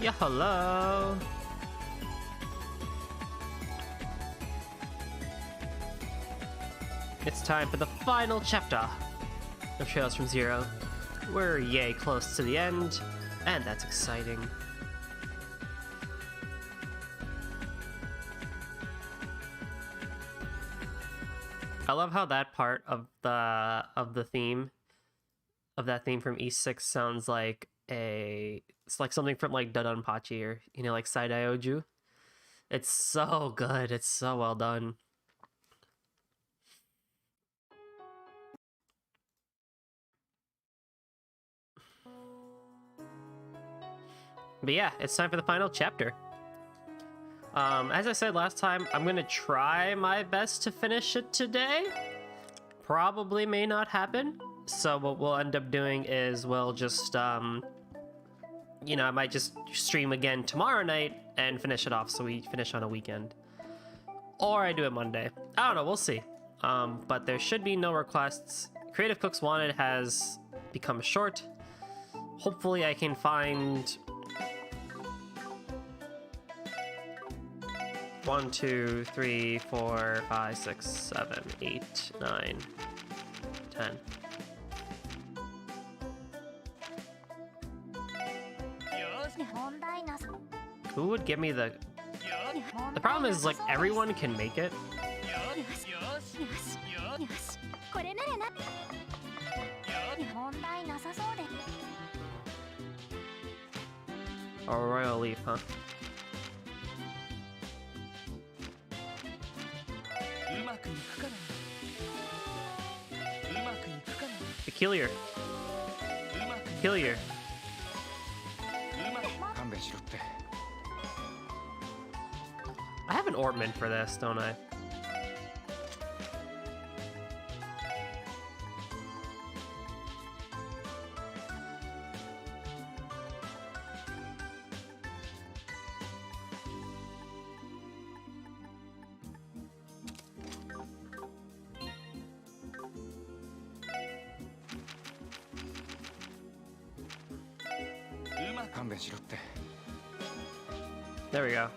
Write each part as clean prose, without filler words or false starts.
Yeah, hello. It's time for the final chapter of Trails from Zero. We're yay close to the end, and that's exciting. I love how that part of the theme of that theme from E6 sounds like it's like something from like Dodonpachi or like Saidai-Oju. It's so good. It's so well done. But yeah, it's time for the final chapter. As I said last time, I'm gonna try my best to finish it today. Probably may not happen. So what we'll end up doing is we'll just, I might just stream again tomorrow night and finish it off so we finish on a weekend. Or I do it Monday. I don't know, we'll see. But there should be no requests. Creative Cooks Wanted has become short. Hopefully I can find 1, 2, 3, 4, 5, 6, 7, 8, 9, 10. Who would give me the problem is like everyone can make it. A royal leaf, huh? Peculiar. Peculiar. I have an ornament for this, don't I? There we go.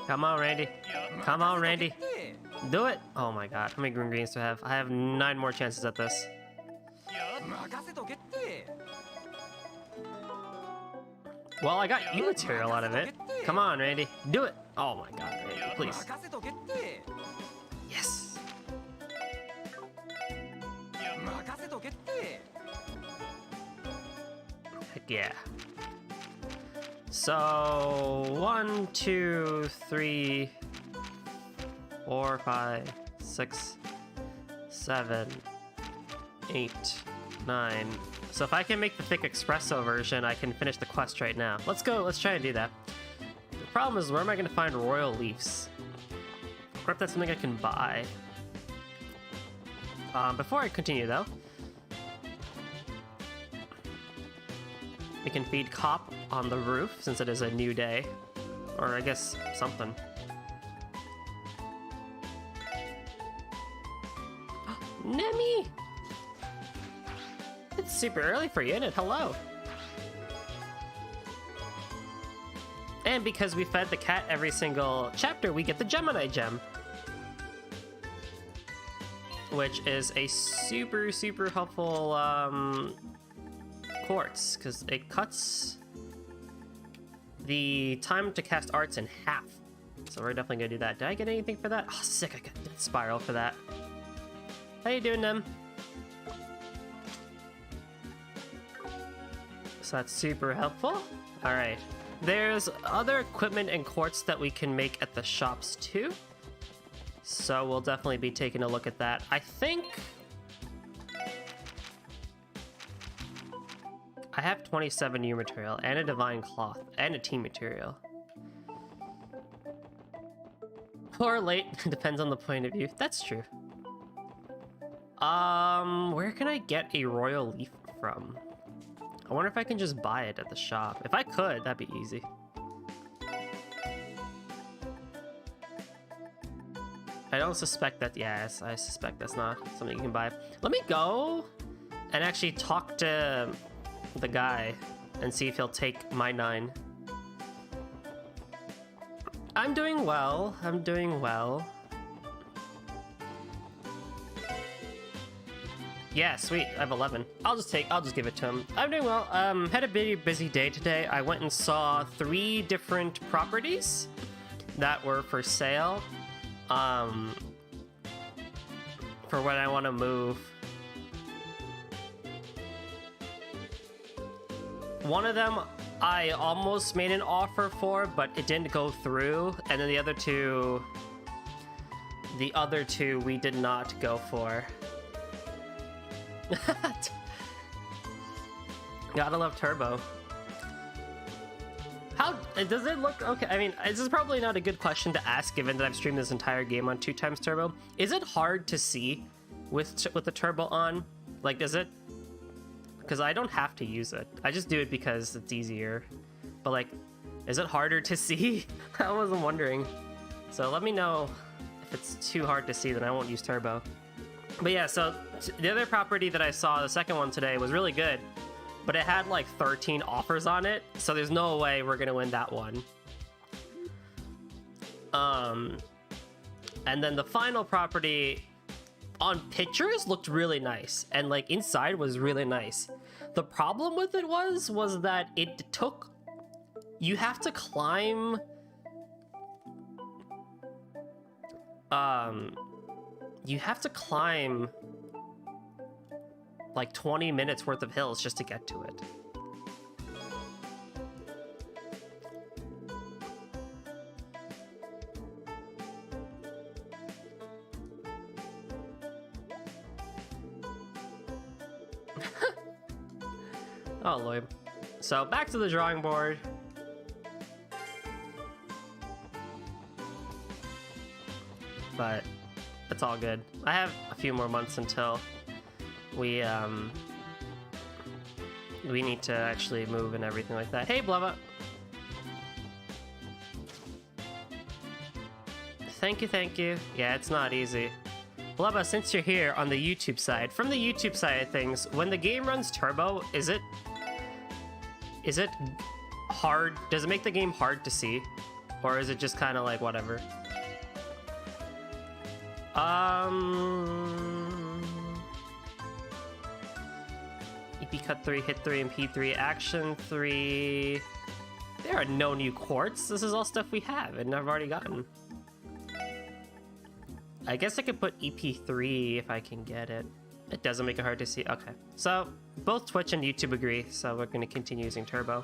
Come on, Randy. Come on, Randy. Do it! Oh my god, how many green greens do I have? I have 9 more chances at this. Well, I got you material out of it. Come on, Randy. Do it! Oh my god, Randy, please. Yes! Heck yeah. So, 1, 2, 3, 4, 5, 6, 7, 8, 9. So if I can make the thick espresso version, I can finish the quest right now. Let's go, let's try and do that. The problem is, where am I going to find royal leaves? Or if that's something I can buy. Before I continue though, we can feed Cop on the roof since it is a new day. Or I guess something. Nemi! It's super early for you, isn't it? Hello! And because we fed the cat every single chapter, we get the Gemini gem. Which is a super, super helpful quartz, because it cuts the time to cast arts in half. So we're definitely gonna do that. Did I get anything for that? Oh, sick, I got Death Spiral for that. How you doing, them? So that's super helpful. All right. There's other equipment and quartz that we can make at the shops too. So we'll definitely be taking a look at that. I think I have 27 new material and a divine cloth and a team material. Or late, depends on the point of view. That's true. Where can I get a royal leaf from? I wonder if I can just buy it at the shop. If I could, that'd be easy. I don't suspect that. Yes, I suspect that's not something you can buy. Let me go and actually talk to the guy and see if he'll take my 9. I'm doing well. I'm doing well. Yeah, sweet. I have 11. I'll just give it to him. I'm doing well. Had a very busy day today. I went and saw 3 different properties that were for sale. For when I want to move. One of them I almost made an offer for, but it didn't go through. And then the other two we did not go for. Gotta love Turbo. How does it look? Okay, I mean, this is probably not a good question to ask given that I've streamed this entire game on 2x turbo. Is it hard to see with the turbo on? Like, is it? Because I don't have to use it. I just do it because it's easier. But like, is it harder to see? I wasn't wondering. So let me know if it's too hard to see, then I won't use turbo. But yeah, so the other property that I saw, the second one today, was really good. But it had like 13 offers on it, so there's no way we're gonna win that one. And then the final property on pictures looked really nice, and like inside was really nice. The problem with it was that it took, you have to climb like 20 minutes worth of hills just to get to it. Oh, Lloyd. So back to the drawing board. But it's all good. I have a few more months until we need to actually move and everything like that. Hey, Blubba. Thank you, thank you. Yeah, it's not easy. Blubba, since you're here on the YouTube side, from the YouTube side of things, when the game runs turbo, is it hard? Does it make the game hard to see? Or is it just kind of like whatever? EP cut 3, hit 3, and P3, action 3. There are no new quartz. This is all stuff we have and I've already gotten. I guess I could put EP3 if I can get it. It doesn't make it hard to see. Okay, so both Twitch and YouTube agree, so we're going to continue using turbo.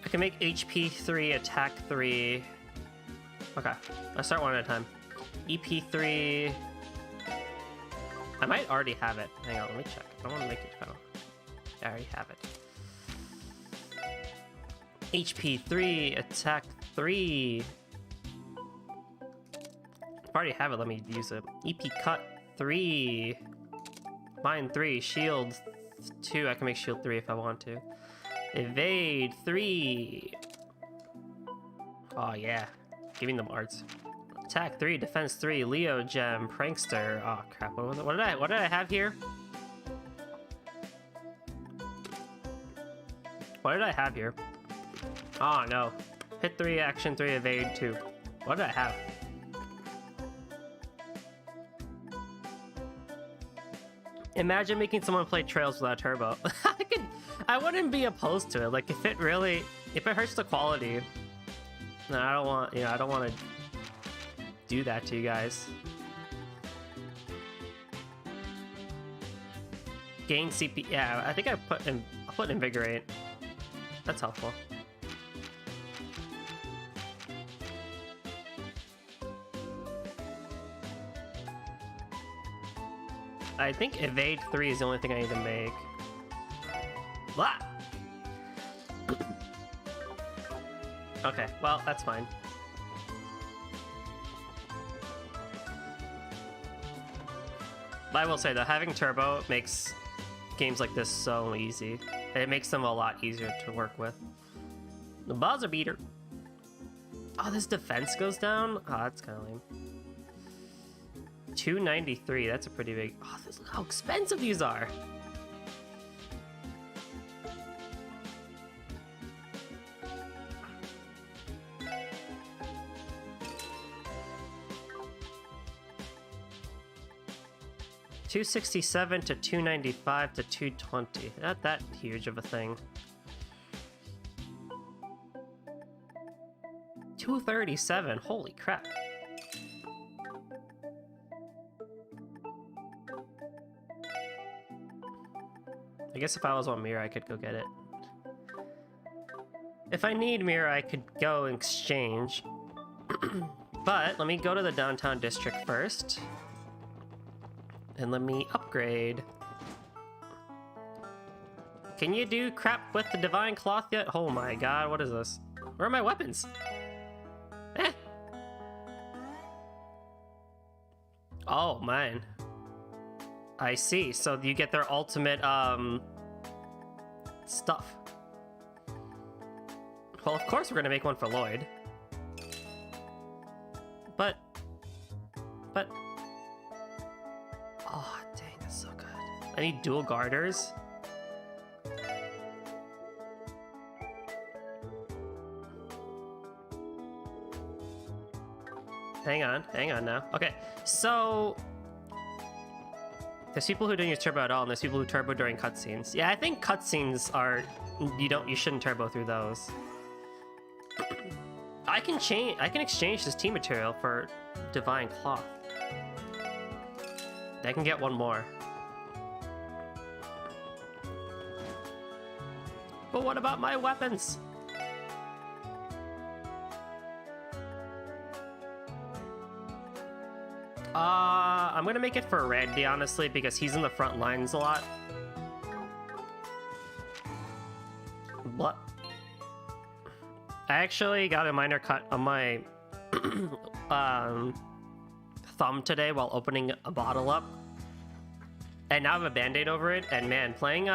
I can make HP 3, attack 3. Okay, I'll start one at a time. EP3. I might already have it. Hang on, let me check. I don't want to make it go. I already have it. HP 3, attack 3. If I already have it, let me use it. EP cut 3. Mine 3. Shield 2. I can make shield 3 if I want to. Evade 3. Oh yeah. Giving them arts. Attack 3, defense 3, Leo gem, prankster. Oh crap! What did I have here? What did I have here? Oh no! Hit 3, action 3, evade 2. What did I have? Imagine making someone play Trails without turbo. I wouldn't be opposed to it. Like if it hurts the quality, then I don't want to do that to you guys. Gain CP. Yeah, I think I'll put invigorate. That's helpful. I think evade 3 is the only thing I need to make. Blah! Okay, well, that's fine. But I will say that having turbo makes games like this so easy. It makes them a lot easier to work with. The buzzer beater. Oh, this defense goes down? Oh, that's kind of lame. 293, that's a pretty big... Oh, look how expensive these are. $267 to $295 to $220. Not that huge of a thing. $237. Holy crap. I guess if I was on Mirror, I could go get it. If I need Mirror, I could go exchange. But let me go to the downtown district first. And let me upgrade. Can you do crap with the divine cloth yet? Oh my god, what is this? Where are my weapons? Eh. Oh, mine. I see. So you get their ultimate, stuff. Well, of course we're gonna make one for Lloyd. But... Oh, dang, that's so good. I need dual garters. Hang on now. Okay, so... There's people who don't use turbo at all, and there's people who turbo during cutscenes. Yeah, I think cutscenes are... You shouldn't turbo through those. I can exchange this tea material for divine cloth. I can get one more. But what about my weapons? I'm gonna make it for Randy, honestly, because he's in the front lines a lot. What? I actually got a minor cut on my thumb today while opening a bottle up. And now I have a band-aid over it, and man, playing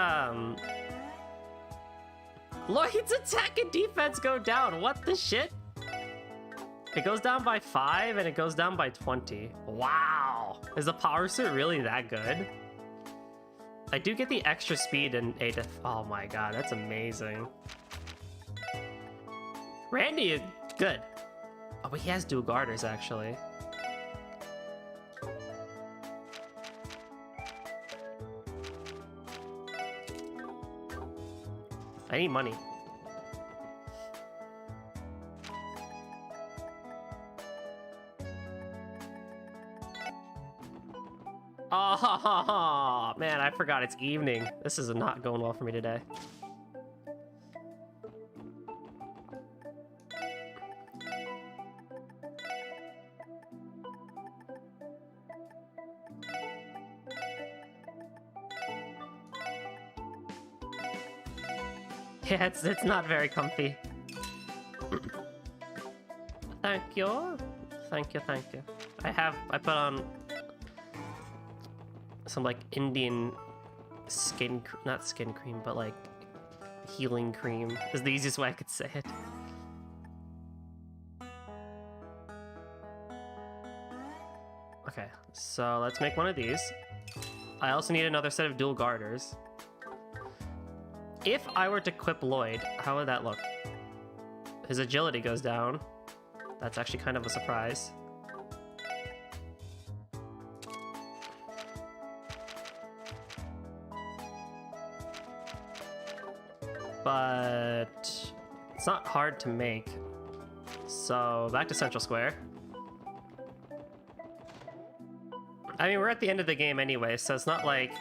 Lloyd's attack and defense go down. What the shit? It goes down by 5 and it goes down by 20. Wow. Is the power suit really that good? I do get the extra speed and 8. Oh my god, that's amazing. Randy is good. Oh, but he has dual garters actually. I need money. Oh, man, I forgot it's evening. This is not going well for me today. Yeah, it's not very comfy. Thank you. Thank you. I put on some like Indian not skin cream, but like healing cream is the easiest way I could say it. Okay, so let's make one of these. I also need another set of dual garters. If I were to equip Lloyd, how would that look? His agility goes down. That's actually kind of a surprise. But it's not hard to make. So back to Central Square. I mean, we're at the end of the game anyway, so it's not like...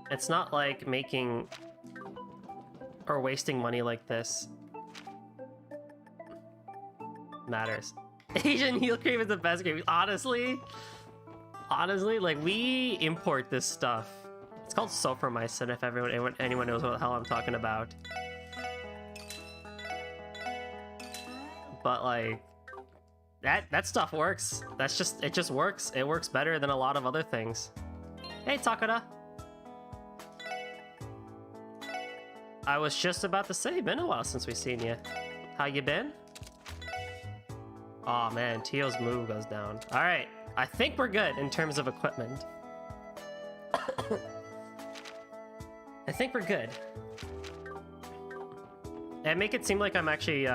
It's not like making or wasting money like this matters. Asian heal cream is the best cream. Honestly, like, we import this stuff. It's called sulfurmycin, if anyone knows what the hell I'm talking about. But like, That stuff works. It just works. It works better than a lot of other things. Hey, Takara. I was just about to say, been a while since we've seen you. How you been? Oh man, Tio's move goes down. All right, I think we're good in terms of equipment. I think we're good. And make it seem like I'm actually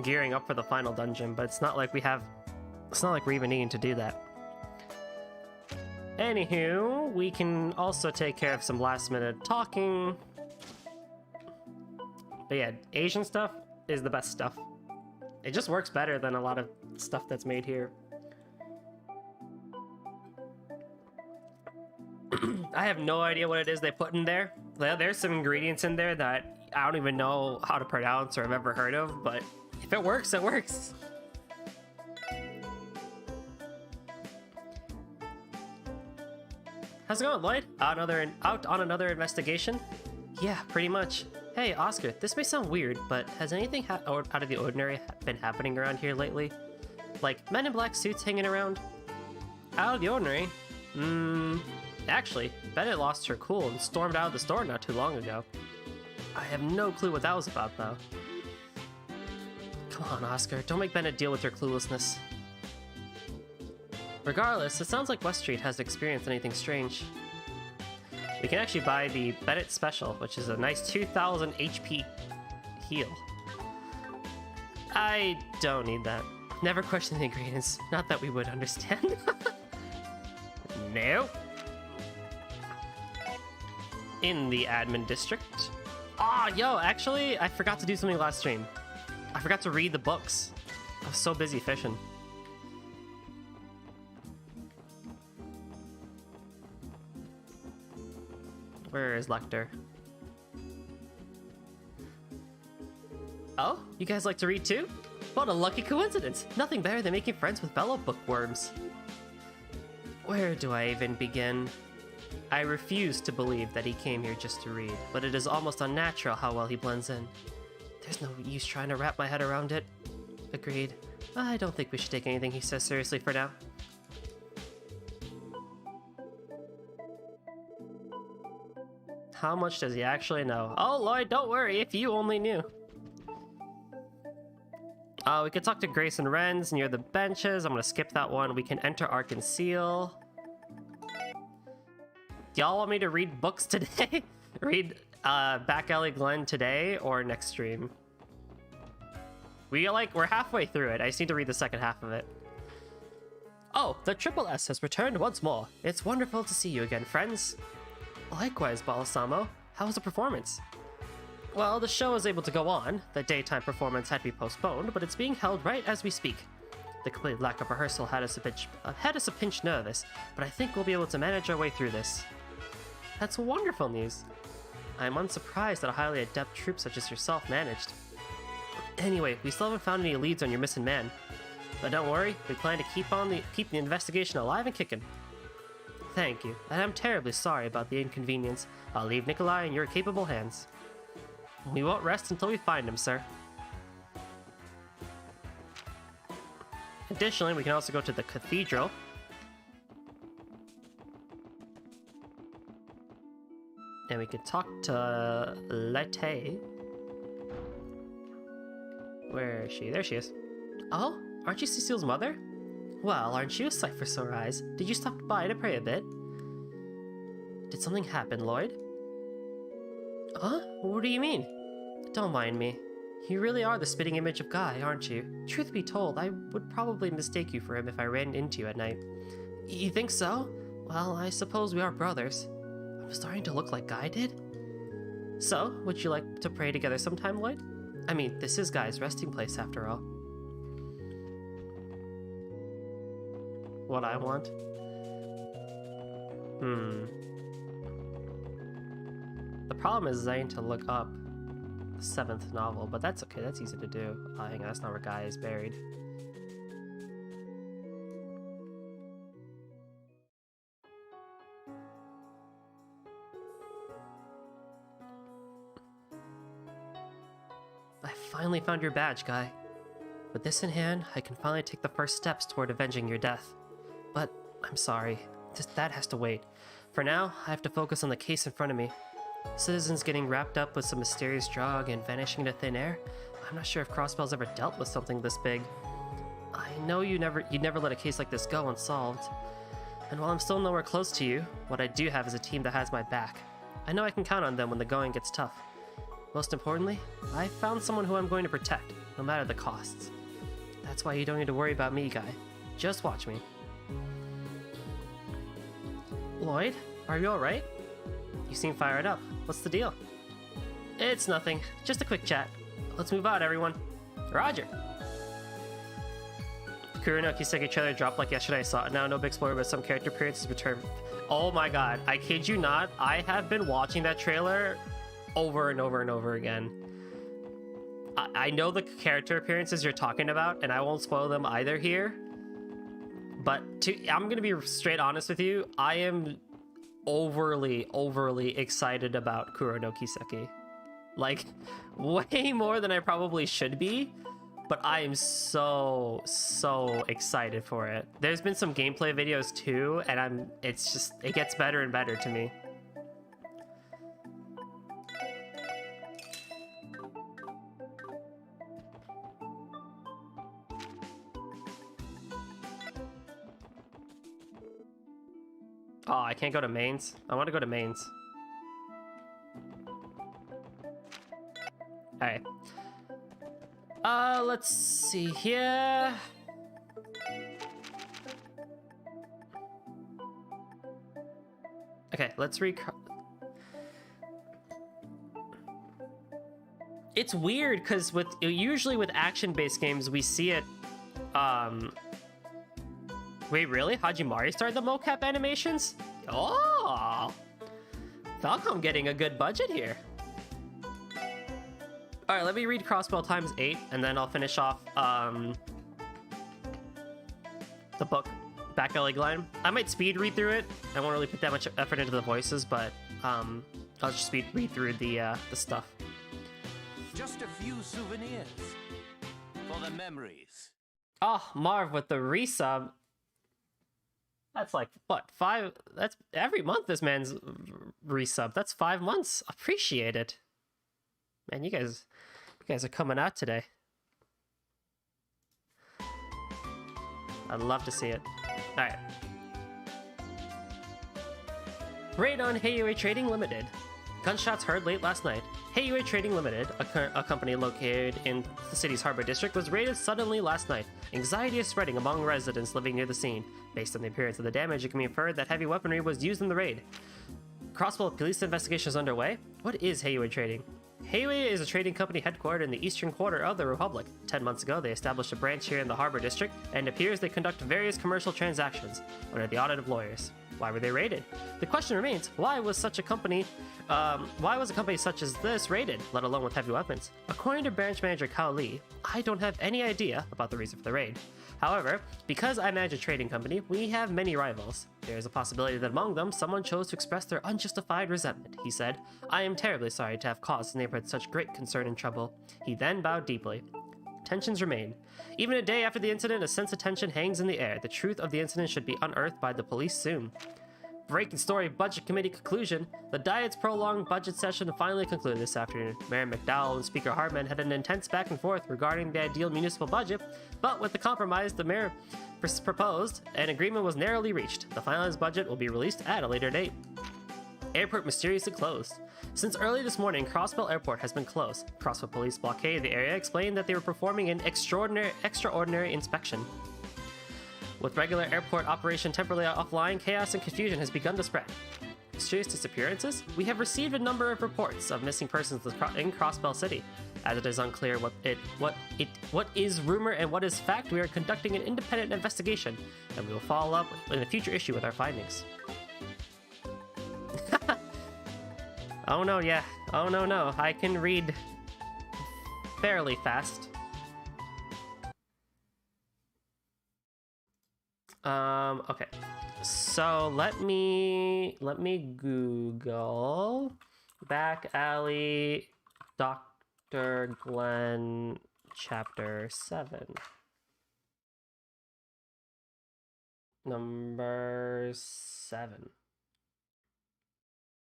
gearing up for the final dungeon, but it's not like we're even needing to do that. Anywho, we can also take care of some last minute talking. But yeah, Asian stuff is the best stuff. It just works better than a lot of stuff that's made here. I have no idea what it is they put in there. There's some ingredients in there that I don't even know how to pronounce or have ever heard of, but if it works, it works. How's it going, Lloyd? Out on another investigation? Yeah, pretty much. Hey, Oscar, this may sound weird, but has anything out of the ordinary been happening around here lately? Like, men in black suits hanging around? Out of the ordinary? Actually, Bennett lost her cool and stormed out of the store not too long ago. I have no clue what that was about, though. Come on, Oscar, don't make Bennett deal with your cluelessness. Regardless, it sounds like West Street has experienced anything strange. We can actually buy the Bennett Special, which is a nice 2000 HP heal. I don't need that. Never question the ingredients. Not that we would understand. No. In the admin district. Ah, yo, actually, I forgot to do something last stream. I forgot to read the books. I was so busy fishing. Where is Lecter? Oh, you guys like to read too? What a lucky coincidence! Nothing better than making friends with fellow bookworms. Where do I even begin? I refuse to believe that he came here just to read, but it is almost unnatural how well he blends in. There's no use trying to wrap my head around it. Agreed. I don't think we should take anything he says seriously for now. How much does he actually know? Oh, Lloyd, don't worry, if you only knew. We could talk to Grace and Renz near the benches. I'm gonna skip that one. We can enter Ark and Seal. Do y'all want me to read books today? Read Back Alley Glen today or next stream? We're halfway through it. I just need to read the second half of it. Oh, the Triple S has returned once more. It's wonderful to see you again, friends. Likewise, Balsamo. How was the performance? Well, the show was able to go on. The daytime performance had to be postponed, but it's being held right as we speak. The complete lack of rehearsal had us a pinch nervous, but I think we'll be able to manage our way through this. That's wonderful news. I'm unsurprised that a highly adept troupe such as yourself managed. Anyway, we still haven't found any leads on your missing man. But don't worry, we plan to keep the investigation alive and kicking. Thank you, and I'm terribly sorry about the inconvenience. I'll leave Nikolai in your capable hands. We won't rest until we find him, sir. Additionally, we can also go to the cathedral. And we can talk to Lete. Where is she? There she is. Oh, aren't you Cecile's mother? Well, aren't you a sight for sore eyes? Did you stop by to pray a bit? Did something happen, Lloyd? Huh? What do you mean? Don't mind me. You really are the spitting image of Guy, aren't you? Truth be told, I would probably mistake you for him if I ran into you at night. You think so? Well, I suppose we are brothers. I'm starting to look like Guy did. So, would you like to pray together sometime, Lloyd? I mean, this is Guy's resting place after all. What I want? The problem is I need to look up the 7th novel, but that's okay, that's easy to do. Hang on, that's not where Guy is buried. I finally found your badge, Guy. With this in hand, I can finally take the first steps toward avenging your death. But I'm sorry, that has to wait. For now, I have to focus on the case in front of me. Citizens getting wrapped up with some mysterious drug and vanishing into thin air. I'm not sure if Crossbell's ever dealt with something this big. I know you'd never let a case like this go unsolved. And while I'm still nowhere close to you, what I do have is a team that has my back. I know I can count on them when the going gets tough. Most importantly, I found someone who I'm going to protect, no matter the costs. That's why you don't need to worry about me, Guy. Just watch me. Lloyd, are you alright? You seem fired up. What's the deal? It's nothing. Just a quick chat. Let's move out, everyone. Roger. Kurano Kiseki trailer dropped like yesterday. I saw it now. No big spoiler, but some character appearances returned. Oh my god. I kid you not. I have been watching that trailer over and over and over again. I know the character appearances you're talking about, and I won't spoil them either here. But I'm going to be straight honest with you. I am overly excited about Kuro no Kiseki. Like, way more than I probably should be. But I am so excited for it. There's been some gameplay videos too, and it gets better and better to me. Oh, I can't go to mains. I want to go to mains. Alright. Let's see here. Okay, let's It's weird because usually with action-based games we see it. Wait, really? Hajimari started the mocap animations? Oh, Falcom getting a good budget here. All right, let me read Crossbell times 8, and then I'll finish off the book, Back Alley Line. I might speed read through it. I won't really put that much effort into the voices, but I'll just speed read through the stuff. Just a few souvenirs for the memories. Oh, Marv with the resub. That's like, what, 5? That's every month this man's resub. That's 5 months. Appreciate it. Man, you guys are coming out today. I'd love to see it. Alright. Raid on Heiyue Trading Limited. Gunshots heard late last night. Heiyue Trading Limited, a company located in the city's harbor district, was raided suddenly last night. Anxiety is spreading among residents living near the scene. Based on the appearance of the damage, it can be inferred that heavy weaponry was used in the raid. Crossbell police investigation is underway. What is Heiyue Trading? Heiyue is a trading company headquartered in the eastern quarter of the Republic. 10 months ago, they established a branch here in the harbor district, and it appears they conduct various commercial transactions under the audit of lawyers. Why were they raided? The question remains, why was a company such as this raided, let alone with heavy weapons? According to branch manager Kao Lee, I don't have any idea about the reason for the raid. However, because I manage a trading company, we have many rivals. There is a possibility that among them, someone chose to express their unjustified resentment, he said. I am terribly sorry to have caused the neighborhood such great concern and trouble. He then bowed deeply. Tensions remain. Even a day after the incident, a sense of tension hangs in the air. The truth of the incident should be unearthed by the police soon. Breaking story budget committee conclusion. The Diet's prolonged budget session finally concluded this afternoon. Mayor McDowell and Speaker Hardman had an intense back and forth regarding the ideal municipal budget, but with the compromise the mayor proposed, an agreement was narrowly reached. The finalized budget will be released at a later date. Airport mysteriously closed. Since early this morning, Crossbell Airport has been closed. Crossbell police blockaded the area, explained that they were performing an extraordinary inspection. With regular airport operation temporarily offline, chaos and confusion has begun to spread. Mysterious disappearances? We have received a number of reports of missing persons in Crossbell City. As it is unclear what is rumor and what is fact, we are conducting an independent investigation, and we will follow up in a future issue with our findings. Oh no, yeah. Oh no. I can read fairly fast. Okay. So let me Google Back Alley Dr. Glenn Chapter 7. Number 7.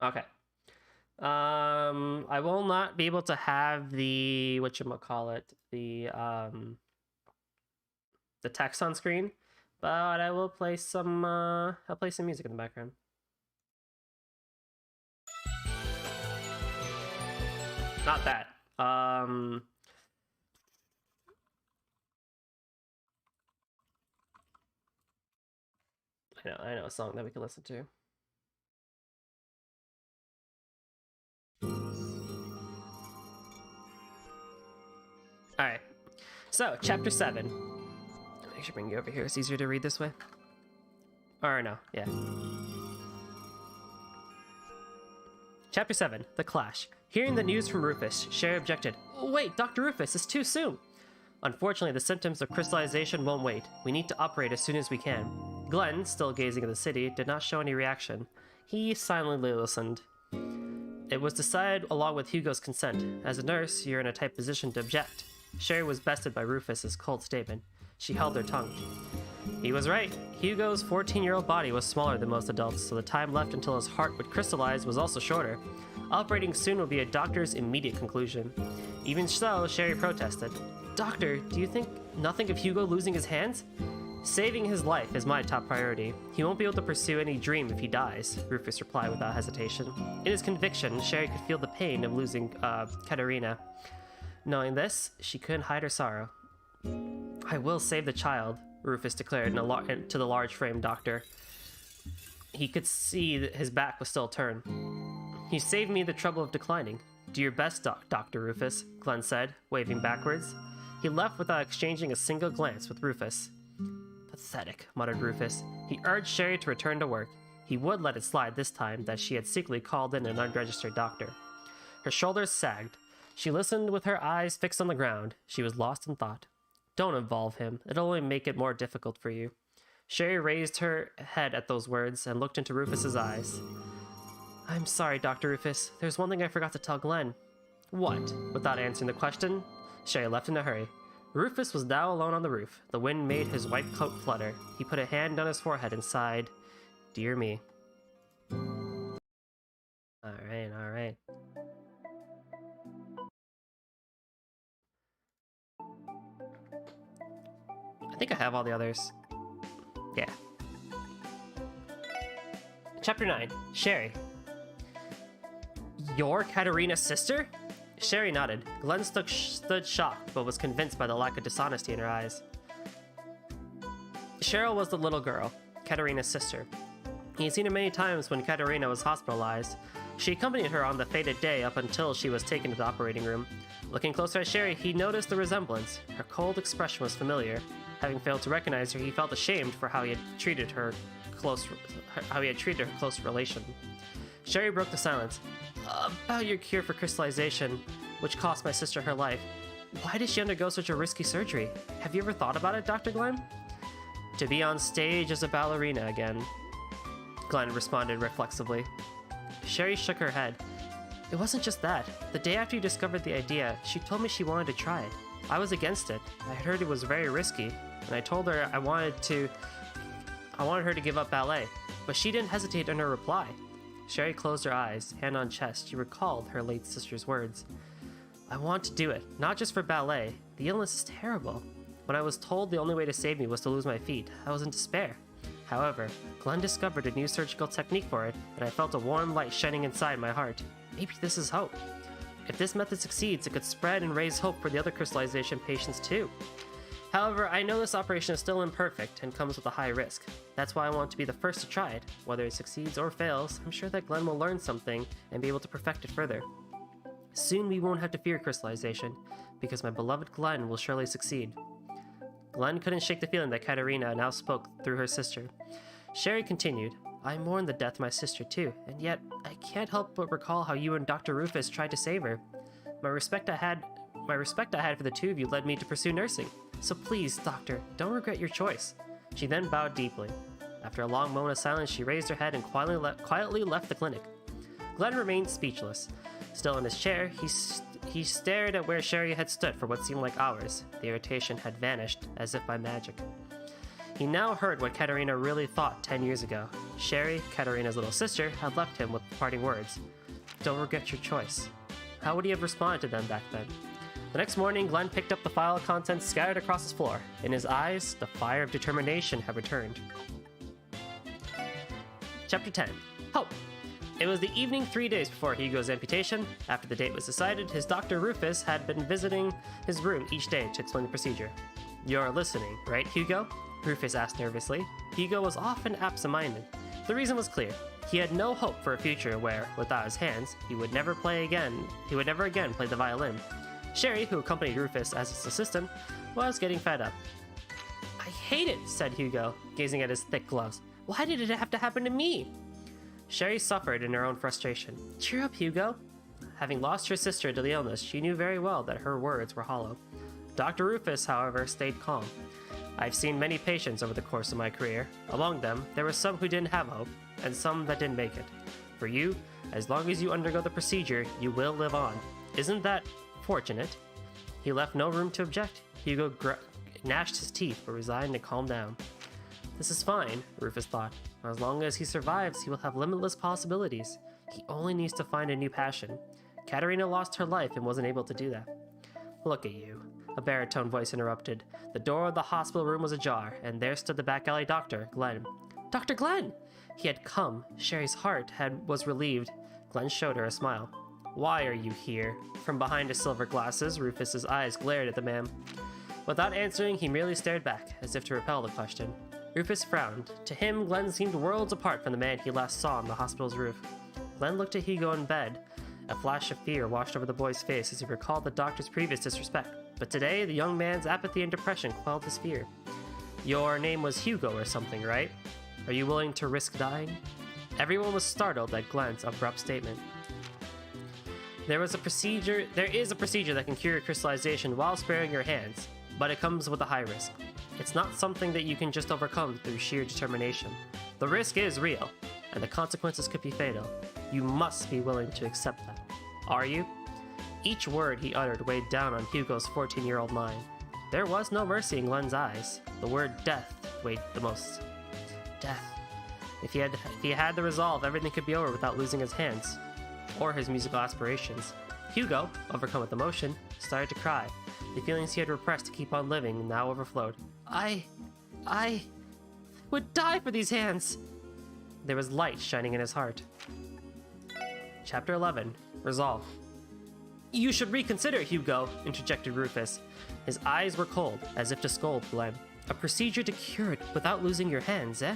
Okay. I will not be able to have the whatchamacallit, the text on screen, but I will play some I'll play some music in the background. Not that. I know a song that we can listen to. Alright, so chapter 7. I should bring you over here, it's easier to read this way. Or no, yeah. Chapter 7, The Clash. Hearing the news from Rufus, Sherry objected. Wait, Dr. Rufus, it's too soon. Unfortunately, the symptoms of crystallization won't wait. We need to operate as soon as we can. Glenn, still gazing at the city, did not show any reaction. He silently listened. It was decided along with Hugo's consent. As a nurse, you're in a tight position to object. Sherry was bested by Rufus's cold statement. She held her tongue. He was right. Hugo's 14-year-old body was smaller than most adults, so the time left until his heart would crystallize was also shorter. Operating soon would be a doctor's immediate conclusion. Even so, Sherry protested. Doctor, do you think nothing of Hugo losing his hands? Saving his life is my top priority. He won't be able to pursue any dream if he dies, Rufus replied without hesitation. In his conviction, Sherry could feel the pain of losing Katerina. Knowing this, she couldn't hide her sorrow. I will save the child, Rufus declared to the large-framed doctor. He could see that his back was still turned. You saved me the trouble of declining. Do your best, Dr. Rufus, Glenn said, waving backwards. He left without exchanging a single glance with Rufus. Pathetic, muttered Rufus. He urged Sherry to return to work. He would let it slide this time that she had secretly called in an unregistered doctor. Her shoulders sagged. She listened with her eyes fixed on the ground. She was lost in thought. Don't involve him. It'll only make it more difficult for you. Sherry raised her head at those words and looked into Rufus's eyes. I'm sorry, Dr. Rufus. There's one thing I forgot to tell Glenn. What? Without answering the question, Sherry left in a hurry. Rufus was now alone on the roof. The wind made his white coat flutter. He put a hand on his forehead and sighed, Dear me. Alright. I think I have all the others. Yeah. Chapter 9. Sherry. Your Katerina's sister? Sherry nodded. Glenn stood shocked, but was convinced by the lack of dishonesty in her eyes. Cheryl was the little girl, Katerina's sister. He had seen her many times when Katerina was hospitalized. She accompanied her on the fated day up until she was taken to the operating room. Looking closer at Sherry, he noticed the resemblance. Her cold expression was familiar. Having failed to recognize her, he felt ashamed for how he had treated her close relation. Sherry broke the silence. About your cure for crystallization, which cost my sister her life. Why did she undergo such a risky surgery? Have you ever thought about it, Dr. Glenn? To be on stage as a ballerina again, Glenn responded reflexively. Sherry shook her head. It wasn't just that. The day after you discovered the idea, she told me she wanted to try it. I was against it. I had heard it was very risky, and I told her I wanted her to give up ballet, but she didn't hesitate in her reply. Sherry closed her eyes, hand on chest. She recalled her late sister's words. I want to do it, not just for ballet. The illness is terrible. When I was told the only way to save me was to lose my feet, I was in despair. However, Glenn discovered a new surgical technique for it, and I felt a warm light shining inside my heart. Maybe this is hope. If this method succeeds, it could spread and raise hope for the other crystallization patients too. However, I know this operation is still imperfect and comes with a high risk. That's why I want to be the first to try it. Whether it succeeds or fails, I'm sure that Glenn will learn something and be able to perfect it further. Soon we won't have to fear crystallization, because my beloved Glenn will surely succeed. Glenn couldn't shake the feeling that Katerina now spoke through her sister. Sherry continued, I mourn the death of my sister too, and yet I can't help but recall how you and Dr. Rufus tried to save her. My respect I had for the two of you led me to pursue nursing. So please, Doctor, don't regret your choice. She then bowed deeply. After a long moment of silence, she raised her head and quietly left the clinic. Glenn remained speechless. Still in his chair, He stared at where Sherry had stood for what seemed like hours. The irritation had vanished, as if by magic. He now heard what Katerina really thought 10 years ago. Sherry, Katerina's little sister, had left him with parting words. Don't regret your choice. How would he have responded to them back then? The next morning, Glenn picked up the file of contents scattered across his floor. In his eyes, the fire of determination had returned. Chapter 10. Hope. It was the evening 3 days before Hugo's amputation. After the date was decided, his doctor Rufus had been visiting his room each day to explain the procedure. You're listening, right, Hugo? Rufus asked nervously. Hugo was often absent-minded. The reason was clear. He had no hope for a future where, without his hands, he would never again play the violin. Sherry, who accompanied Rufus as his assistant, was getting fed up. I hate it, said Hugo, gazing at his thick gloves. Why did it have to happen to me? Sherry suffered in her own frustration. Cheer up, Hugo. Having lost her sister to the illness, she knew very well that her words were hollow. Dr. Rufus, however, stayed calm. I've seen many patients over the course of my career. Among them, there were some who didn't have hope, and some that didn't make it. For you, as long as you undergo the procedure, you will live on. Isn't that fortunate? He left no room to object. Hugo gnashed his teeth, but resigned to calm down. This is fine, Rufus thought. As long as he survives, he will have limitless possibilities. He only needs to find a new passion. Katerina lost her life and wasn't able to do that. Look at you, a baritone voice interrupted. The door of the hospital room was ajar, and there stood the back alley doctor, Glenn. Dr. Glenn! He had come. Sherry's heart was relieved. Glenn showed her a smile. Why are you here? From behind his silver glasses, Rufus's eyes glared at the man. Without answering, he merely stared back, as if to repel the question. Rufus frowned. To him, Glenn seemed worlds apart from the man he last saw on the hospital's roof. Glenn looked at Hugo in bed. A flash of fear washed over the boy's face as he recalled the doctor's previous disrespect. But today, the young man's apathy and depression quelled his fear. Your name was Hugo or something, right? Are you willing to risk dying? Everyone was startled at Glenn's abrupt statement. There is a procedure that can cure crystallization while sparing your hands, but it comes with a high risk. It's not something that you can just overcome through sheer determination. The risk is real, and the consequences could be fatal. You must be willing to accept that. Are you? Each word he uttered weighed down on Hugo's 14-year-old mind. There was no mercy in Glenn's eyes. The word death weighed the most. Death. If he had the resolve, everything could be over without losing his hands, or his musical aspirations. Hugo, overcome with emotion, started to cry. The feelings he had repressed to keep on living now overflowed. I would die for these hands! There was light shining in his heart. Chapter 11. Resolve. You should reconsider, Hugo, interjected Rufus. His eyes were cold, as if to scold Glenn. A procedure to cure it without losing your hands, eh?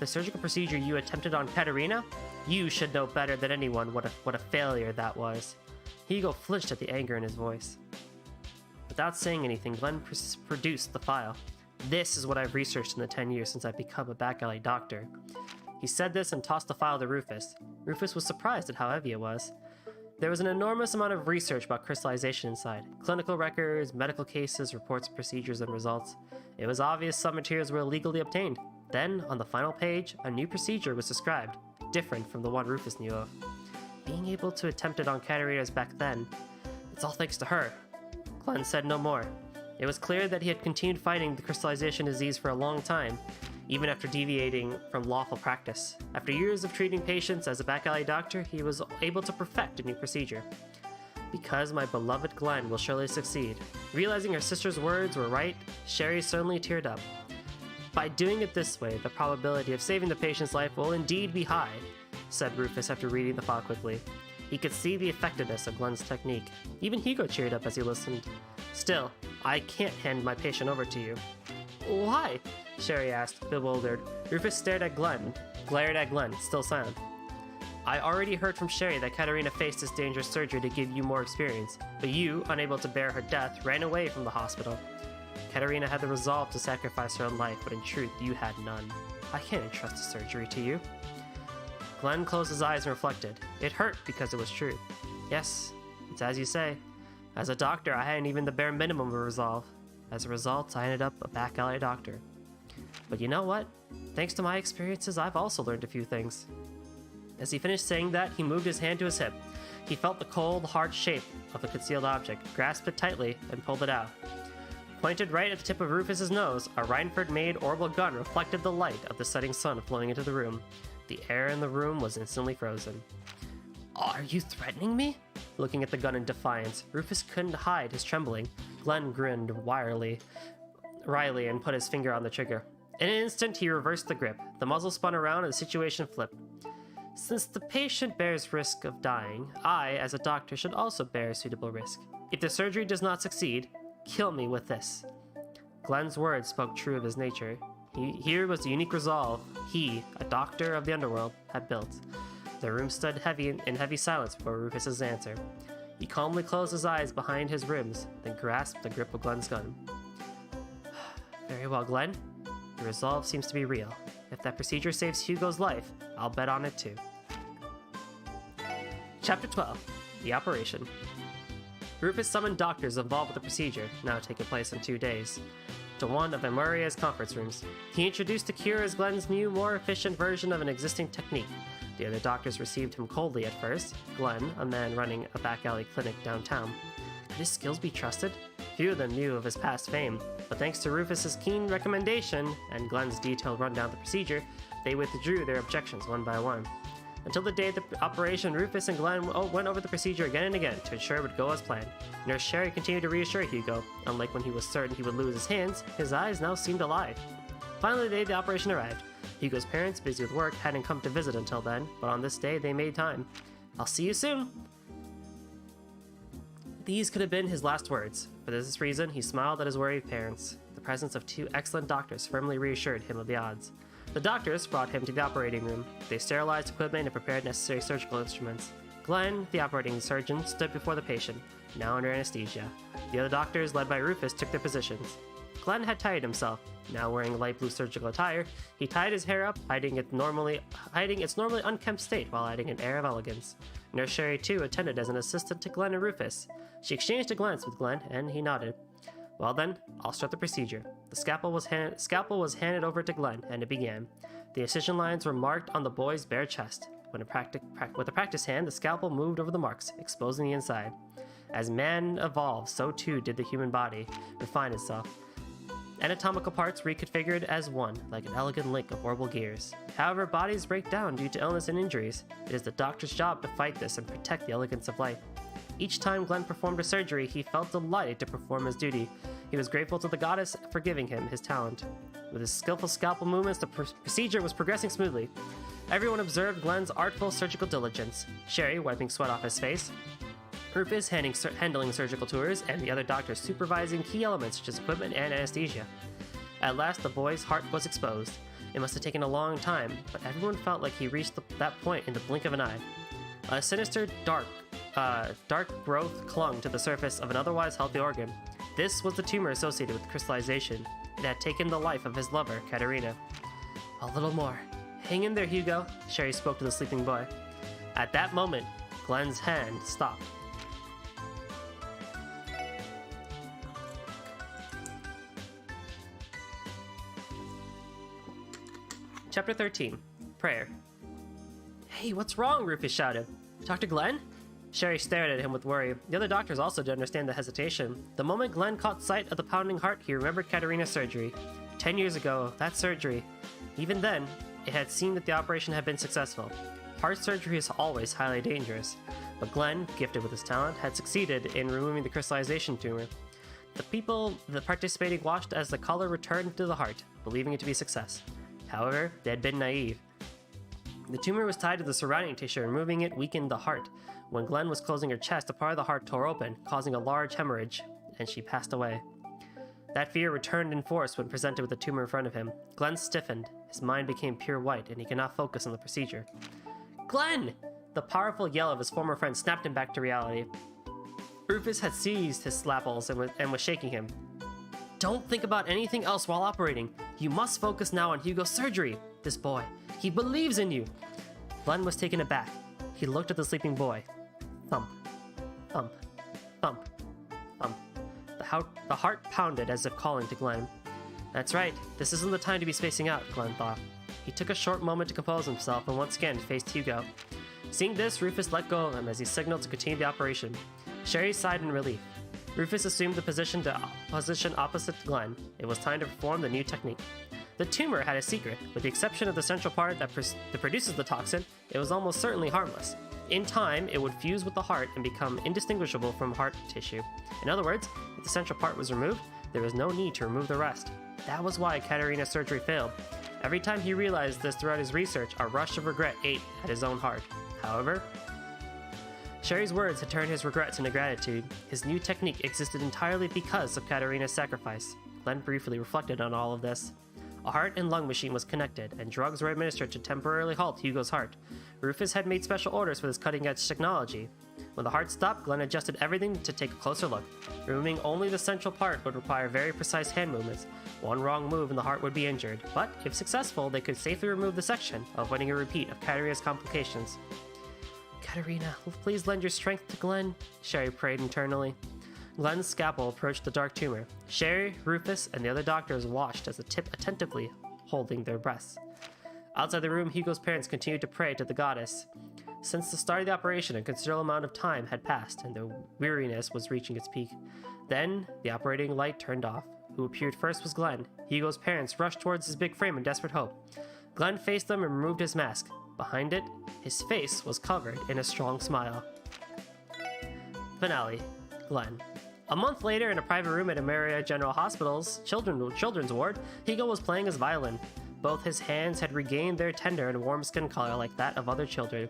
The surgical procedure you attempted on Katerina? You should know better than anyone what a failure that was. Hugo flinched at the anger in his voice. Without saying anything, Glenn produced the file. This is what I've researched in the 10 years since I've become a back alley doctor. He said this and tossed the file to Rufus. Rufus was surprised at how heavy it was. There was an enormous amount of research about crystallization inside. Clinical records, medical cases, reports of procedures and results. It was obvious some materials were illegally obtained. Then, on the final page, a new procedure was described, different from the one Rufus knew of. Being able to attempt it on Katerina's back then, it's all thanks to her. Glenn said no more. It was clear that he had continued fighting the crystallization disease for a long time, even after deviating from lawful practice. After years of treating patients as a back alley doctor, he was able to perfect a new procedure. Because my beloved Glenn will surely succeed. Realizing her sister's words were right, Sherry suddenly teared up. By doing it this way, the probability of saving the patient's life will indeed be high, said Rufus after reading the file quickly. He could see the effectiveness of Glenn's technique. Even Hugo cheered up as he listened. Still, I can't hand my patient over to you. Why? Sherry asked, bewildered. Rufus glared at Glenn, still silent. I already heard from Sherry that Katerina faced this dangerous surgery to give you more experience, but you, unable to bear her death, ran away from the hospital. Katerina had the resolve to sacrifice her own life, but in truth, you had none. I can't entrust the surgery to you. Glenn closed his eyes and reflected. It hurt because it was true. Yes, it's as you say. As a doctor, I hadn't even the bare minimum of resolve. As a result, I ended up a back alley doctor. But you know what? Thanks to my experiences, I've also learned a few things. As he finished saying that, he moved his hand to his hip. He felt the cold, hard shape of the concealed object, grasped it tightly, and pulled it out. Pointed right at the tip of Rufus's nose, a Reinford-made orbital gun reflected the light of the setting sun flowing into the room. The air in the room was instantly frozen. Are you threatening me? Looking at the gun in defiance, Rufus couldn't hide his trembling. Glenn grinned wryly and put his finger on the trigger. In an instant, he reversed the grip. The muzzle spun around and the situation flipped. Since the patient bears risk of dying, I, as a doctor, should also bear a suitable risk. If the surgery does not succeed, kill me with this. Glenn's words spoke true of his nature. Here was the unique resolve he, a doctor of the underworld, had built. The room stood in heavy silence before Rufus's answer. He calmly closed his eyes behind his ribs, then grasped the grip of Glenn's gun. Very well, Glenn. Your resolve seems to be real. If that procedure saves Hugo's life, I'll bet on it too. Chapter 12. The Operation. Rufus summoned doctors involved with the procedure, now taking place in 2 days, to one of Amuria's conference rooms. He introduced the cure as Glenn's new, more efficient version of an existing technique. The other doctors received him coldly at first. Glenn, a man running a back alley clinic downtown. Could his skills be trusted? Few of them knew of his past fame, but thanks to Rufus's keen recommendation and Glenn's detailed rundown of the procedure, they withdrew their objections one by one. Until the day of the operation, Rufus and Glenn went over the procedure again and again to ensure it would go as planned. Nurse Sherry continued to reassure Hugo. Unlike when he was certain he would lose his hands, his eyes now seemed alive. Finally, the day of the operation arrived. Hugo's parents, busy with work, hadn't come to visit until then, but on this day they made time. I'll see you soon! These could have been his last words. For this reason, he smiled at his worried parents. The presence of 2 excellent doctors firmly reassured him of the odds. The doctors brought him to the operating room. They sterilized equipment and prepared necessary surgical instruments. Glenn, the operating surgeon, stood before the patient, now under anesthesia. The other doctors, led by Rufus, took their positions. Glenn had tired himself. Now wearing light blue surgical attire, he tied his hair up, hiding its normally unkempt state while adding an air of elegance. Nurse Sherry, too, attended as an assistant to Glenn and Rufus. She exchanged a glance with Glenn, and he nodded. Well then, I'll start the procedure. The scalpel was handed over to Glenn, and it began. The incision lines were marked on the boy's bare chest. With a practice hand, the scalpel moved over the marks, exposing the inside. As man evolved, so too did the human body refine itself. Anatomical parts reconfigured as one, like an elegant link of orbital gears. However, bodies break down due to illness and injuries. It is the doctor's job to fight this and protect the elegance of life. Each time Glenn performed a surgery, he felt delighted to perform his duty. He was grateful to the goddess for giving him his talent. With his skillful scalpel movements, the procedure was progressing smoothly. Everyone observed Glenn's artful surgical diligence. Sherry wiping sweat off his face, Rufus handling surgical tours, and the other doctors supervising key elements such as equipment and anesthesia. At last, the boy's heart was exposed. It must have taken a long time, but everyone felt like he reached that point in the blink of an eye. A sinister, dark growth clung to the surface of an otherwise healthy organ. This was the tumor associated with crystallization. It had taken the life of his lover, Katerina. A little more. Hang in there, Hugo, Sherry spoke to the sleeping boy. At that moment, Glenn's hand stopped. Chapter 13. Prayer. Hey, what's wrong? Rufus shouted. Dr. Glenn? Sherry stared at him with worry. The other doctors also didn't understand the hesitation. The moment Glenn caught sight of the pounding heart, he remembered Katerina's surgery. 10 years ago, that surgery. Even then, it had seemed that the operation had been successful. Heart surgery is always highly dangerous, but Glenn, gifted with his talent, had succeeded in removing the crystallization tumor. The people participating watched as the color returned to the heart, believing it to be a success. However, they had been naive. The tumor was tied to the surrounding tissue, and removing it weakened the heart. When Glenn was closing her chest, a part of the heart tore open, causing a large hemorrhage, and she passed away. That fear returned in force when presented with the tumor in front of him. Glenn stiffened. His mind became pure white, and he could not focus on the procedure. Glenn! The powerful yell of his former friend snapped him back to reality. Rufus had seized his slapples and was shaking him. Don't think about anything else while operating. You must focus now on Hugo's surgery. This boy, he believes in you. Glenn was taken aback. He looked at the sleeping boy. Thump, thump, thump, thump. The heart pounded as if calling to Glenn. That's right, this isn't the time to be spacing out, Glenn thought. He took a short moment to compose himself and once again faced Hugo. Seeing this, Rufus let go of him as he signaled to continue the operation. Sherry sighed in relief. Rufus assumed the position opposite Glenn. It was time to perform the new technique. The tumor had a secret. With the exception of the central part that produces the toxin, it was almost certainly harmless. In time, it would fuse with the heart and become indistinguishable from heart tissue. In other words, if the central part was removed, there was no need to remove the rest. That was why Katerina's surgery failed. Every time he realized this throughout his research, a rush of regret ate at his own heart. However, Sherry's words had turned his regrets into gratitude. His new technique existed entirely because of Katerina's sacrifice. Glenn briefly reflected on all of this. A heart and lung machine was connected, and drugs were administered to temporarily halt Hugo's heart. Rufus had made special orders for this cutting-edge technology. When the heart stopped, Glenn adjusted everything to take a closer look. Removing only the central part would require very precise hand movements. One wrong move and the heart would be injured, but if successful, they could safely remove the section, avoiding a repeat of Katerina's complications. Katerina, please lend your strength to Glenn, Sherry prayed internally. Glenn's scalpel approached the dark tumor. Sherry, Rufus, and the other doctors watched as the tip attentively holding their breaths. Outside the room, Hugo's parents continued to pray to the goddess. Since the start of the operation, a considerable amount of time had passed, and their weariness was reaching its peak. Then, the operating light turned off. Who appeared first was Glenn. Hugo's parents rushed towards his big frame in desperate hope. Glenn faced them and removed his mask. Behind it, his face was covered in a strong smile. Finale. Glenn. A month later, in a private room at Ameria General Hospital's children's ward, Hugo was playing his violin. Both his hands had regained their tender and warm skin color like that of other children.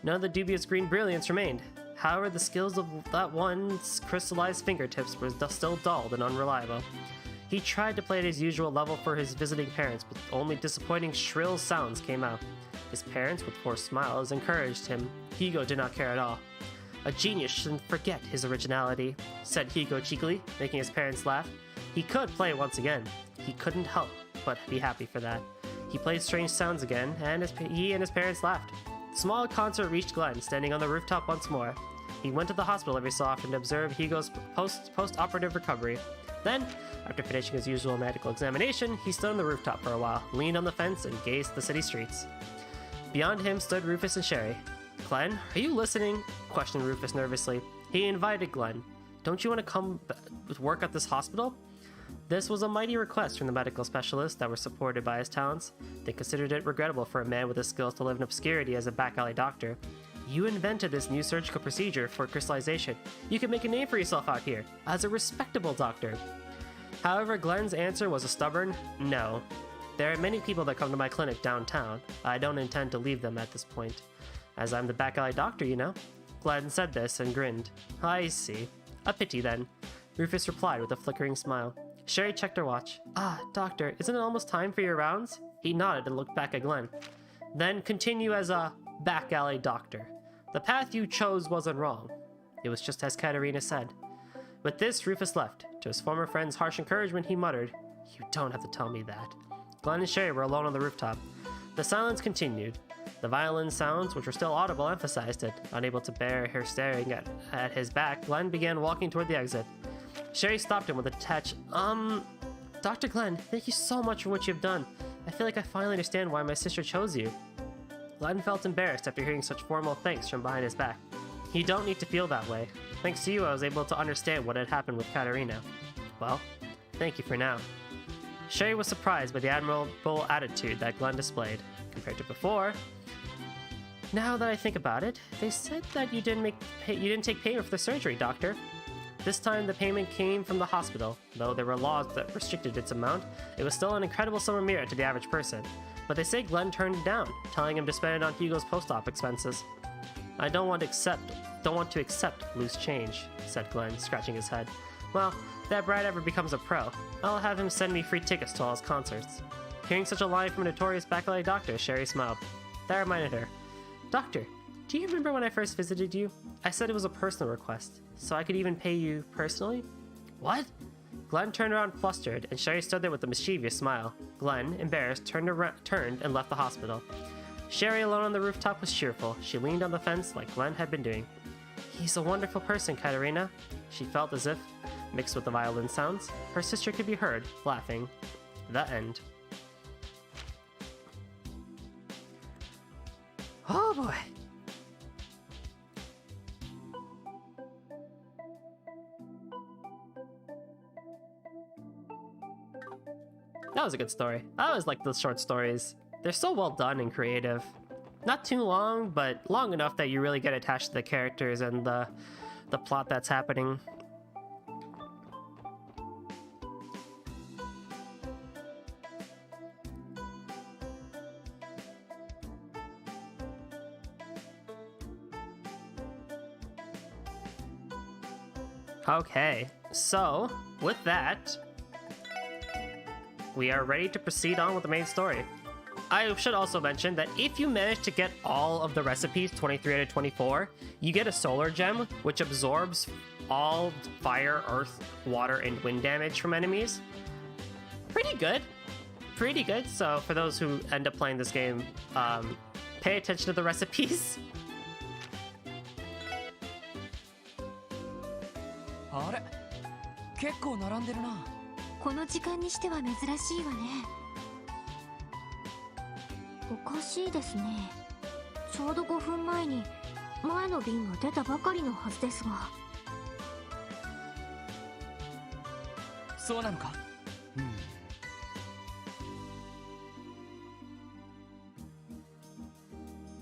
None of the dubious green brilliance remained. However, the skills of that one's crystallized fingertips were still dulled and unreliable. He tried to play at his usual level for his visiting parents, but only disappointing shrill sounds came out. His parents, with forced smiles, encouraged him. Hugo did not care at all. A genius shouldn't forget his originality, said Hugo cheekily, making his parents laugh. He could play once again. He couldn't help but be happy for that. He played strange sounds again, and he and his parents laughed. The small concert reached Glenn, standing on the rooftop once more. He went to the hospital every so often to observe Hugo's post-operative recovery. Then, after finishing his usual medical examination, he stood on the rooftop for a while, leaned on the fence, and gazed at the city streets. Beyond him stood Rufus and Sherry. "Glenn, are you listening?" questioned Rufus nervously. He invited Glenn. "Don't you want to come work at this hospital?" This was a mighty request from the medical specialists that were supported by his talents. They considered it regrettable for a man with his skills to live in obscurity as a back alley doctor. "You invented this new surgical procedure for crystallization. You could make a name for yourself out here, as a respectable doctor." However, Glenn's answer was a stubborn no. "There are many people that come to my clinic downtown. I don't intend to leave them at this point. As I'm the back alley doctor, you know." Glenn said this and grinned. "I see. A pity, then," Rufus replied with a flickering smile. Sherry checked her watch. "Ah, doctor, isn't it almost time for your rounds?" He nodded and looked back at Glenn. "Then continue as a back alley doctor. The path you chose wasn't wrong. It was just as Katerina said." With this, Rufus left. To his former friend's harsh encouragement, he muttered, "You don't have to tell me that." Glenn and Sherry were alone on the rooftop. The silence continued. The violin sounds, which were still audible, emphasized it. Unable to bear her staring at his back, Glenn began walking toward the exit. Sherry stopped him with a touch. Dr. Glenn, thank you so much for what you've done. I feel like I finally understand why my sister chose you." Glenn felt embarrassed after hearing such formal thanks from behind his back. "You don't need to feel that way. Thanks to you, I was able to understand what had happened with Katerina." "Well, thank you for now." Sherry was surprised by the admirable attitude that Glenn displayed. Compared to before, "Now that I think about it, they said that you didn't take payment for the surgery, doctor." This time, the payment came from the hospital. Though there were laws that restricted its amount, it was still an incredible sum of merit to the average person. But they say Glenn turned it down, telling him to spend it on Hugo's post-op expenses. "I don't want to accept loose change," said Glenn, scratching his head. "Well, if that Brad ever becomes a pro, I'll have him send me free tickets to all his concerts." Hearing such a line from a notorious back alley doctor, Sherry smiled. That reminded her. "Doctor, do you remember when I first visited you? I said it was a personal request, so I could even pay you personally?" "What?" Glenn turned around flustered, and Sherry stood there with a mischievous smile. Glenn, embarrassed, turned and left the hospital. Sherry, alone on the rooftop, was cheerful. She leaned on the fence like Glenn had been doing. "He's a wonderful person, Katerina." She felt as if, mixed with the violin sounds, her sister could be heard, laughing. The end. Oh boy. That was a good story. I always like those short stories. They're so well done and creative. Not too long, but long enough that you really get attached to the characters and the plot that's happening. Okay, so with that, we are ready to proceed on with the main story. I should also mention that if you manage to get all of the recipes, 23 out of 24, you get a solar gem, which absorbs all fire, earth, water, and wind damage from enemies. Pretty good. Pretty good. So for those who end up playing this game, pay attention to the recipes. あれ結構並んでるな。この時間にしては珍しいわね。おかしいですね。ちょうど5分前に前の便が出たばかりのはずですが。そうなのか。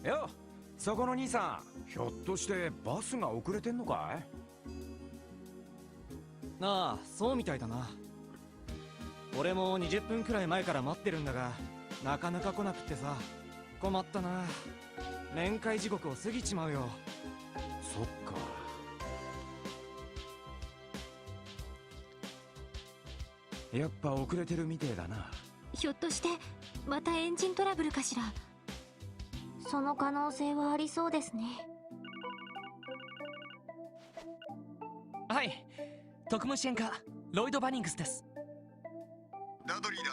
よ、そこの兄さん、ひょっとしてバスが遅れてんのかい？ああ、そうみたいだな。俺も20分くらい前から待ってるんだが、なかなか来なくってさ、困ったな。面会時刻を過ぎちまうよ。そっか。やっぱ遅れてるみてえだな。ひょっとしてまたエンジントラブルかしら。その可能性はありそうですね。はい、特務支援課ロイド・バニングスです。ダドリーだ。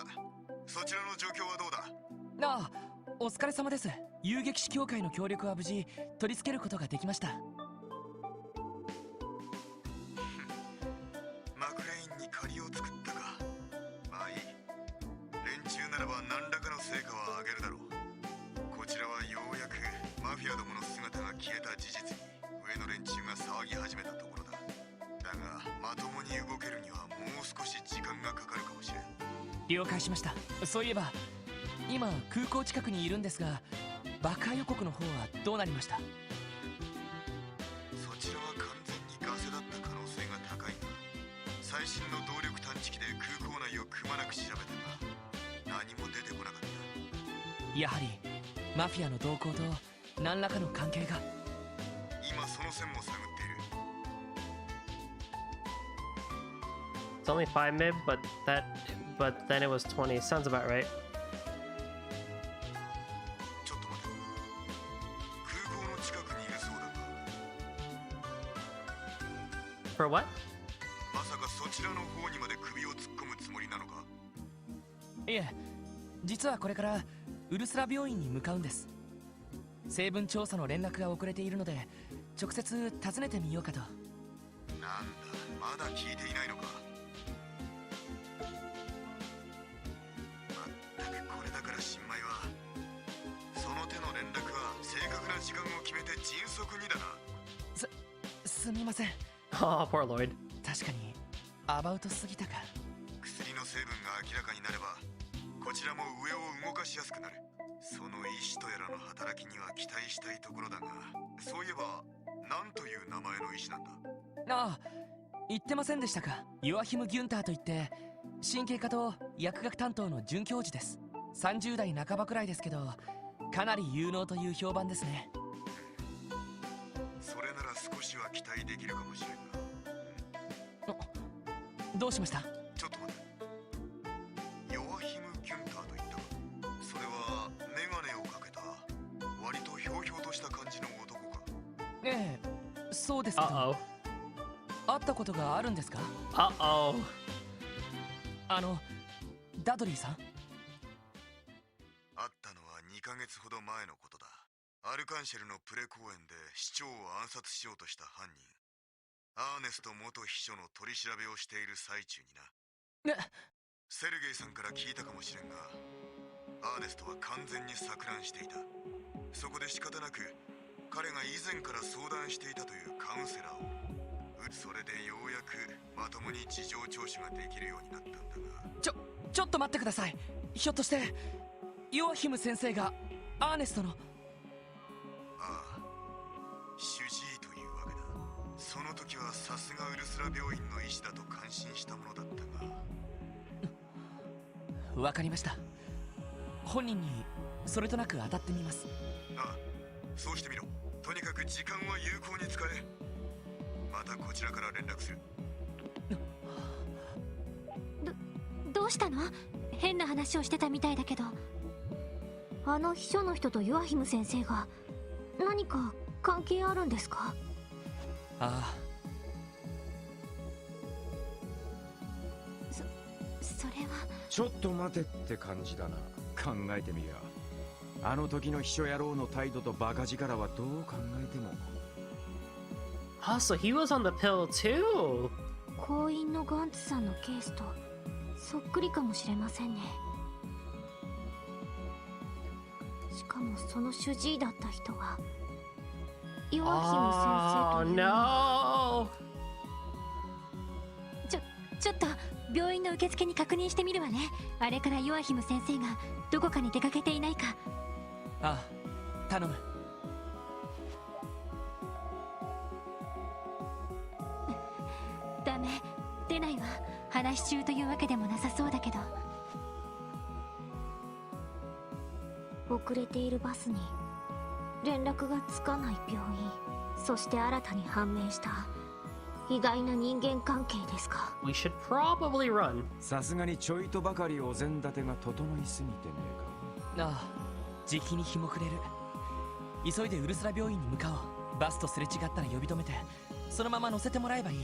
そちらの状況はどうだ？ああ、お疲れ様です。遊撃士協会の協力は無事取り付けることができました。マクレインに借りを作ったか。まあいい。連中ならば何らかの成果は上げるだろう。こちらはようやくマフィアどもの姿が消えた事実に上の連中が騒ぎ始めたところだ。だがまともに動けるにはもう少し時間がかかるかもしれん。了解しました。そういえば今空港近くにいるんですが、爆破予告の方はどうなりました？そちらは完全にガセだった可能性が高いが、最新の動力探知機で空港内をくまなく調べたが何も出てこなかった。やはりマフィアの動向と何らかの関係が。今その線も探っている。 It's only 5 mib, but then it was 20. Sounds about right. ちょっと待て。空港の近くにいるそうだが。 For what? まさかそちらの方にまで首を突っ込むつもりなのか？いえ、実はこれからウルスラ病院に向かうんです。成分調査の連絡が遅れているので直接訪ねてみようかと。なんだ、まだ聞いていないのか。まったくこれだから新米は。その手の連絡は正確な時間を決めて迅速にだな。すみません。 Oh, poor Lloyd. 確かにアバウトすぎたか。薬の成分が明らかになればこちらも上を動かしやすくなる。その意志とやらの働きには期待したいところだが、そういえば何という名前の医師なんだ？ああ、言ってませんでしたか。ヨアヒム・ギュンターといって神経科と薬学担当の准教授です。30代半ばくらいですけどかなり有能という評判ですね。それなら少しは期待できるかもしれんが。どうしました？ちょっと待て。ヨアヒム・ギュンターと言ったか。それはメガネをかけた割とひょうひょうとした感じの男か？ええ、そうですけど。 Uh-oh. 会ったことがあるんですか？ Uh-oh. ダドリーさん。会ったのは2ヶ月ほど前のことだ。アルカンシェルのプレ公演で市長を暗殺しようとした犯人アーネスト元秘書の取り調べをしている最中にな。セルゲイさんから聞いたかもしれんが、アーネストは完全に錯乱していた。そこで仕方なく彼が以前から相談していたというカウンセラーを。それでようやくまともに事情聴取ができるようになったんだが。ちょっと待ってください。ひょっとしてヨアヒム先生がアーネストの。ああ、主治医というわけだ。その時はさすがウルスラ病院の医師だと感心したものだったが。わかりました。本人にそれとなく当たってみます。ああ、そうしてみろ。とにかく時間は有効に使え。またこちらから連絡する。どうしたの？変な話をしてたみたいだけど。あの秘書の人とヨアヒム先生が何か関係あるんですか？ああ、それは。ちょっと待てって感じだな。考えてみりゃ、あの時の秘書野郎の態度とバカ力はどう考えても。Oh, so he was on the pill too. 行員のガンツさんのケースとそっくりかもしれませんね。しかもその主治医だった人はヨアヒム先生という。 Oh, no. ちょっと病院の受付に確認してみるわね。あれからヨアヒム先生がどこかに出かけていないか。ああ、頼む。ダメ、出ないわ。話し中というわけでもなさそうだけど。遅れているバスに連絡がつかない病院、そして新たに判明した意外な人間関係ですか。 We should probably run. さすがにちょいとばかりお膳立てが整いすぎてねえか。ああ、じきに日も暮れる。急いでウルスラ病院に向かおう。バスとすれ違ったら呼び止めて、そのまま乗せてもらえばいい。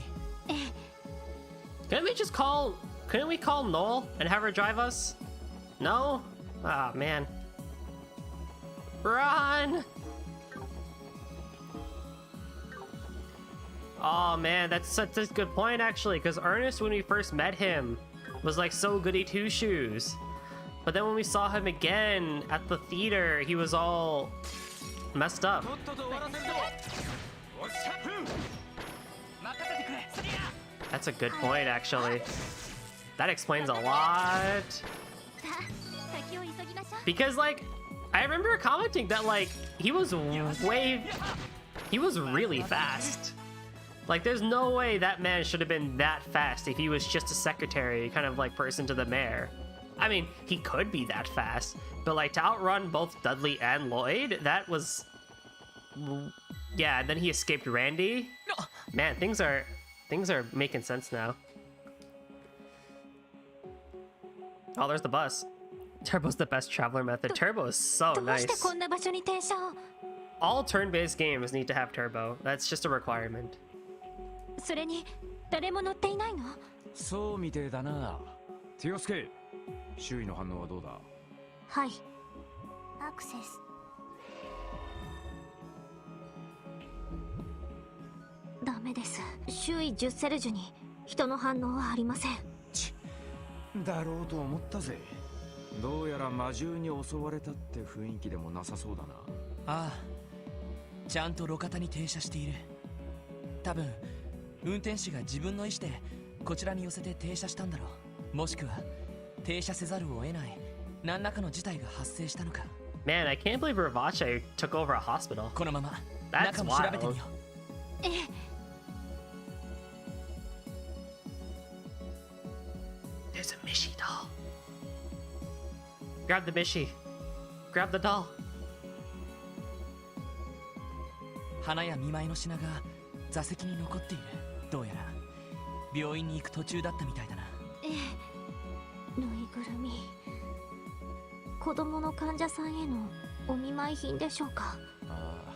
Couldn't we call Noel and have her drive us? No? Ah, man. Run! Oh man, that's such a good point actually, because Ernest, when we first met him, was like so goody two shoes. But then when we saw him again at the theater, he was all messed up. That's a good point actually. That explains a lot. Because like, I remember commenting that like, he was really fast. Like, there's no way that man should have been that fast if he was just a secretary, kind of like person to the mayor. I mean, he could be that fast, but like to outrun both Dudley and Lloyd, that was... Yeah, and then he escaped Randy. Man, things are making sense now. Oh, there's the bus. Turbo's the best traveler method. Turbo is so どう nice. してこんな場所に停車を？ All turn-based games need to have turbo. That's just a requirement. それに誰も乗っていないの？そうみてえだな。ティオスケ、周囲の反応はどうだ？はい。アクセス。ダメです。周囲10セルジュに人の反応はありません。だろうと思ったぜ。どうやら魔獣に襲われたって雰囲気でもなさそうだな。ああ、ちゃんと路肩に停車している。多分運転手が自分の意思でこちらに寄せて停車したんだろう。もしくは停車せざるを得ない何らかの事態が発生したのか。 Man, I can't believe Ravache took over a hospital. このまま That's 中も調べてみよう。ええ。 There's a Mishi doll. Grab the Mishi. Grab the doll. 花や見舞いの品が座席に残っている。どうやら病院に行く途中だったみたいだな。ええ。ぬいぐるみ。子供の患者さんへのお見舞い品でしょうか。ああ、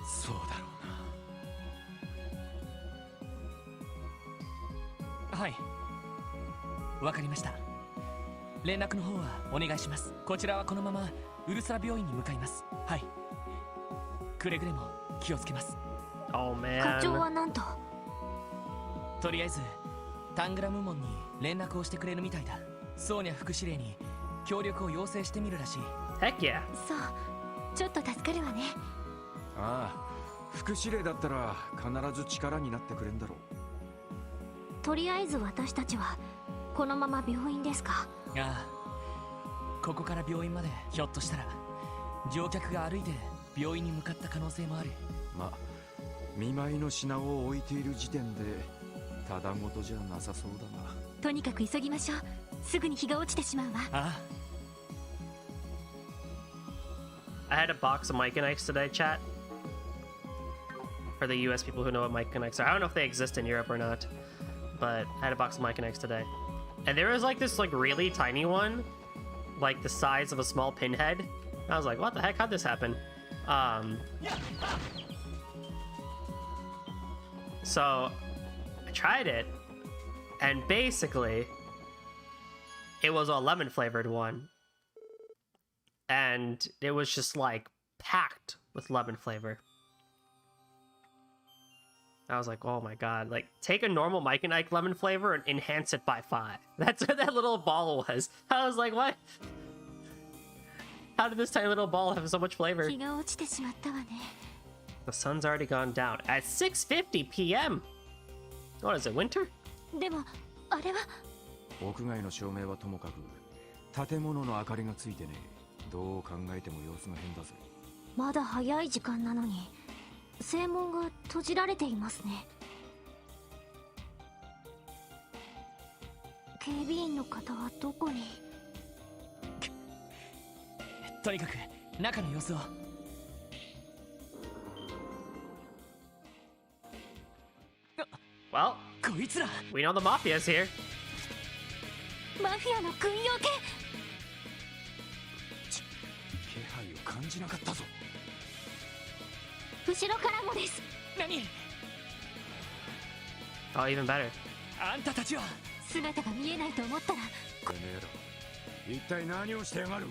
そうだろうな。はい、わかりました。連絡の方はお願いします。こちらはこのままウルスラ病院に向かいます。はい、くれぐれも気をつけます。 Oh 課長 man. はなんと？とりあえずタングラム門に連絡をしてくれるみたいだ。ソーニャ副司令に協力を要請してみるらしい。 Heck yeah. そう。ちょっと助かるわね。ああ、副司令だったら必ず力になってくれんだろう。とりあえず私たちはこのまま病院ですか？ああ、ここから病院までひょっとしたら乗客が歩いて病院に向かった可能性もある。ま、見舞いの品を置いている時点でただごとじゃなさそうだな。とにかく急ぎましょう。すぐに日が落ちてしまうわ。あ I had a box of mic connects today, chat. For the US people who know what mic connects are. I don't know if they exist in Europe or not. But I had a box of mic connects today. And there was like this like really tiny one. Like the size of a small pinhead. I was like, what the heck? How'd this happen? So I tried it. And basically, it was a lemon flavored one. And it was just like packed with lemon flavor. I was like, oh my god, like take a normal Mike and Ike lemon flavor and enhance it by 5. That's what that little ball was. I was like, what? How did this tiny little ball have so much flavor? 日が落ちてしまったわね。 The sun's already gone down at 6:50 p.m. What is it, winter? でもあれは屋外の照明はともかく建物の明かりがついてね。どう考えても様子が変だぜ。まだ早い時間なのに正門が閉じられていますね。警備員の方はどこに？とにかく中の様子を。Well, こいつら we know the mafia's here. マフィアの軍用系。気配を感じなかったぞ。後ろからもです。何？ Oh, even better. あんたたちは姿が見えないと思ったらてめえら一体何をしてやがる。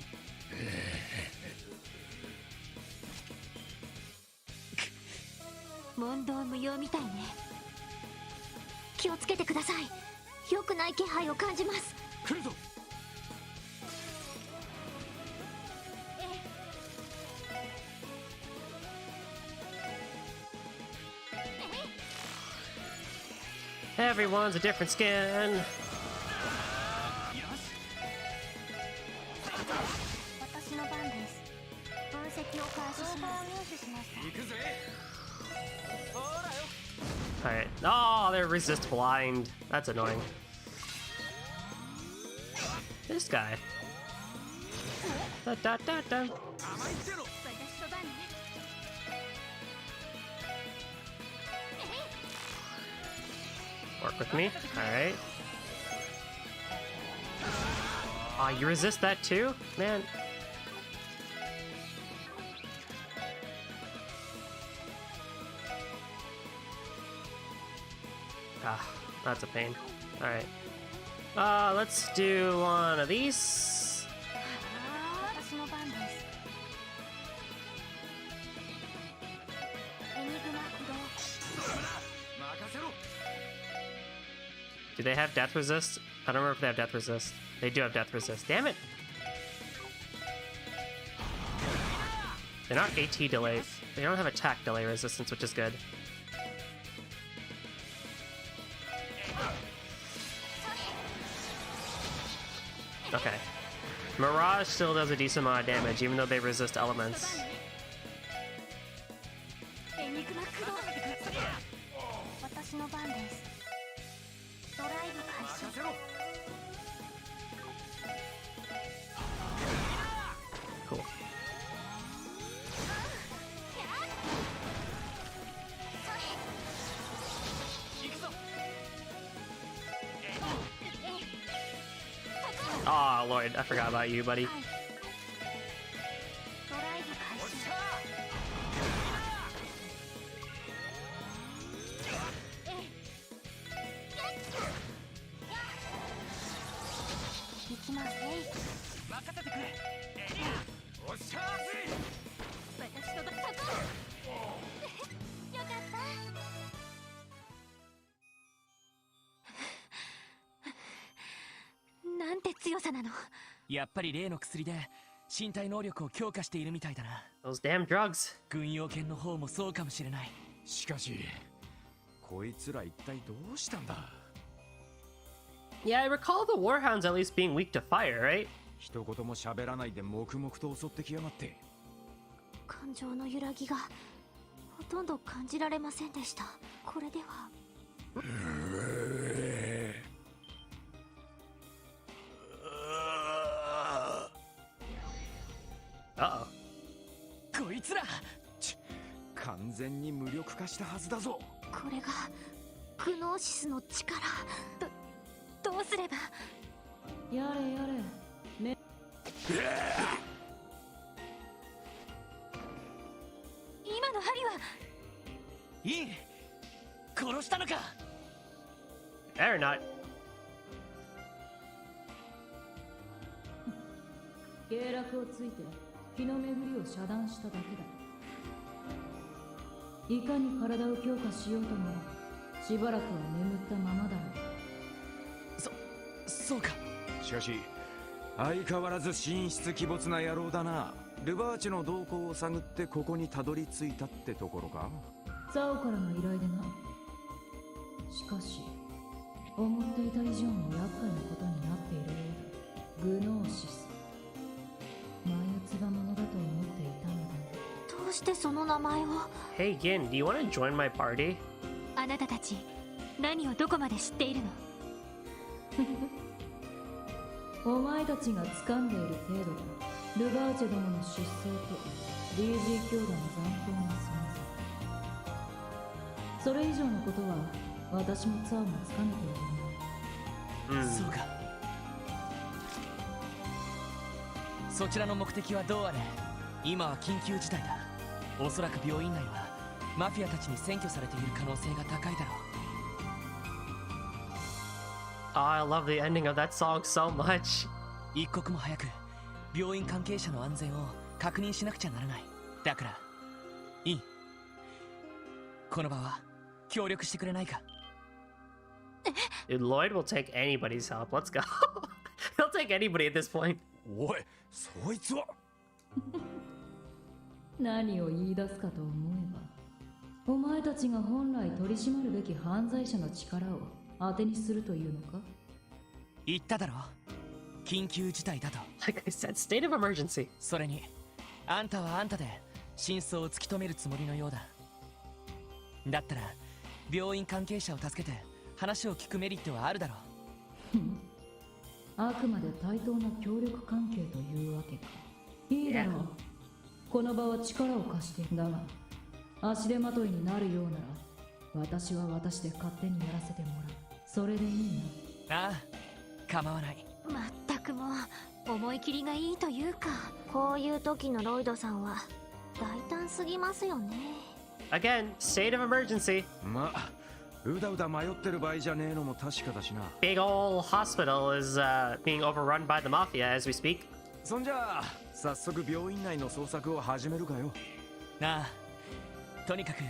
問答無用みたいね。気をつけてください。良くない気配を感じます。来るぞ。Everyone's a different skin. 私の番です。分析を開始します。入手しました。行くぜ。 Alright. Oh, they're resist blind. That's annoying. This guy. Da, da, da, da. Work with me. Alright. Oh, you resist that too? Man. Ah, that's a pain. Alright. Let's do one of these. 私の番です。エニグマ起動。 Do they have death resist? I don't remember if they have death resist. They do have death resist. Damn it! They're not AT delay. They don't have attack delay resistance, which is good. Okay. Mirage still does a decent amount of damage, even though they resist elements. エニグマ起動。私の番です。ドライブ開始。 Cool. Oh, Lord, I forgot about you, buddy. ドライブ開始。行きますね。任せてくれ。エリア。おっしゃーぜ。私の番。よかった。なんて強さなの。やっぱり例の薬で身体能力を強化しているみたいだな。 Those damn drugs. 軍用犬の方もそうかもしれない。しかしこいつら一体どうしたんだ。 Yeah, I recall the warhounds at least being weak to fire, right? 一言も喋らないで黙々と襲ってきやがって。感情の揺らぎがほとんど感じられませんでした。これではUh-oh. こいつら完全に無力化したはずだぞ。これがグノーシスの力。どうすれば。やれやれ。今の針は。イン殺したのか。 Better not. 経絡をついて気の巡りを遮断しただけだ。いかに体を強化しようともしばらくは眠ったままだろう。そうか。しかし相変わらず神出鬼没な野郎だな。ルバーチの動向を探ってここにたどり着いたってところか。ザオからの依頼でな。しかし思っていた以上に厄介なことになっているようだ。グノーシス、前つばものだと思っていたのだ。どうしてその名前を。 Hey, Gin, do you want to join my party? あなたたち何をどこまで知っているの。お前たちが掴んでいる程度だ。ルバーチェ殿の失踪と DG 兄弟の残党の存在。それ以上のことは私もツアーもつかめているな。そうか。そちらの目的はどうあれ今は緊急事態だ。おそらく病院内はマフィアたちに占拠されている可能性が高いだろう。 Oh, I love the ending of that song so much. 一刻も早く病院関係者の安全を確認しなくちゃならない。だからいい、この場は協力してくれないか。 Dude, Lloyd will take anybody's help. Let's go. He'll take anybody at this point. おい、そいつは。何を言い出すかと思えば、お前たちが本来取り締まるべき犯罪者の力を当てにするというのか。言っただろ、緊急事態だと。 Like I said, state of emergency. それにあんたはあんたで真相を突き止めるつもりのようだ。だったら病院関係者を助けて話を聞くメリットはあるだろう。あくまで対等な協力関係というわけか。いいだろう。この場は力を貸してだが、足手まといになるようなら私は私で勝手にやらせてもらう。それでいいな。ああ、構わない。まったくもう思い切りがいいというか、こういう時のロイドさんは大胆すぎますよね。 Again, state of emergency. まあうだうだ迷ってる場合じゃねえのも確かだしな。 Big ol' hospital is being overrun by the mafia as we speak. そんじゃあ早速病院内の捜索を始めるかよ。なあ、とにかく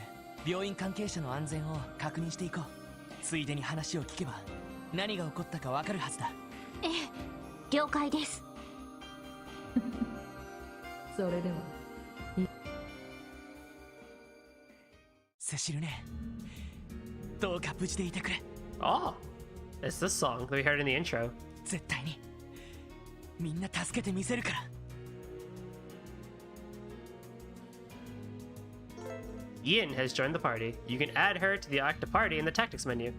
病院関係者の安全を確認していこう。ついでに話を聞けば何が起こったかわかるはずだ。ええ、了解です。それではセシルね、どうか無事でいてくれ。 Oh, it's this song that we heard in the intro. 絶対にみんな助けてみせるから。Yin has joined the party. You can add her to the active party in the tactics menu.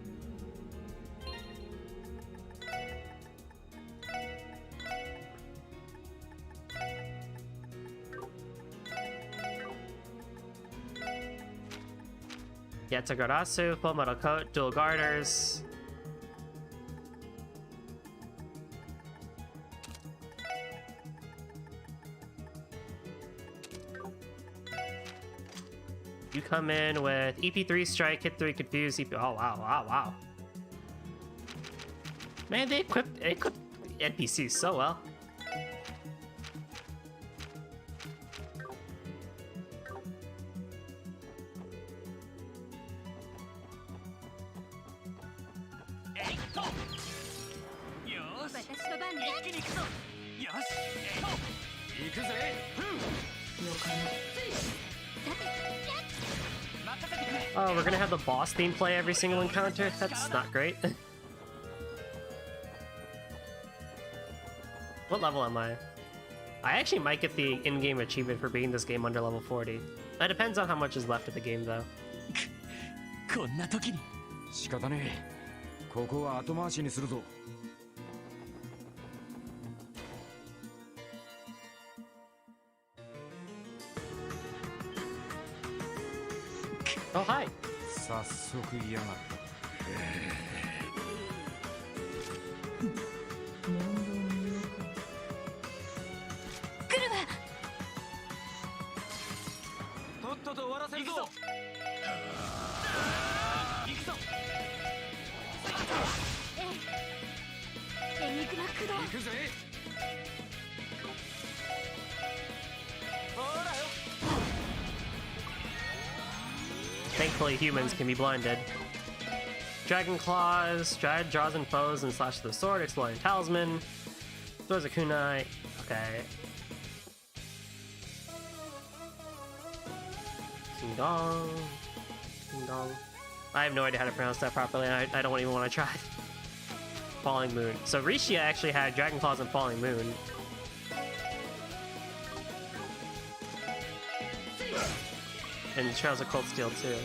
Yatagarasu, full metal coat, dual garters. You come in with EP3 strike, hit 3 confuse, EP. Oh wow. Man, they equipped NPCs so well. Oh, we're gonna have the boss theme play every single encounter? That's not great. What level am I? I actually might get the in-game achievement for beating this game under level 40. That depends on how much is left of the game, though. こんな時に仕方ねえ。ここは後回しにするぞ。Oh, hi! 早速嫌がった。面倒見ようか。来るわ。とっとと終わらせるぞ。行くぞ。エニグマ駆動。行くぜ。ほらよ。 Thankfully, humans can be blinded. Dragon Claws, Stride draws in foes and slashes with the sword, exploring Talisman. Throws a kunai. Okay. Ding dong. Ding dong. I have no idea how to pronounce that properly, and I don't even want to try. Falling Moon. So Rishia actually had Dragon Claws and Falling Moon. And Trails of Cold Steel too.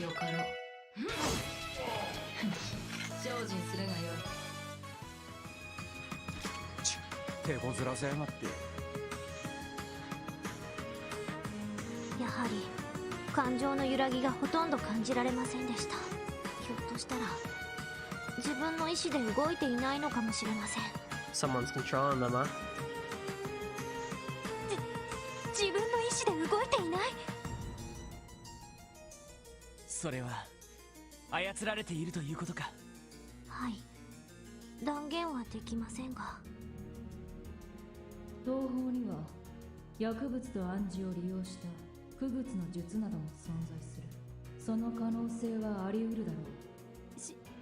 よかろう。精進するがよい。手こずらせやがって。やはり感情の揺らぎがほとんど感じられませんでした。ひょっとしたら自分の意志で動いていないのかもしれません。 Someone's controlling them, huh? 自分の意志で動いていない。それは操られているということか。はい、断言はできませんが、東方には薬物と暗示を利用した傀儡の術なども存在する。その可能性はあり得るだろう。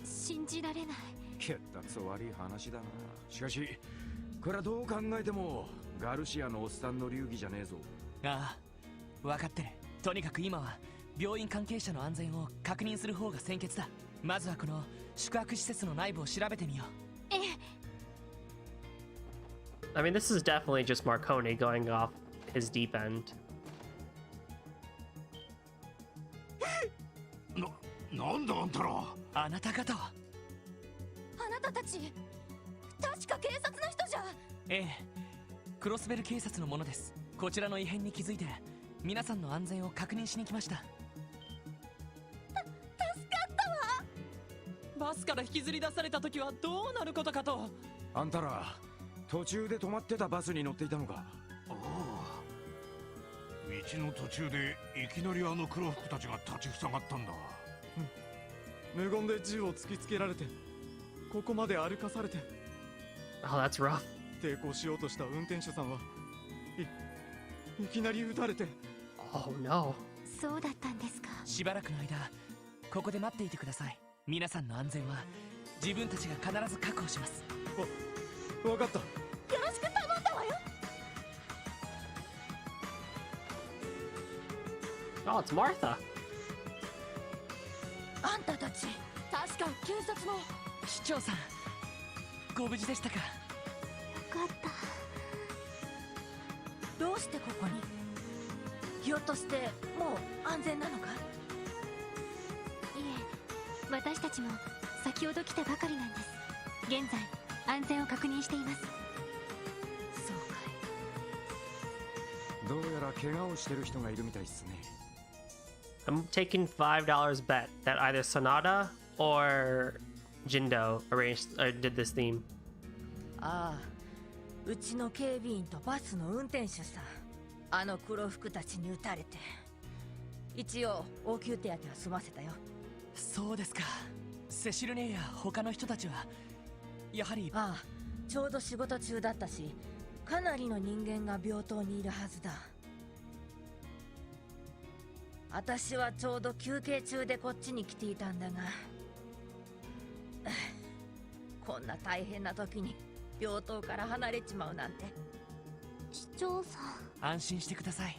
信じられない。けったくそ悪い話だな。しかしこれはどう考えてもガルシアのおっさんの流儀じゃねえぞ。ああ、分かってる。とにかく今は病院関係者の安全を確認する方が先決だ。まずはこの宿泊施設の内部を調べてみよう。ええ。 I mean, this is definitely just Marconi going off his deep end. なんだあんたら。あなた方は。あなたたち、確か警察の人じゃ。ええ、クロスベル警察のものです。こちらの異変に気づいて皆さんの安全を確認しに来ました。助かったわ。バスから引きずり出された時はどうなることかと。あんたら途中で止まってたバスに乗っていたのか。ああ、道の途中でいきなりあの黒服たちが立ちふさがったんだ。無言で銃を突きつけられて、ここまで歩かされて。 Oh, that's rough. 抵抗しようとした運転手さんは いきなり撃たれて。 Oh no. そうだったんですか。しばらくの間ここで待っていてください。皆さんの安全は自分たちが必ず確保します。わかった。よろしく頼んだわよ。 Oh, it's Martha. あんたたち、確か警察の。市長さん、ご無事でしたか。よかった。どうしてここに。ひょっとしてもう安全なのか。いえ、私たちも先ほど来たばかりなんです。現在安全を確認しています。そうかい。どうやら怪我をしてる人がいるみたいっすね。 I'm taking $5 bet that either Sonata or Jindo arranged or did this theme. ああ、うちの警備員とバスの運転手さん、あの黒服たちに撃たれて、一応応急手当ては済ませたよ。そうですか。セシル姉や他の人たちはやはり。ああ、ちょうど仕事中だったし、かなりの人間が病棟にいるはずだ。私はちょうど休憩中でこっちに来ていたんだが、こんな大変な時に病棟から離れちまうなんて。市長さん、安心してください。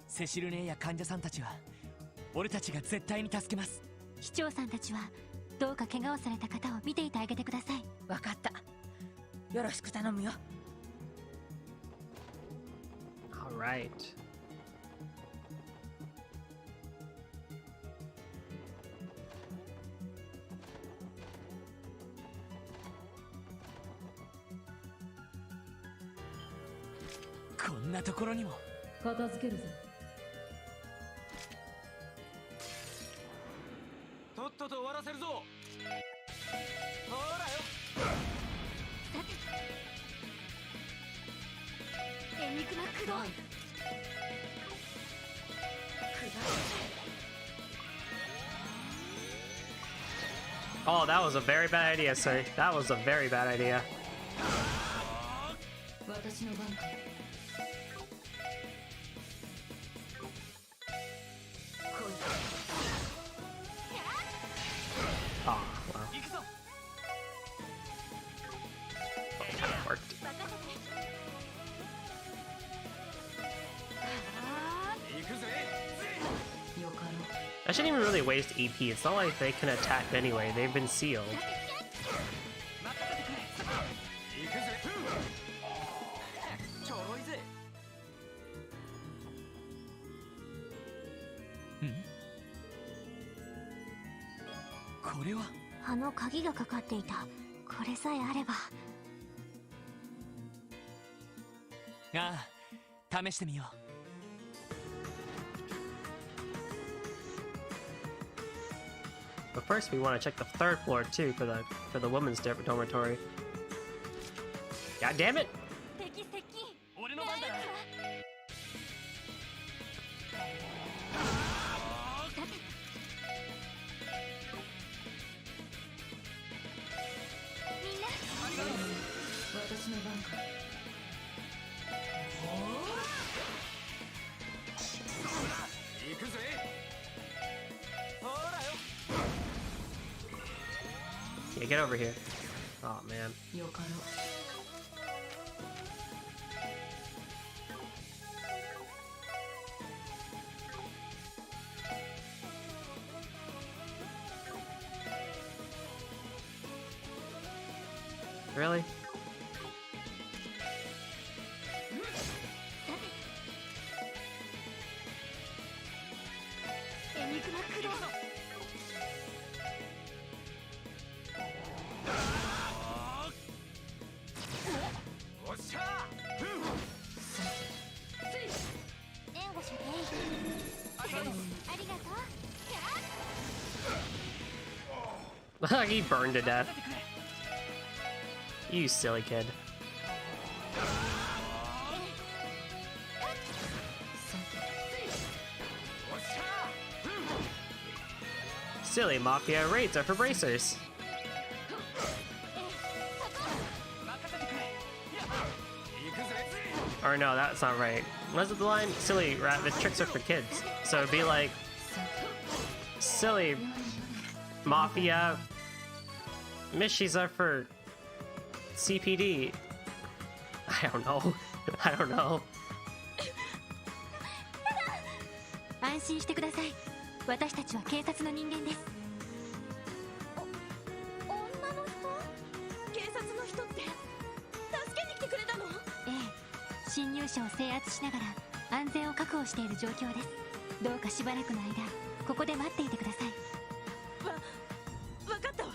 セシル姉や患者さんたちは俺たちが絶対に助けます。市長さんたちはどうか怪我をされた方を見ていてあげてください。わかった。よろしく頼むよ。Alright. こんなところにも。片付けるぞ。とっとと終わらせるぞ。ほらよ。エニグマクローン。Oh, that was a very bad idea, sir. That was a very bad idea. 私の番か。Oh, well. That kind of worked. I shouldn't even really waste EP. It's not like they can attack anyway. They've been sealed. Hmm? これはあの鍵がかかっていた。これさえあれば。ああ、試してみよう。But first, we want to check the third floor too for the women's dormitory. God damn it! 敵敵。俺の番だ。みんな。私の番か。行くぜ。ほらよ。 Yeah, get over here. Oh man. よかろう。Really? エニグマクローン。おっしゃ援護者でありがとう。 He burned to death. You silly kid. Silly Mafia raids are for bracers. Or no, that's not right. Was it the line? Silly rat, the tricks are for kids. So it'd be like, silly Mafia missions are for CPD. I don't know. I don't know. 安心してください。私たちは警察の人間です。女の人？警察の人って助けに来てくれたの？ええ、侵入者を制圧しながら安全を確保している状況です。どうかしばらくの間ここで待っていてください。わかったわ。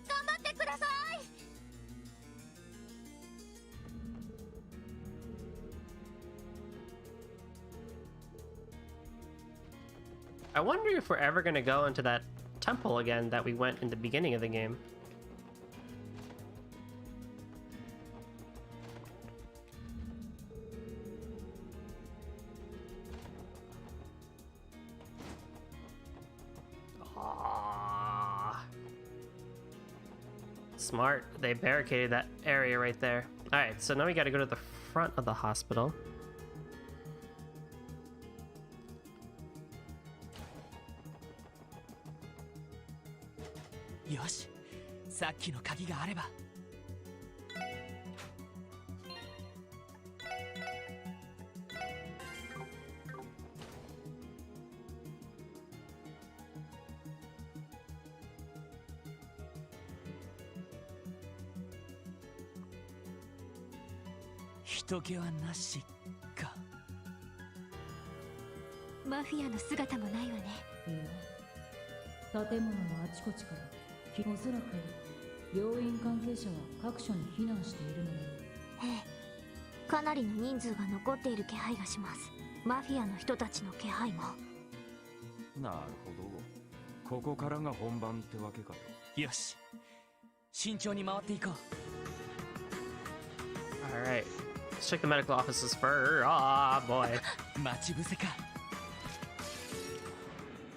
頑張ってください。 I wonder if we're ever gonna go into that temple again that we went in the beginning of the game. Smart. They barricaded that area right there. Alright, so now we gotta go to the front of the hospital. Yosh, さっきの鍵があれば。人気はなしか。マフィアの姿もないわね。いや、建物のあちこちからおそらく病院関係者は各所に避難しているので。ええ、かなりの人数が残っている気配がします。マフィアの人たちの気配も。なるほど、ここからが本番ってわけかよ。よし、慎重に回っていこう。Alright, let's check the medical offices first. Ah, boy. 待ち伏せか。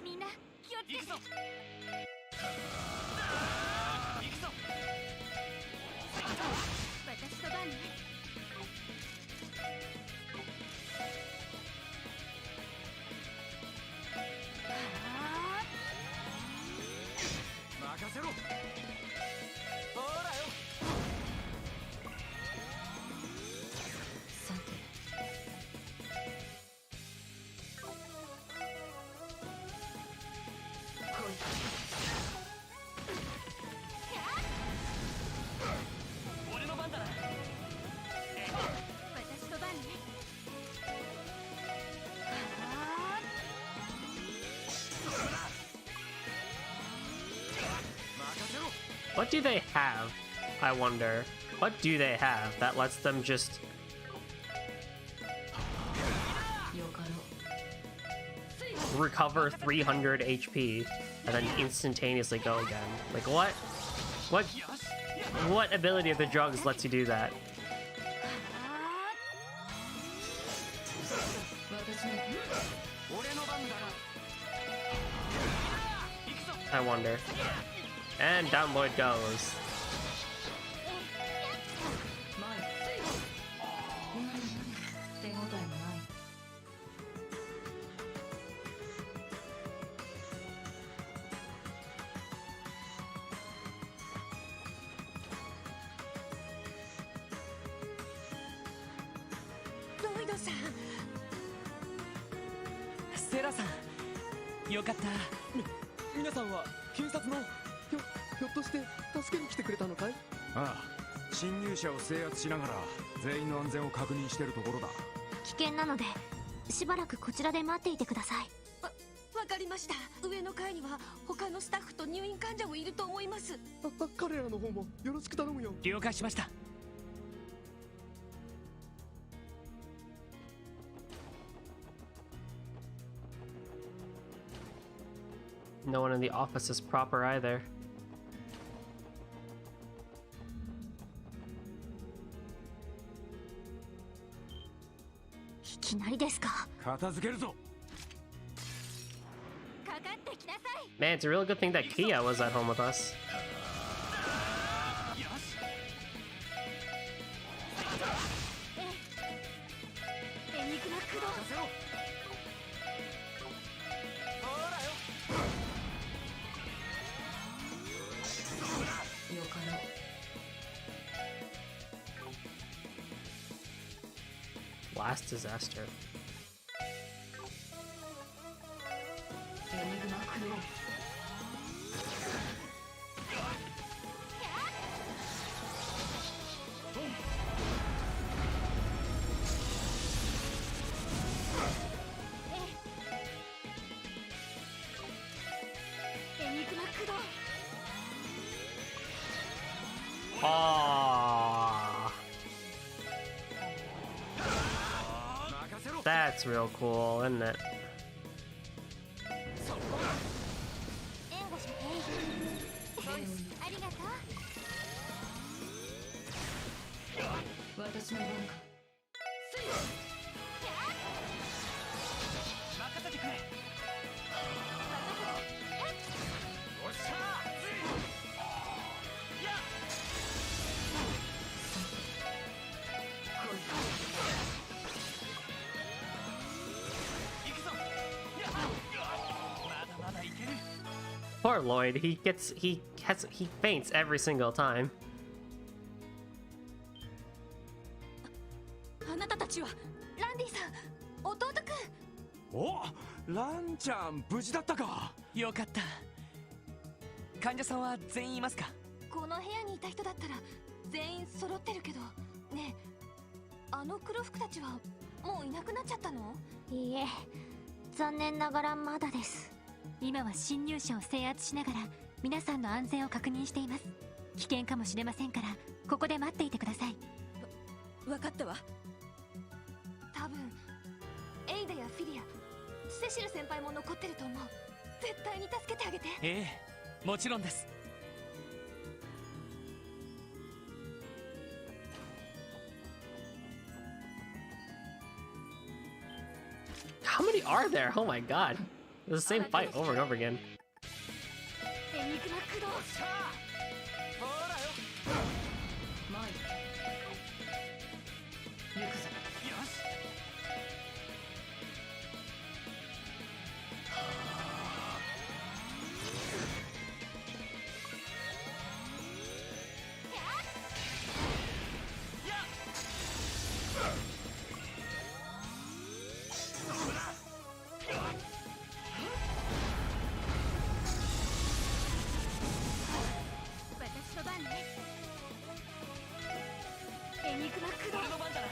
みんな気をつけて。私と番ね。任せろ。さて、俺の番だな。私と番ね。What do they have? I wonder. What do they have that lets them just... よかろう。 recover 300 HP and then instantaneously go again? Like what? What ability of the drugs lets you do that? 私の I wonder. And down Lloyd goes. 前。手応えもない。ロイドさん。セラさん、よかった。皆さんは警察のひょっとして助けに来てくれたのかい？ああ、侵入者を制圧しながら全員の安全を確認してるところだ。危険なのでしばらくこちらで待っていてください。わかりました。上の階には他のスタッフと入院患者もいると思います。彼らの方もよろしく頼むよ。了解しました。No one in the office is proper either. いきなりですか。片付けるぞ。かかってきなさい。 Man, it's a real good thing that Kia was at home with us. エニグマ駆動。よかろう。 Last disaster. エニグマ駆動。エニグマ駆動。 Aww. That's real cool, isn't it? 援護しありがとう。私の番か。任せてくれ。おっしゃー。Poor Lloyd. He faints every single time. あなたたちはランディさん、弟くん。お、ランちゃん無事だったか。よかった。患者さんは全員いますか？この部屋にいた人だったら全員揃ってるけどねえ、あの黒服たちはもういなくなっちゃったの？いいえ、残念ながらまだです。今は侵入者を制圧しながら皆さんの安全を確認しています。危険かもしれませんからここで待っていてください。分かったわ。多分エイダやフィリア、セシル先輩も残ってると思う。絶対に助けてあげて。ええ、もちろんです。How many are there? Oh my god. It's the same fight over and over again. エニグマ駆動。前行くぞ。私の番ね。エニグマ駆動。俺の番だな。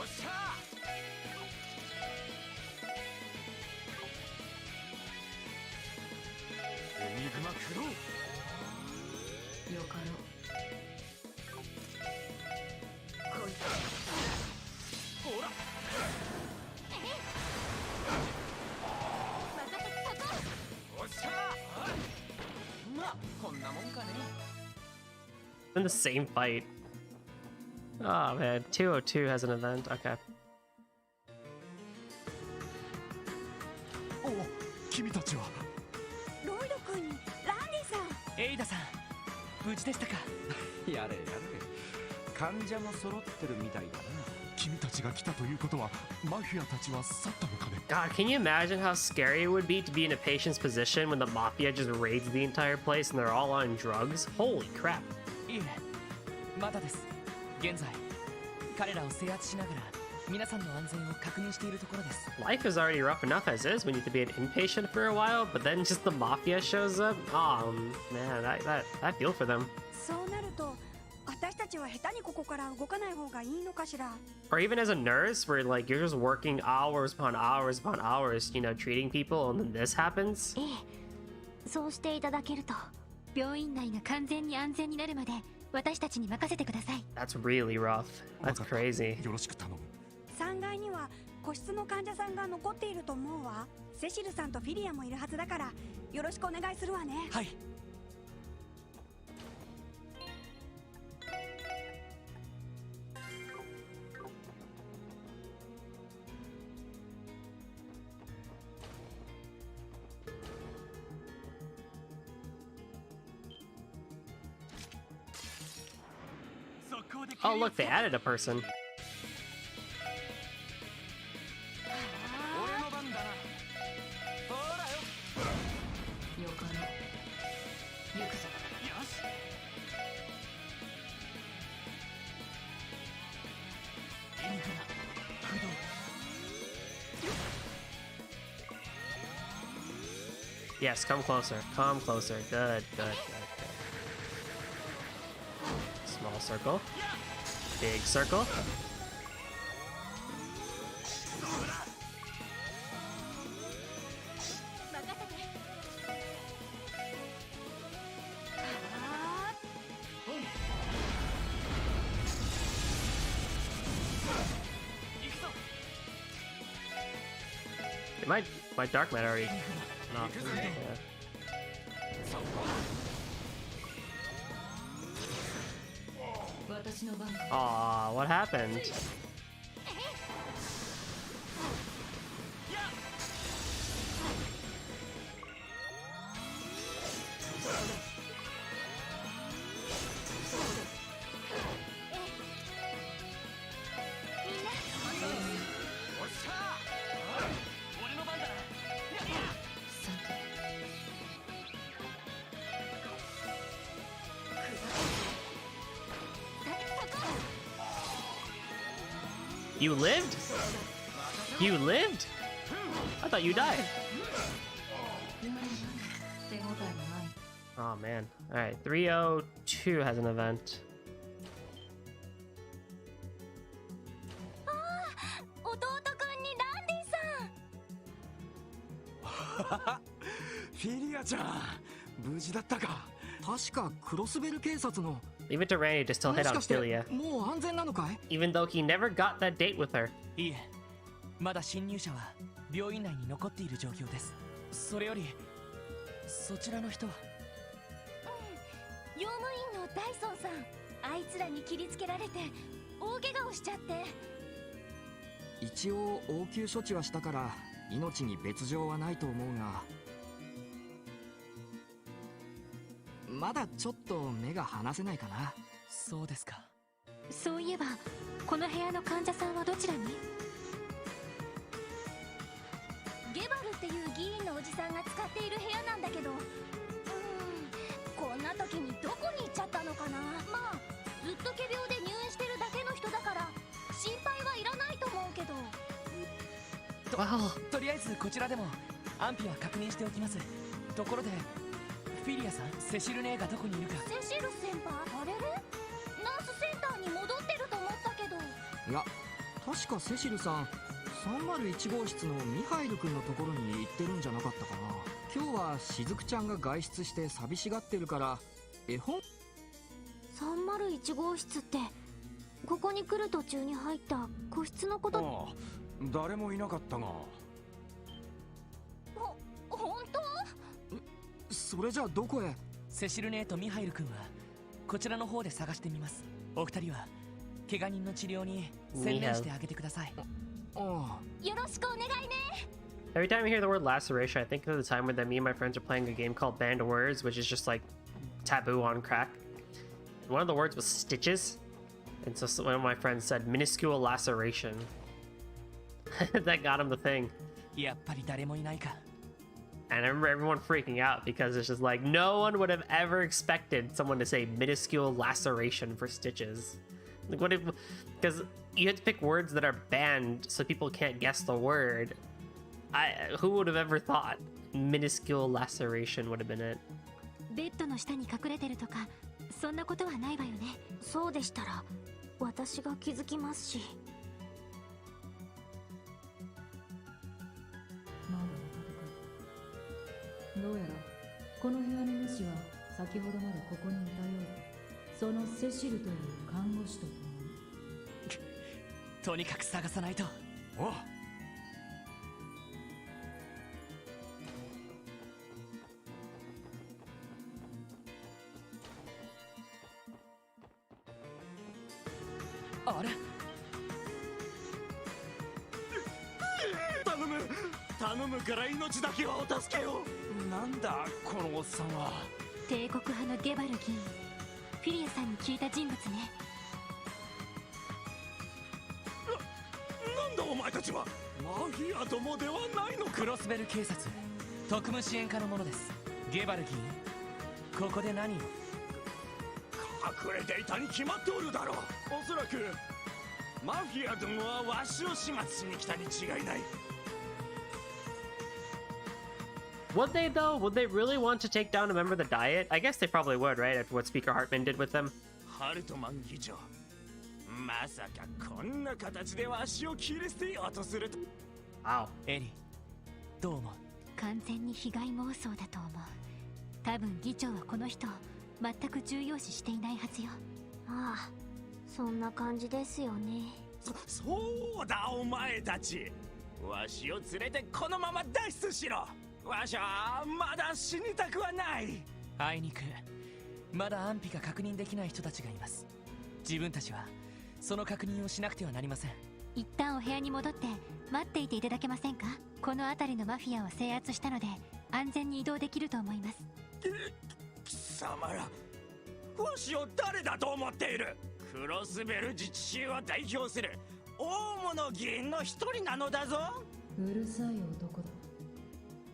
おっしゃエニグマ駆動。よかろう。こいつ。ほら。任せてサコ。おっしゃまあこんなもんかね。 In the same fight. Oh man, 202 has an event. Okay. お、君たちは。ロイド君にランディさん。エイダさん、無事でしたか？やれやれ。患者も揃ってるみたいだな。君たちが来たということはマフィアたちは去ったのかね。 God, can you imagine how scary it would be to be in a patient's position when the mafia just raids the entire place and they're all on drugs? Holy crap. いえ、まだです。現在、彼らを制圧しながら皆さんの安全を確認しているところです。Life is already rough enough as is when you have to be an inpatient for a while, but then just the mafia shows up? Oh man, I feel for them. そうなると私たちは下手にここから動かない方がいいのかしら。 Or even as a nurse, where like you're just working hours upon hours upon hours, you know, treating people, and then this happens. ええ、そうしていただけると病院内が完全に安全になるまで私たちに任せてください。 That's really rough. That's crazy. よろしく頼む。3階には個室の患者さんが残っていると思うわ。セシルさんとフィリアもいるはずだからよろしくお願いするわね。はい。Oh, look, they added a person. 俺の番だな。ほらよ。よかろう。行くぞ。よし。エニグマ駆動。 Yes, come closer. Come closer. Good, good, good, good. Small circle. Big circle. My dark matter already. No. Yeah. Aw, what happened? You lived? You lived? I thought you died. 手応えもない。 Oh man. Alright, 302 has an event. 弟くんにランディさん。フィリアちゃん、無事だったか。確かクロスベル警察の。 Leave it to Randy to still も hit し on かして Philia, もう安全なのかい？ even though he never got that date with her. いえまだ侵入者は病院内に残っている状況です。それよりそちらの人は用務員のダイソンさん、あいつらに切りつけられて大怪我をしちゃって。一応応急処置はしたから命に別状はないと思うが、まだちょっと目が離せないかな。そうですか。そういえばこの部屋の患者さんはどちらに？ゲバルっていう議員のおじさんが使っている部屋なんだけど、こんな時にどこに行っちゃったのかな。まあずっと仮病で入院してるだけの人だから心配はいらないと思うけど。とりあえずこちらでも安否は確認しておきます。ところでフィリアさん、セシル姉がどこにいるか。セシル先輩、あれれ？ナースセンターに戻ってると思ったけど。いや、確かセシルさん301号室のミハイル君のところに行ってるんじゃなかったかな。今日はしずくちゃんが外出して寂しがってるから絵本。301号室ってここに来る途中に入った個室のこと。ああ、誰もいなかったが。本当？それじゃあどこへ？セシル姉とミハイル君はこちらの方で探してみます。お二人は怪我人の治療に専念してあげてください。ああ、よろしくお願いね。 Every time I hear the word laceration, I think of the time when me and my friends are playing a game called Band of Words, which is just like taboo on crack. And one of the words was stitches. And so one of my friends said minuscule laceration. That got him the thing. やっぱり誰もいないか。 And I remember everyone freaking out because it's just like no one would have ever expected someone to say minuscule laceration for stitches. Like what if, because you have to pick words that are banned so people can't guess the word. Who would have ever thought minuscule laceration would have been it? ベッドの下に隠れてるとかそんなことはないわよね。そうでしたら私が気づきますし。まだどうやらこの部屋の主は先ほどまでここにいたようだ。そのセシルという看護師と共に。とにかく探さないと。おう。あれ？頼むから命だけはお助けを。なんだこのおっさんは。帝国派のゲバル議員、フィリアさんに聞いた人物ね。なんだお前たちは。マフィアどもではないのか。クロスベル警察特務支援課の者です。ゲバル議員、ここで何を？隠れていたに決まっておるだろう。おそらくマフィアどもはわしを始末しに来たに違いない。Would they though? Would they really want to take down a member of the Diet? I guess they probably would, right? After what Speaker Hartman did with them. ハルトマン議長、まさかこんな形でわしを切り捨てようとすると。Wow. エリ、どう思う？完全に被害妄想だと思う。多分議長はこの人を全く重要視していないはずよ。ああ、そんな感じですよね。そうだお前たち、わしを連れてこのまま脱出しろ。わしはまだ死にたくはない。あいにくまだ安否が確認できない人たちがいます。自分たちはその確認をしなくてはなりません。一旦お部屋に戻って待っていていただけませんか？この辺りのマフィアを制圧したので安全に移動できると思います。貴様ら、わしを誰だと思っている？クロスベル自治州を代表する大物議員の一人なのだぞ。うるさい男だ。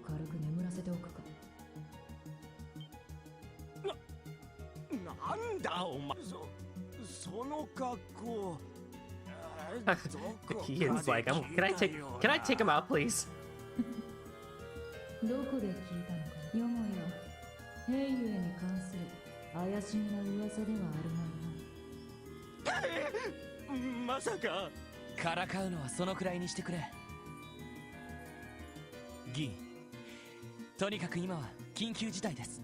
軽く眠らせておくか。なんだお前、その格好。Ian's like, can I take him out, please? どこで聞いたのか。よもや平ゆえに関する怪しげな噂ではあるまいな。まさか。からかうのはそのくらいにしてくれ。議員、とにかく今は緊急事態です。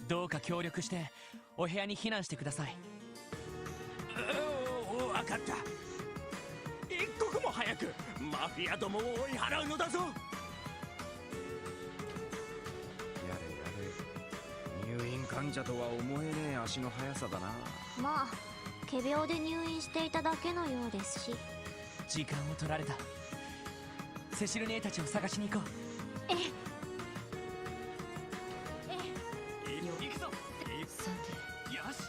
どうか協力してお部屋に避難してください。分かった。一刻も早くマフィアどもを追い払うのだぞ。やれやれ、入院患者とは思えねえ足の速さだな。まあ仮病で入院していただけのようですし。時間を取られた。セシル姉たちを探しに行こう。ええ行くぞ。さて、よし。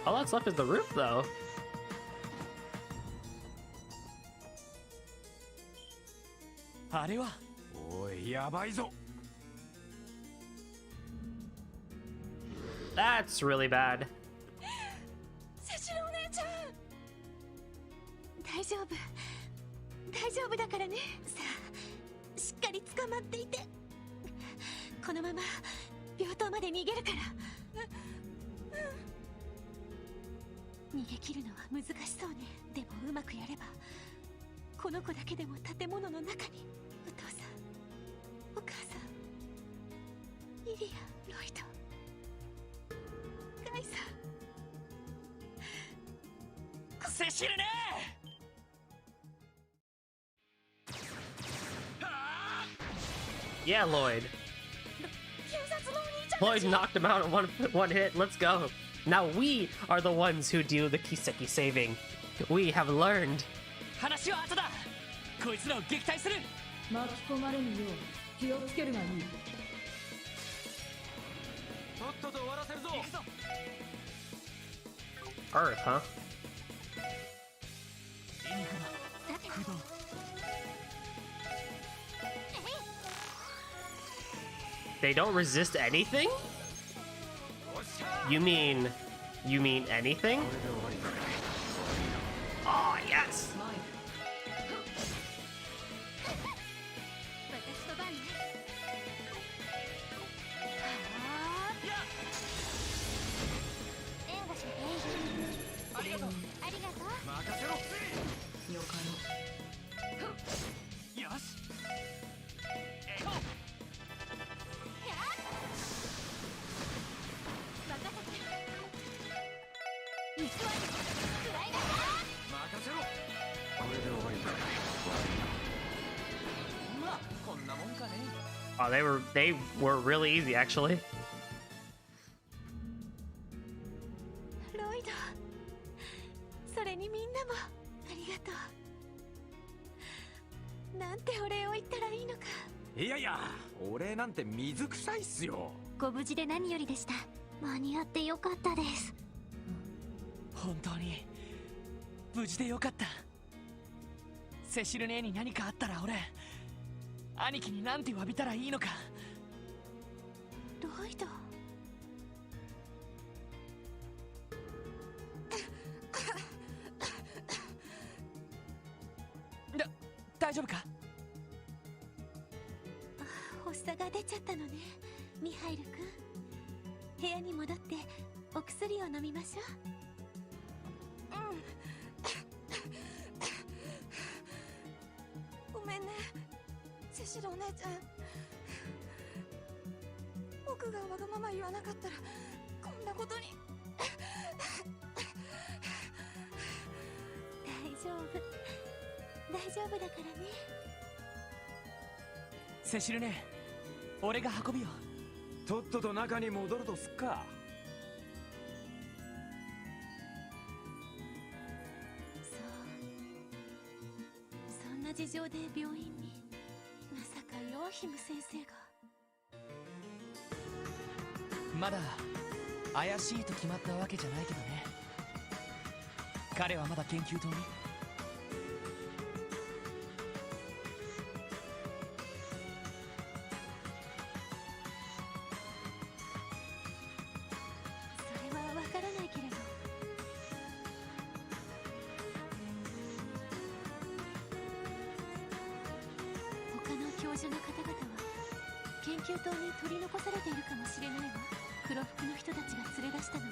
All that's left is the roof, though. あれは。おい、やばいぞ。That's really bad. セシルお姉ちゃん、大丈夫大丈夫だからね。さあしっかり捕まっていて。このまま病棟まで逃げるから。逃げ切るのは難しそうね。でもうまくやればこの子だけでも建物の中に。お父さん、お母さん、イリア、ロイド、ガイさん。セシルね。 Yeah, Lloyd. 警察のお兄ちゃん Lloyd knocked him out in one hit. Let's go. Now we are the ones who do the Kiseki saving. We have learned. 話は後だ。こいつらを撃退する。巻き込まれぬよう気をつけるがいい。とっとと終わらせるぞ。行くぞ。 Earth, huh? エニグマ、駆動。 They don't resist anything? You mean anything? Oh, yes! 私とバンね。援護しね。ありがとう。ありがとう。任せろ。よかろう。よし。行こう。 Oh, they were really easy, actually. ロイド、それにみんなもありがとう。なんてお礼を言ったらいいのか。いやいや、お礼なんて水臭いっすよ。ご無事で何よりでした。間に合ってよかったです。本当に無事でよかった。セシル姉に何かあったら俺、兄貴になんて詫びたらいいのか。ロイド。大丈夫か。発作が出ちゃったのね、ミハイル君。部屋に戻ってお薬を飲みましょう。ごめんね、セシルお姉ちゃん。僕がわがまま言わなかったらこんなことに。大丈夫だからね。セシル姉、俺が運びよ。とっとと中に戻るとすっか。そんな事情で病院に。まさかヨアヒム先生が。まだ怪しいと決まったわけじゃないけどね。彼はまだ研究棟に。教授の方々は研究棟に取り残されているかもしれないわ。黒服の人たちが連れ出したのは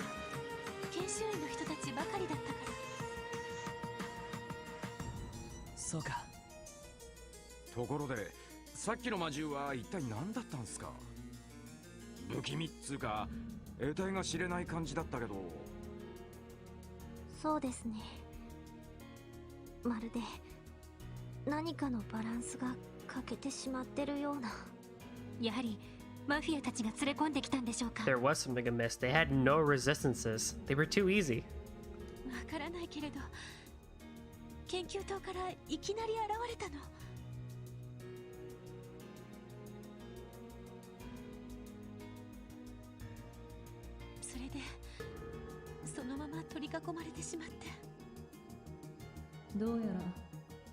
研修医の人たちばかりだったから。そうか。ところでさっきの魔獣は一体何だったんすか？不気味っつうか得体が知れない感じだったけど。そうですね。まるで何かのバランスが欠けてしまってるような。やはりマフィアたちが連れ込んできたんでしょうか。 There was something amiss. They had no resistances. They were too easy. わからないけれど研究棟からいきなり現れたの。それでそのまま取り囲まれてしまって。どうやら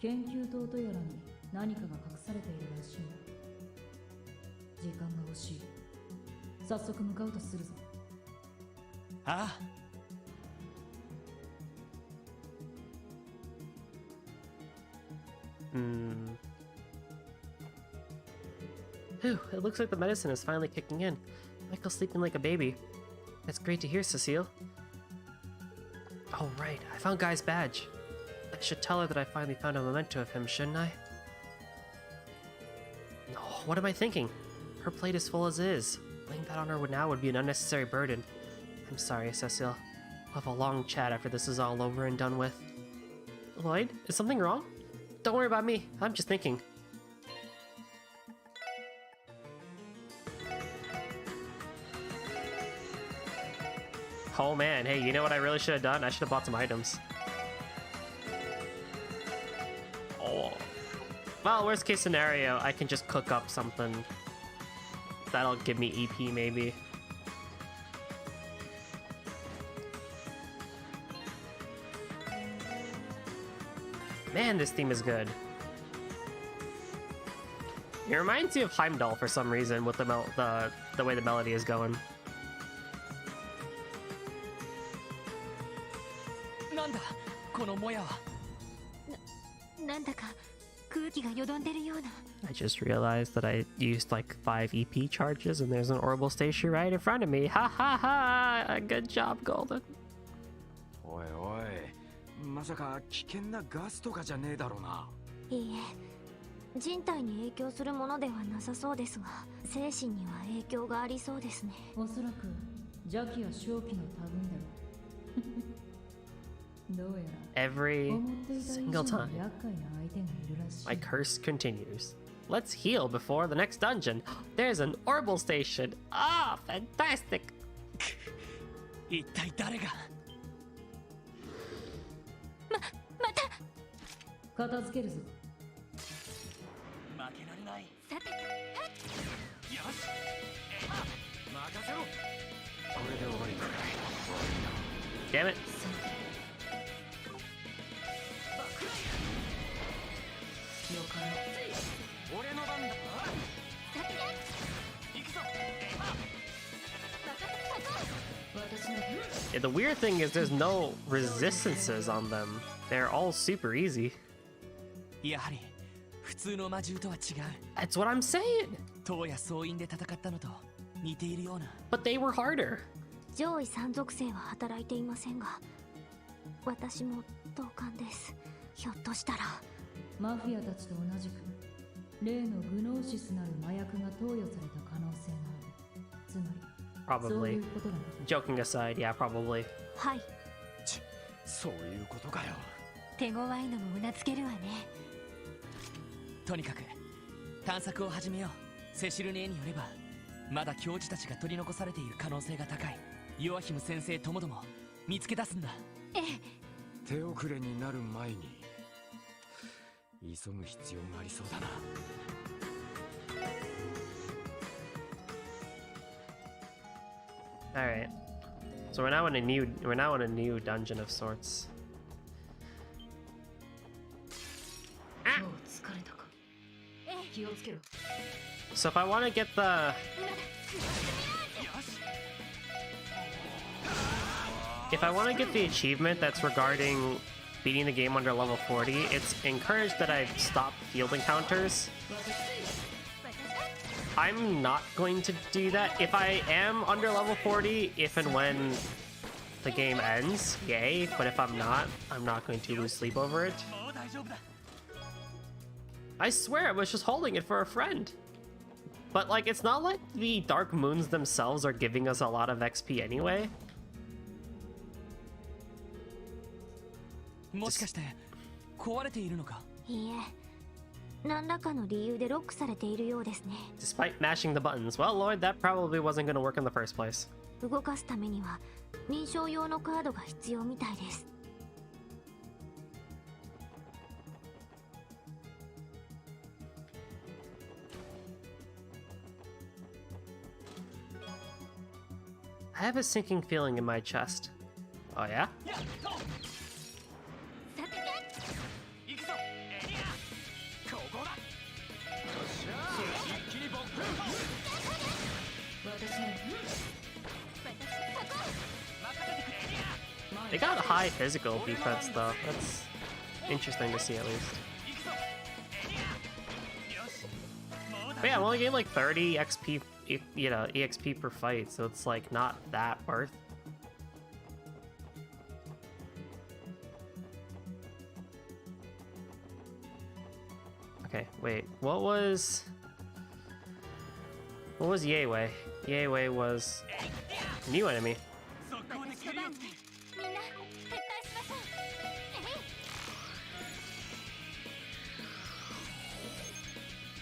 研究棟とやらに何かが隠されているらしい。時間が欲しい。早速向かうとするぞ。ああ。Phew, it looks like the medicine is finally kicking in. Michael's sleeping like a baby. That's great to hear, Cecile. Oh, right. I found Guy's badge. I should tell her that I finally found a memento of him, shouldn't I? No, what am I thinking? Her plate is full as is. Laying that on her now would be an unnecessary burden. I'm sorry, Cecile. We'll have a long chat after this is all over and done with. Lloyd, is something wrong? Don't worry about me. I'm just thinking. Oh man, hey, you know what I really should have done? I should have bought some items. Oh. Well, worst case scenario, I can just cook up something. That'll give me EP, maybe. Man, this theme is good. It reminds me of Heimdall for some reason with the way the melody is going. なんだこのもやは。なんだか空気がよどんでるような。 I just realized that I used like 5 EP charges and there's an orbital station right in front of me. Ha ha ha! Good job, Golden. おいおい、まさか危険なガスとかじゃねえだろうな。いいえ、人体に影響するものではなさそうですが、精神には影響がありそうですね。おそらく邪気や正気の類だろう。どうやら Every 思っていた以 single 上 time に厄介な相手がいるらしい。 my curse continues. Let's heal before the next dungeon. There's an orbital station. Ah, fantastic! 一体誰が。また片付けるぞ。負けられない。さて、よし任せろ。これで終わりか。 Damn it. 俺の番だ。さて行くぞ。Yeah, the weird thing is there's no resistances on them. They're all super easy. やはり普通の魔獣とは違う。 That's what I'm saying. 塔や総員で戦ったのと似ているような。 But they were harder. 上位3属性は働いていませんが、私も同感です。ひょっとしたらマフィアたちと同じく例のグノーシスなる麻薬が投与された可能性がある。つまりそうい Probably. うことだ。 Joking aside, yeah, probably. はい。そういうことかよ。手強いのもうなずけるわね。とにかく探索を始めよう。セシル姉によればまだ教授たちが取り残されている可能性が高い。ヨアヒム先生ともども見つけ出すんだ。ええ、手遅れになる前に急ぐ必要がありそうだな。All right. So we're now in a new dungeon of sorts. もう疲れたか。気をつけろ。 So if I want to get the achievement that's regarding beating the game under level 40, it's encouraged that I stop field encounters. I'm not going to do that. If I am under level 40, if and when the game ends, yay. But if I'm not going to lose sleep over it. I swear I was just holding it for a friend. But like, it's not like the Dark Moons themselves are giving us a lot of XP anyway. もしかして壊れているのか？いいえ、何らかの理由でロックされているようですね。 Despite mashing the buttons. Well, Lloyd, that probably wasn't going to work in the first place. 動かすためには認証用のカードが必要みたいです。 I have a sinking feeling in my chest. Oh yeah? ここだ。 They got high physical defense though. That's interesting to see at least. But yeah, I'm only getting like 30 XP, you know, EXP per fight, so it's like not that worth. Okay, wait, what was Yewei? Yewei was new enemy.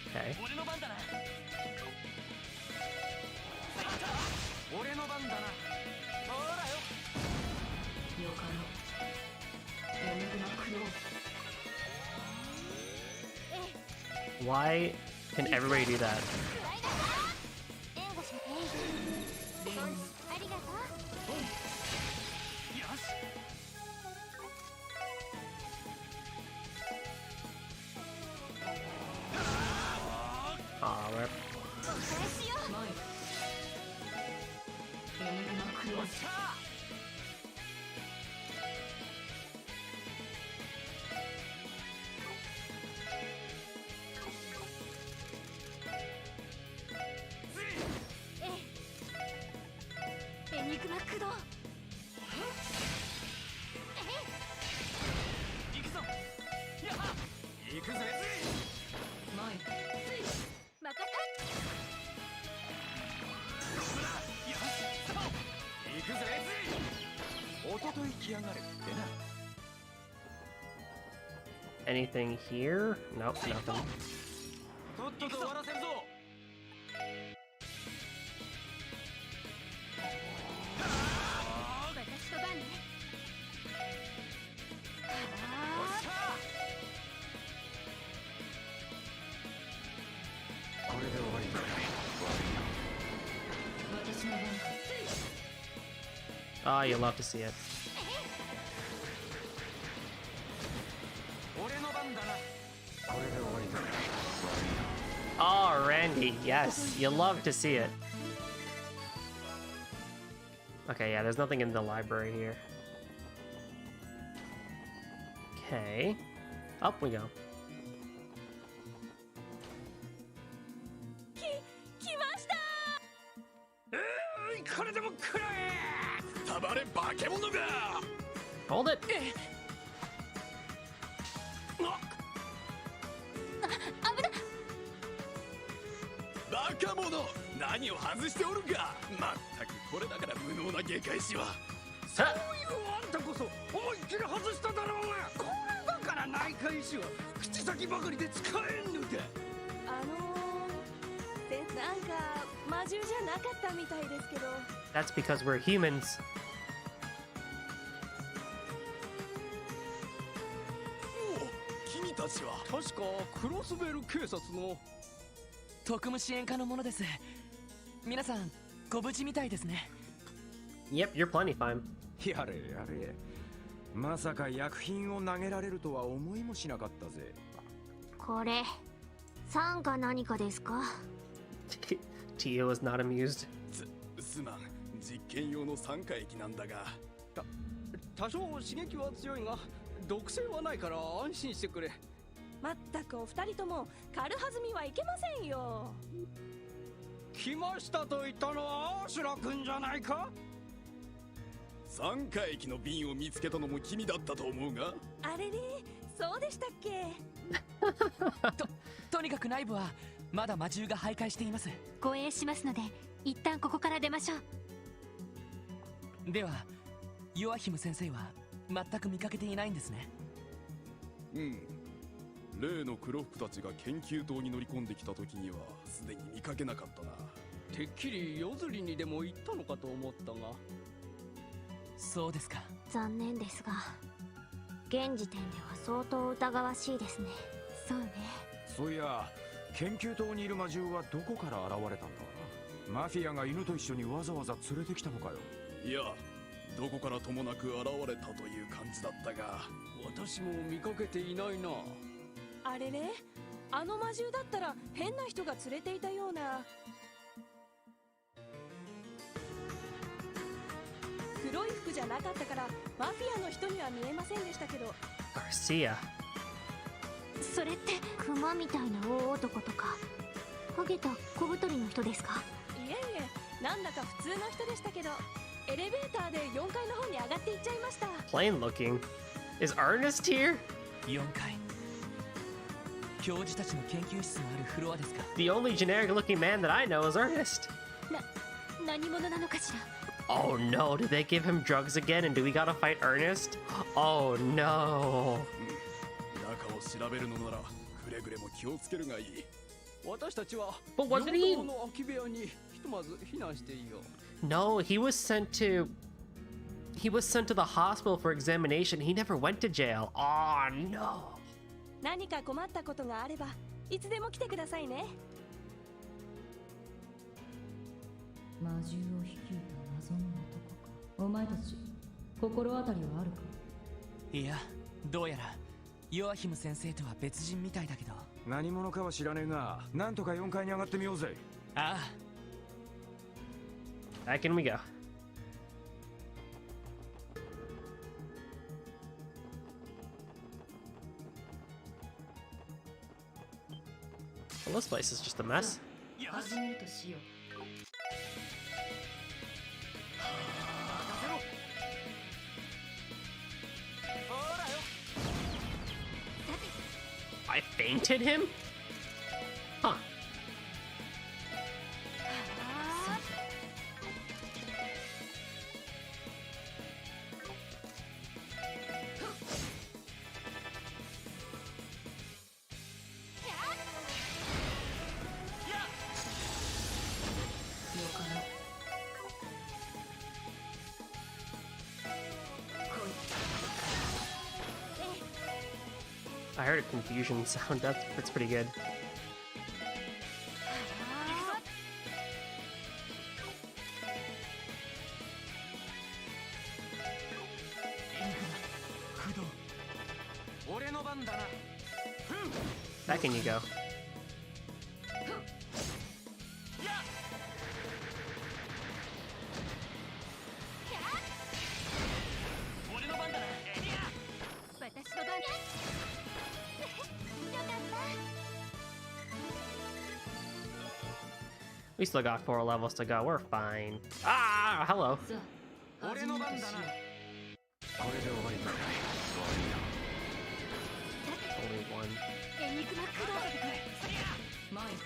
Okay. Why can everybody do that? Aw, rip. Anything here? Nope, nothing. Oh, you love to see it. Oh, Randy, yes, you love to see it. Okay, yeah, there's nothing in the library here. Okay, up we go. Hold it. バカ者、何を外しておるか。まったくこれだから無能な下界師は。そういうあんたこそ思いっきり外しただろうが。これだから内界師は口先ばかりで使えんのだ。なんか魔獣じゃなかったみたいですけど。That's because we're humans. 君たちは確かクロスベル警察の特務支援課のものです。皆さんご無事みたいですね。 Yep, you're plenty fine. やれやれ。まさか薬品を投げられるとは思いもしなかったぜ。これ酸か何かですか？ Tio is not amused. すまん、実験用の酸化液なんだが。多少刺激は強いが毒性はないから安心してくれ。まったくお二人とも軽はずみはいけませんよ。来ましたと言ったのはアシュラ君じゃないか。酸化液の瓶を見つけたのも君だったと思うが。あれれ、そうでしたっけ。とにかく内部はまだ魔獣が徘徊しています。護衛しますので一旦ここから出ましょう。ではヨアヒム先生は全く見かけていないんですね。うん、例の黒服たちが研究棟に乗り込んできた時にはすでに見かけなかったな。てっきり夜釣りにでも行ったのかと思ったが。そうですか。残念ですが現時点では相当疑わしいですね。そうね。そういや研究棟にいる魔獣はどこから現れたんだ。マフィアが犬と一緒にわざわざ連れてきたのかよ。いや、どこからともなく現れたという感じだったが、私も見かけていないな。あれれ、あの魔獣だったら変な人が連れていたような。黒い服じゃなかったからマフィアの人には見えませんでしたけど。Garcia. それってクマみたいな大男とかハゲた小太りの人ですか。いえいえ、なんだか普通の人でしたけど、エレベーターで4階の方に上がっていっちゃいました。 Plain looking. Is Ernest here? 4階。教授たちの研究室のあるフロアですか。 The only generic looking man that I know is Ernest. 何者なのかしら。 Oh no, did they give him drugs again and do we gotta fight Ernest? Oh no. 中を調べるのならくれぐれも気をつけるがいい。私たちは But wasn't he? 4棟の空き部屋にひとまず避難していいよ。 No, he was sent to the hospital for examination. He never went to jail. Oh no. 何か困ったことがあればいつでも来てくださいね。魔獣を率いた謎の男か。お前たち心当たりはあるか。いや、どうやらヨアヒム先生とは別人みたいだけど。何者かは知らねえが、なんとか4階に上がってみようぜ。ああ。Back in we go. Well, this place is just a mess. 始めるとしよう。I fainted him? Huh. I heard a confusion sound. That's pretty good. Back in you go. We still got 4 levels to go. We're fine. Ah, hello. 始めるとしよう。 Only one. エニグマ駆動。前に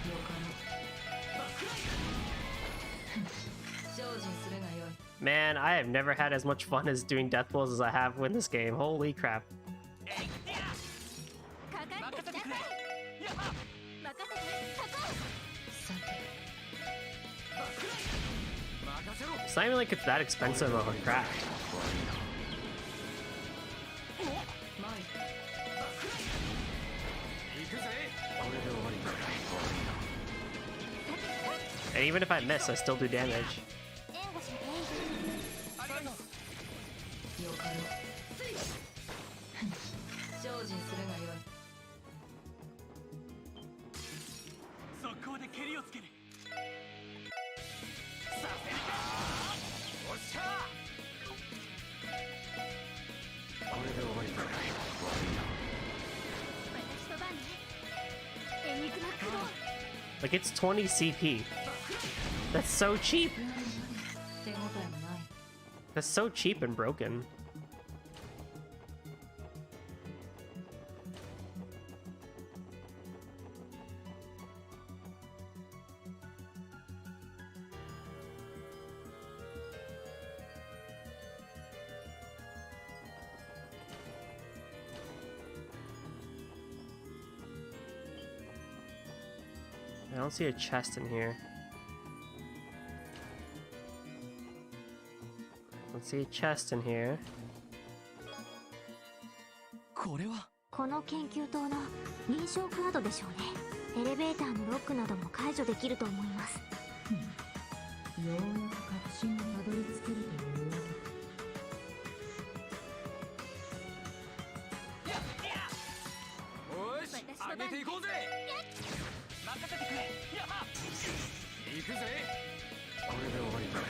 了解。精進するがよい。 Man, I have never had as much fun as doing death blows as I have in this game. Holy crap. かかってください。任せて、そこ。 It's not even like it's that expensive of a craft. And even if I miss, I still do damage. 援護しなきゃ。了解。精進するがよい。速攻で蹴りをつける。これで終わりか。Like, it's 20 CP. That's so cheap. 手応えもない。 That's so cheap and broken. I don't see a chest in here. Don't see a chest in here. これはこの研究棟の認証カードでしょうね。エレベーターのロックなども解除できると思います。ようやく確信にたどり着けるというわけか。よし上げていこうぜ。任せてくれ。やは行くぜ。これで終わりか。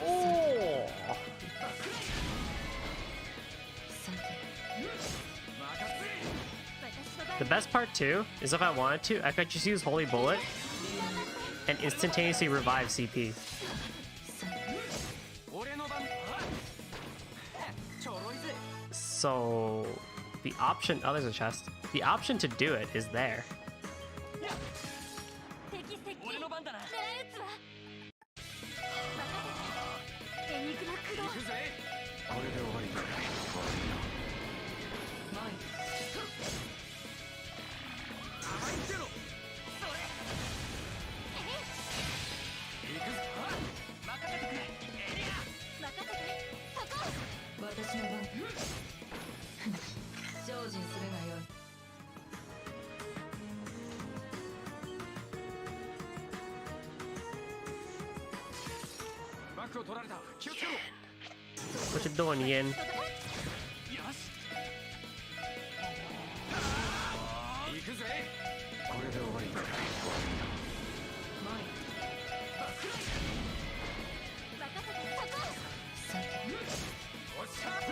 Oh! The best part too is if I wanted to, I could just use Holy Bullet and instantaneously revive CP. So the option, oh, there's a chest. The option to do it is there. 俺の番だな。エニグマ駆動。行くぜ。これで終わりか。甘いってろ。それ。行くぜ。任せてくれ。エリア。任せて。そこ。私の番。精進するがよい。 バックを取られた。気をつけろ。 What you doing, Yin? よし。行くぜ。これで終わりか。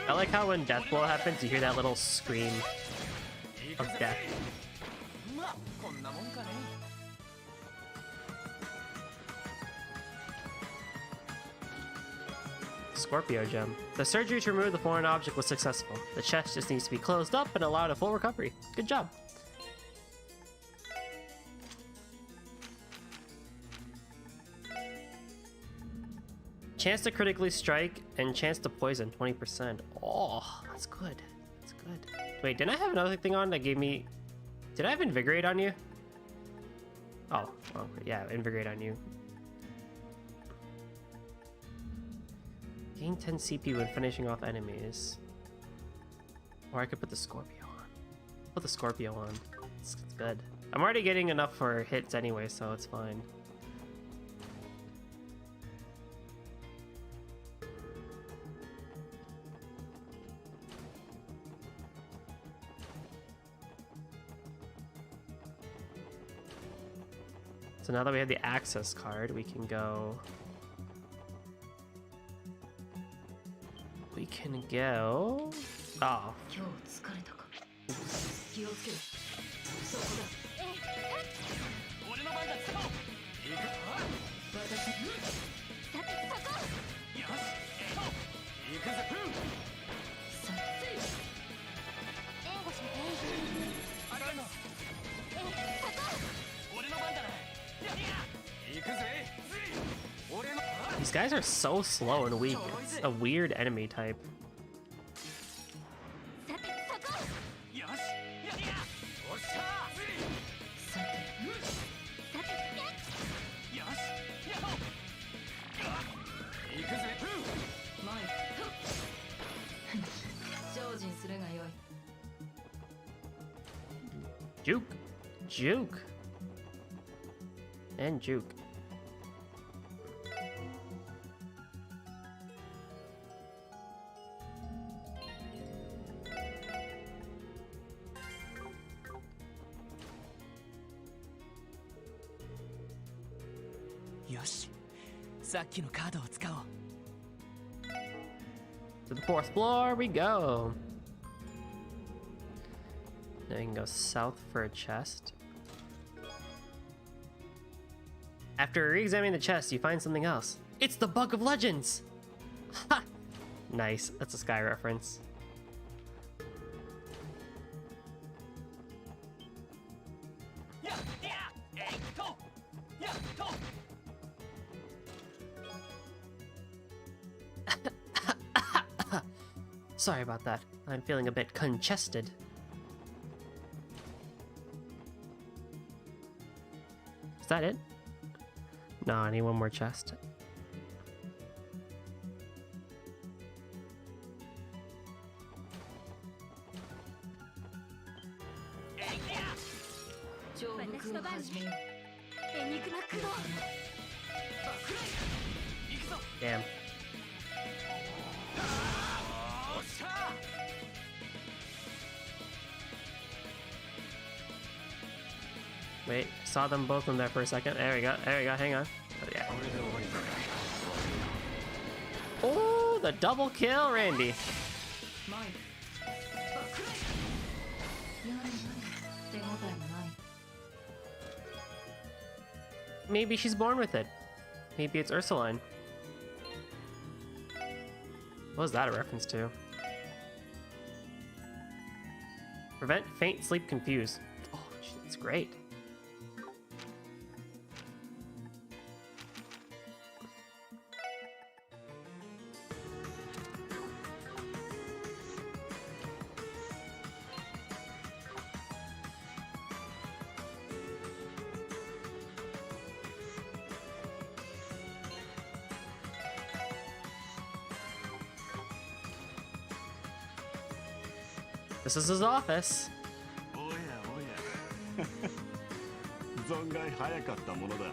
I like how when death blow happens, you hear that little scream of death. まあこんなもんかね。 Scorpio gem. The surgery to remove the foreign object was successful. The chest just needs to be closed up and allowed a full recovery. Good job. Chance to critically strike and chance to poison 20%. Oh, that's good. That's good. Wait, didn't I have another thing on that gave me... Did I have Invigorate on you? Oh, well, yeah, Invigorate on you. Gain 10 CP when finishing off enemies. Or I could put the Scorpio on. Put the Scorpio on. It's good. I'm already getting enough for hits anyway, so it's fine. So now that we have the access card, we can go... We can go... Oh. 今日疲れたか。気をつけろ。そこだ。俺の番だ。そこ。行く。私。さてそこ。よし。行くぜ。さて。援護しなあれの。そこ。俺の番だな。行くぜ。俺の。 These guys are so slow and weak. It's a weird enemy type. さてそこ。よし。やりや。おっしゃ。さて。さてよし。やろう。行くぜ。マイク。精進するがよい。 Juke. Juke. And juke. Yoshi. さっきのカードを使おう。 To the 4th floor we go. Now you can go south for a chest. After re-examining the chest, you find something else. It's the Book of Legends! Ha! Nice. That's a Sky reference. Sorry about that. I'm feeling a bit congested. Is that it? No, I need one more chest. Damn. Wait, saw them both in there for a second. There we go, hang on. Oh, yeah. Oh, the double kill, Randy. Maybe she's born with it. Maybe it's Ursuline. What was that a reference to? Prevent faint sleep confused. Oh, that's great. This is his office. おやおや存外早かったものだ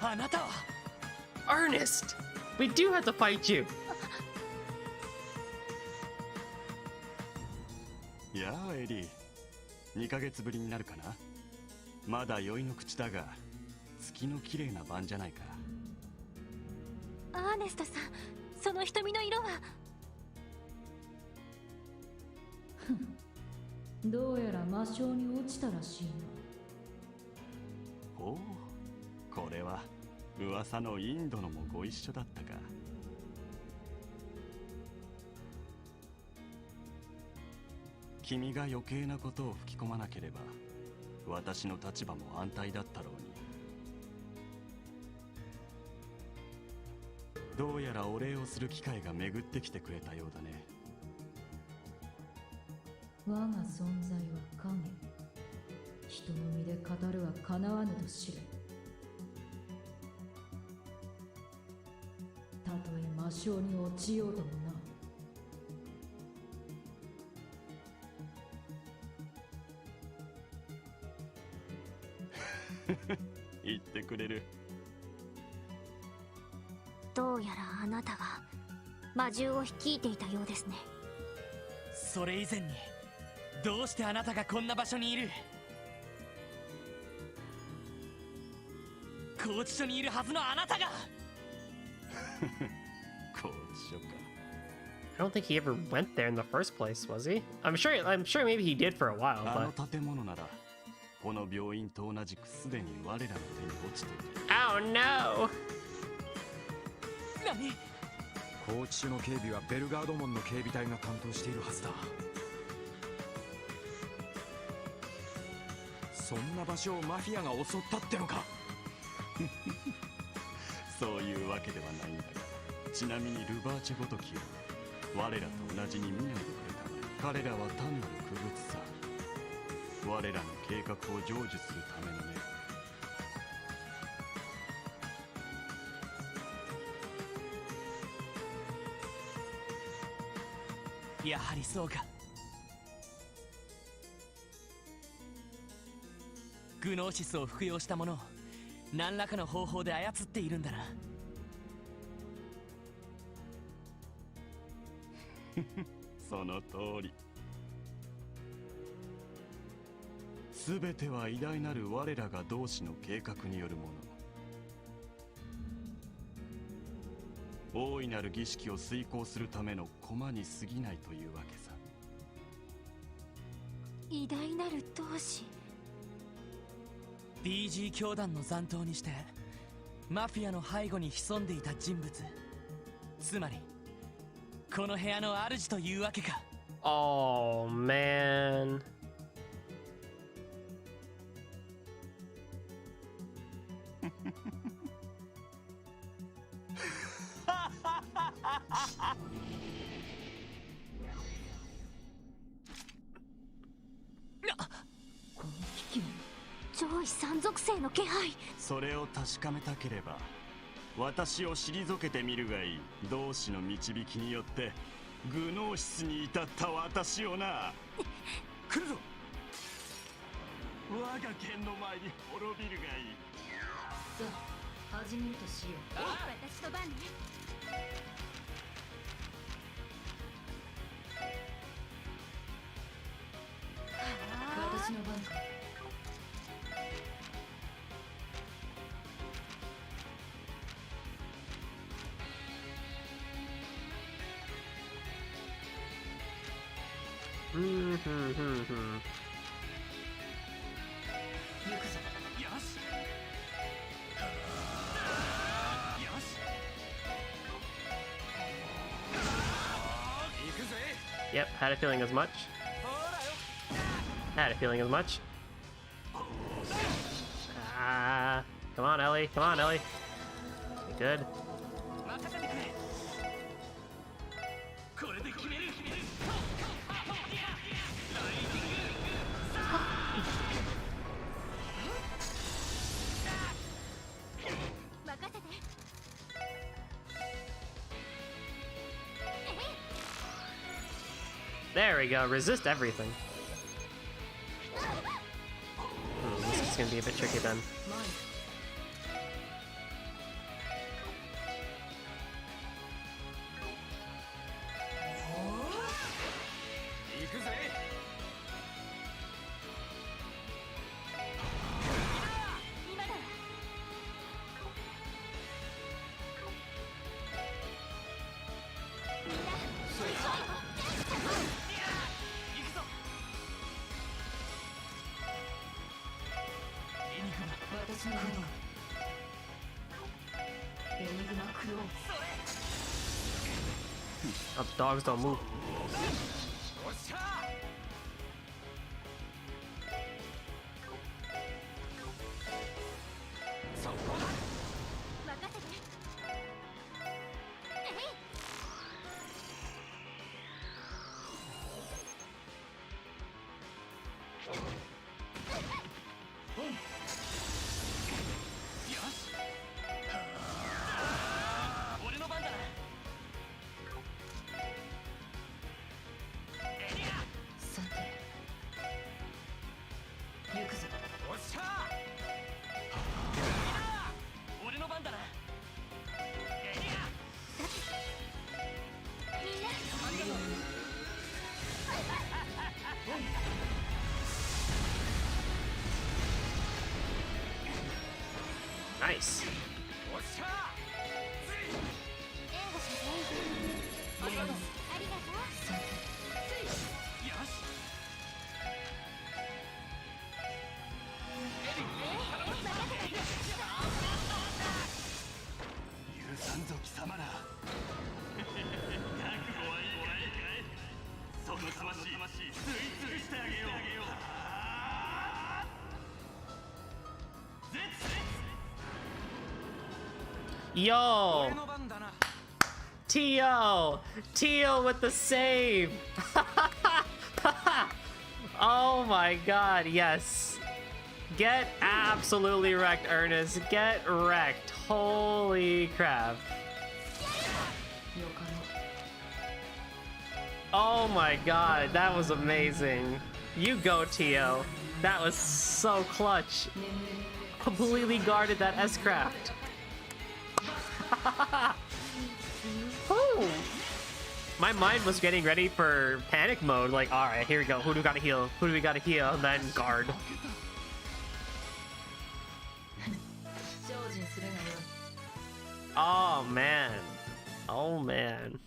あなたは Ernest! We do have to fight you! やあエリー2ヶ月ぶりになるかなまだ酔いの口だが月の綺麗な晩じゃないかアーネストさんその瞳の色はどうやら魔性に落ちたらしいな。おおこれは噂のインドのもご一緒だったか君が余計なことを吹き込まなければ私の立場も安泰だったろうにどうやらお礼をする機会が巡ってきてくれたようだね我が存在は影。人の身で語るはかなわぬと知れ。たとえ魔性に落ちようともな。言ってくれるどうやらあなたが魔獣を率いていたようですねそれ以前にどうしてあなたがこんな場所にいる拘置所にいるはずのあなたが拘置所か I don't think he ever went there in the first place, was he? I'm sure maybe he did for a while, あの but... 建物ならこの病院と同じくすでに我らの手に落ちている Oh no! 何拘置所の警備はベルガード門の警備隊が担当しているはずだそんな場所をマフィアが襲ったってのかそういうわけではないんだがちなみにルバーチェごときを我らと同じに見ないでくれたまえ彼らは単なる傀儡さ我らの計画を成就するためのねやはりそうかグノーシスを服用したものを何らかの方法で操っているんだなその通り全ては偉大なる我らが同志の計画によるもの大いなる儀式を遂行するための駒に過ぎないというわけさ偉大なる同志。 DG 教団の残党にしてマフィアの背後に潜んでいた人物、つまりこの部屋の主というわけか。 Oh man. Ah! 上位三属性の気配。それを確かめたければ私を退けてみるがいい。同志の導きによってグノーシスに至った私をな。来るぞ。我が剣の前に滅びるがいい。さあ始めるとしよう。私の番ね。私の番か。うんふんふんふん。行くぞ。よし。よし。行くぜ。 Yep, had a feeling as much. Had a feeling as much. Ah, come on, Ellie. Come on, Ellie. Good. 任せてくれ。これで決める。任せて。 There we go. Resist everything. This is gonna be a bit tricky then. Oh, the dogs don't move. Nice. Yo! Tio! Tio with the save! Oh my god, yes. Get absolutely wrecked, Ernest. Get wrecked. Holy crap. Oh my god, that was amazing. You go, Tio. That was so clutch. Completely guarded that S-Craft. My mind was getting ready for panic mode, like, alright, here we go. Who do we gotta heal? Who do we gotta heal? And then guard. Oh man. Oh man.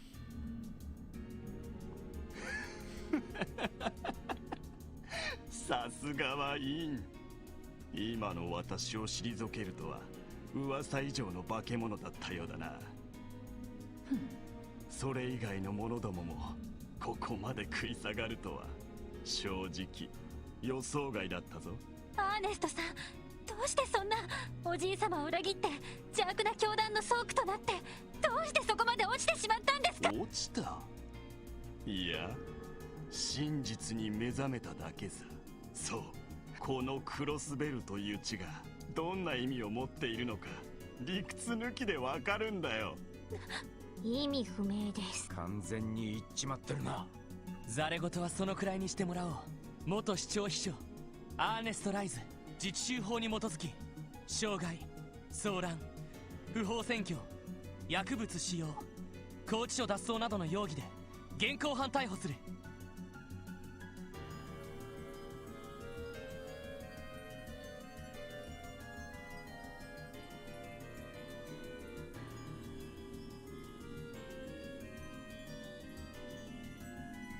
さすがはイン。今の私を退けるとは噂以上の化け物だったようだな。それ以外の者どももここまで食い下がるとは正直予想外だったぞ。アーネストさん、どうしてそんなおじい様を裏切って邪悪な教団の倉庫となって、どうしてそこまで落ちてしまったんですか？落ちた？いや、真実に目覚めただけさ。そう、このクロスベルという地がどんな意味を持っているのか理屈抜きでわかるんだよ。意味不明です。完全に言っちまってるな。ザレ言はそのくらいにしてもらおう。元市長秘書アーネスト・ライズ、自治州法に基づき傷害、騒乱、不法占拠、薬物使用、拘置所脱走などの容疑で現行犯逮捕する。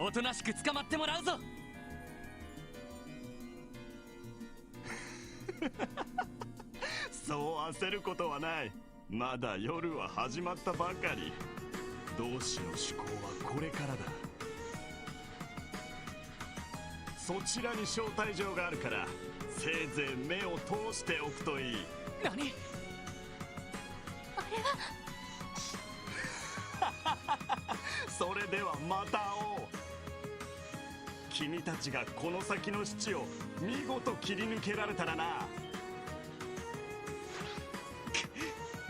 おとなしく捕まってもらうぞ。そう焦ることはない。まだ夜は始まったばかり。同志の趣向はこれからだ。そちらに招待状があるからせいぜい目を通しておくといい。何？あれはそれではまた会おう。君たちがこの先の七を見事切り抜けられたらな。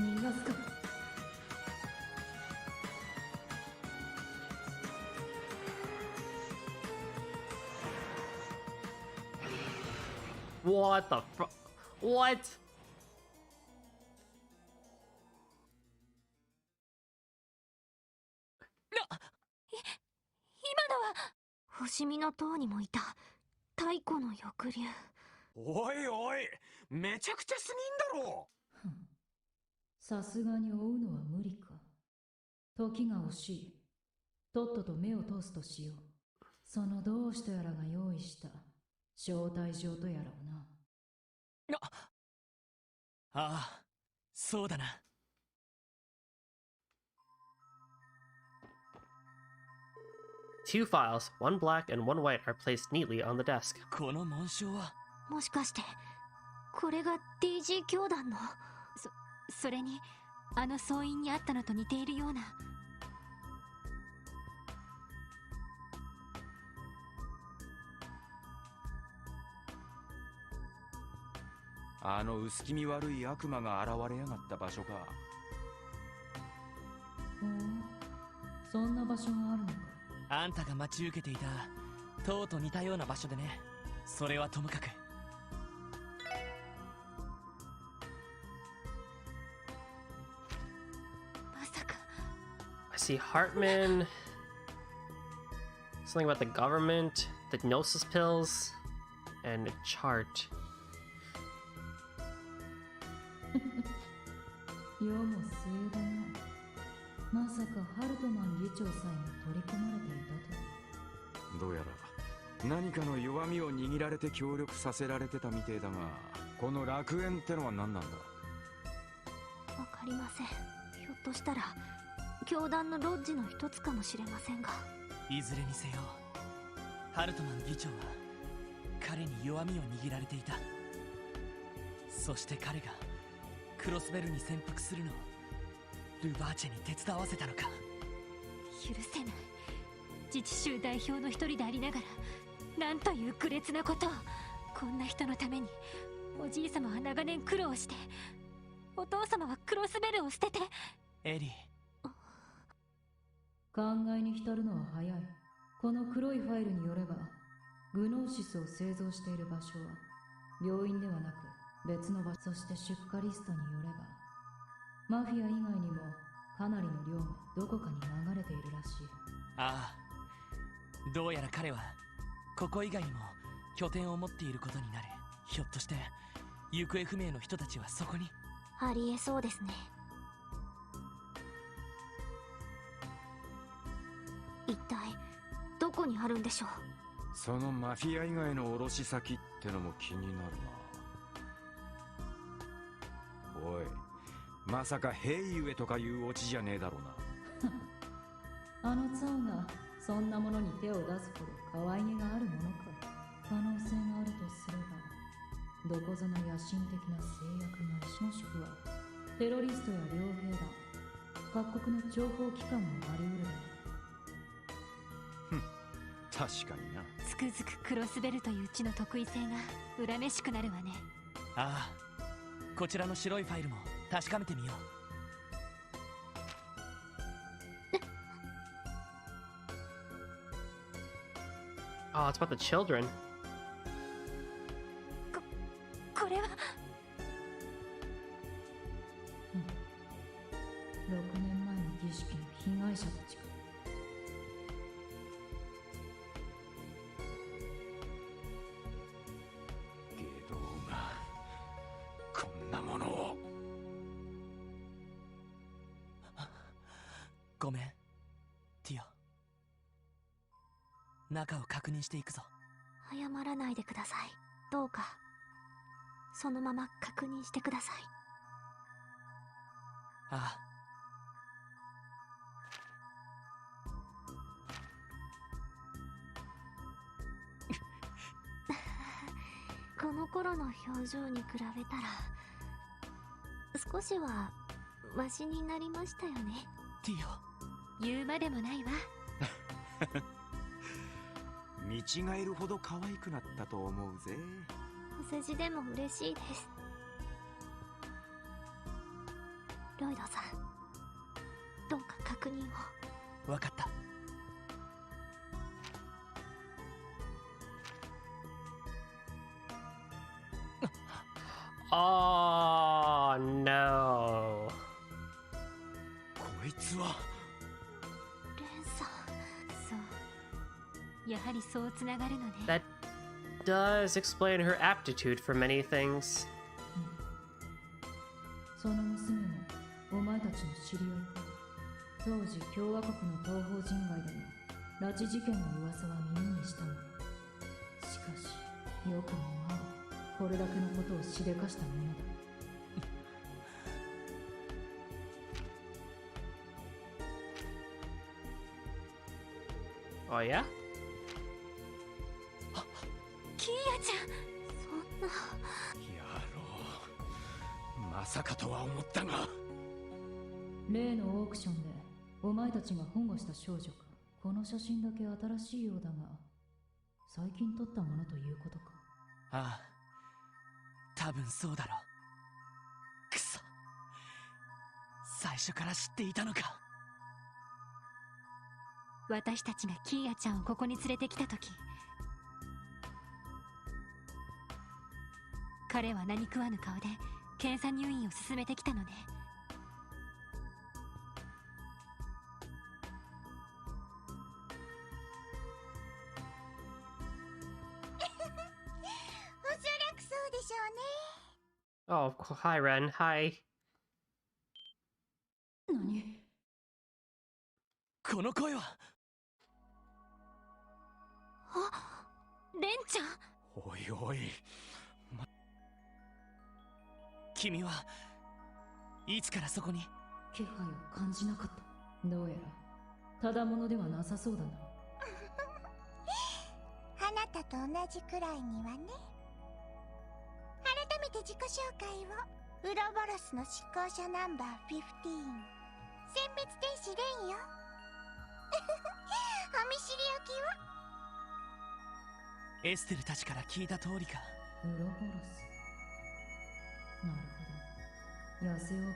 逃がすか。What the fuck? What? 今のは星見の塔にもいた太古の翼竜。おいおい、めちゃくちゃすぎんだろ。さすがに追うのは無理か。時が惜しい。とっとと目を通すとしよう。その同志とやらが用意した招待状とやらをな。ああ、そうだな。Two files, one black and one white, are placed neatly on the desk. この紋章はもしかしてこれが DG 教団の、それにあの総員にあったのと似ているような。あの薄気味悪い悪魔が現れやがった場所か。ほう、そんな場所があるのか。あんたが待ち受けていた塔と似たような場所でね。それはともかく。まさか。 I see Hartman. Something about the government, the gnosis pills, and a chart. 世も末だな。まさかハルトマン議長さえも取り込まれていたとは。どうやら何かの弱みを握られて協力させられてたみてえだが、この楽園ってのは何なんだ？わかりません。ひょっとしたら教団のロッジの一つかもしれませんが。いずれにせよハルトマン議長は彼に弱みを握られていた。そして彼がクロスベルに潜伏するのをルバーチェに手伝わせたのか。許せない。自治州代表の一人でありながら、なんという愚劣なことを。こんな人のためにおじい様は長年苦労して、お父様はクロスベルを捨てて。エリー、考えに浸るのは早い。この黒いファイルによれば、グノーシスを製造している場所は病院ではなく別の場所。そして出荷リストによれば、マフィア以外にもかなりの量がどこかに流れているらしい。ああ、どうやら彼はここ以外にも拠点を持っていることになる。ひょっとして行方不明の人たちはそこに。ありえそうですね。一体どこにあるんでしょう。そのマフィア以外の卸先ってのも気になるな。おい、まさかヘイユエとかいうオチじゃねえだろうな。あのツァオがそんなものに手を出すほど可愛げがあるものか。可能性があるとすれば、どこぞの野心的な製薬会社、もしくはテロリストや傭兵団、各国の諜報機関もあり得るだろう。確かにな。つくづくクロスベルという地の得意性が恨めしくなるわね。ああ、こちらの白いファイルも確かめてみよう。Oh, it's about the children. これは6年前の儀式の被害者たちか。ゲドウがこんなものを。ごめん、ティオ。中を確認していくぞ。謝らないでください。どうかそのまま確認してください。ああ。この頃の表情に比べたら少しはマシになりましたよね。ティオ、言うまでもないわ。見違えるほど可愛くなったと思うぜ。お世辞でも嬉しいです。ロイドさん、どうか確認を。わかった。Oh no. こいつはレンさん。そう、やはりそうつながるのね。 That does explain her aptitude for many things. その娘もお前たちの知り合いか。当時共和国の東方人街でも拉致事件の噂は耳にしたの。しかしよくもまあこれだけのことをしでかしたものだ。Oh yeah? キーヤちゃん、そんな。野郎、まさかとは思ったが。例のオークションでお前たちが保護した少女か。この写真だけ新しいようだが、最近撮ったものということか。ああ、多分そうだろう。くそ、最初から知っていたのか。私たちがキーヤちゃんをここに連れてきたとき、彼は何食わぬ顔で検査入院を進めてきたのね。おそらくそうでしょうね。 Oh, hi Ren. Hi. 何？この声は。あ、レンちゃん。おいおい、君はいつからそこに？気配を感じなかった。どうやらただものではなさそうだな。あなたと同じくらいにはね。改めて自己紹介を。ウロボロスの執行者ナンバー15、選別天使レンよ。お見知りおきを。エステルたちから聞いた通りか。ウロボロス。なるほど、野生狼の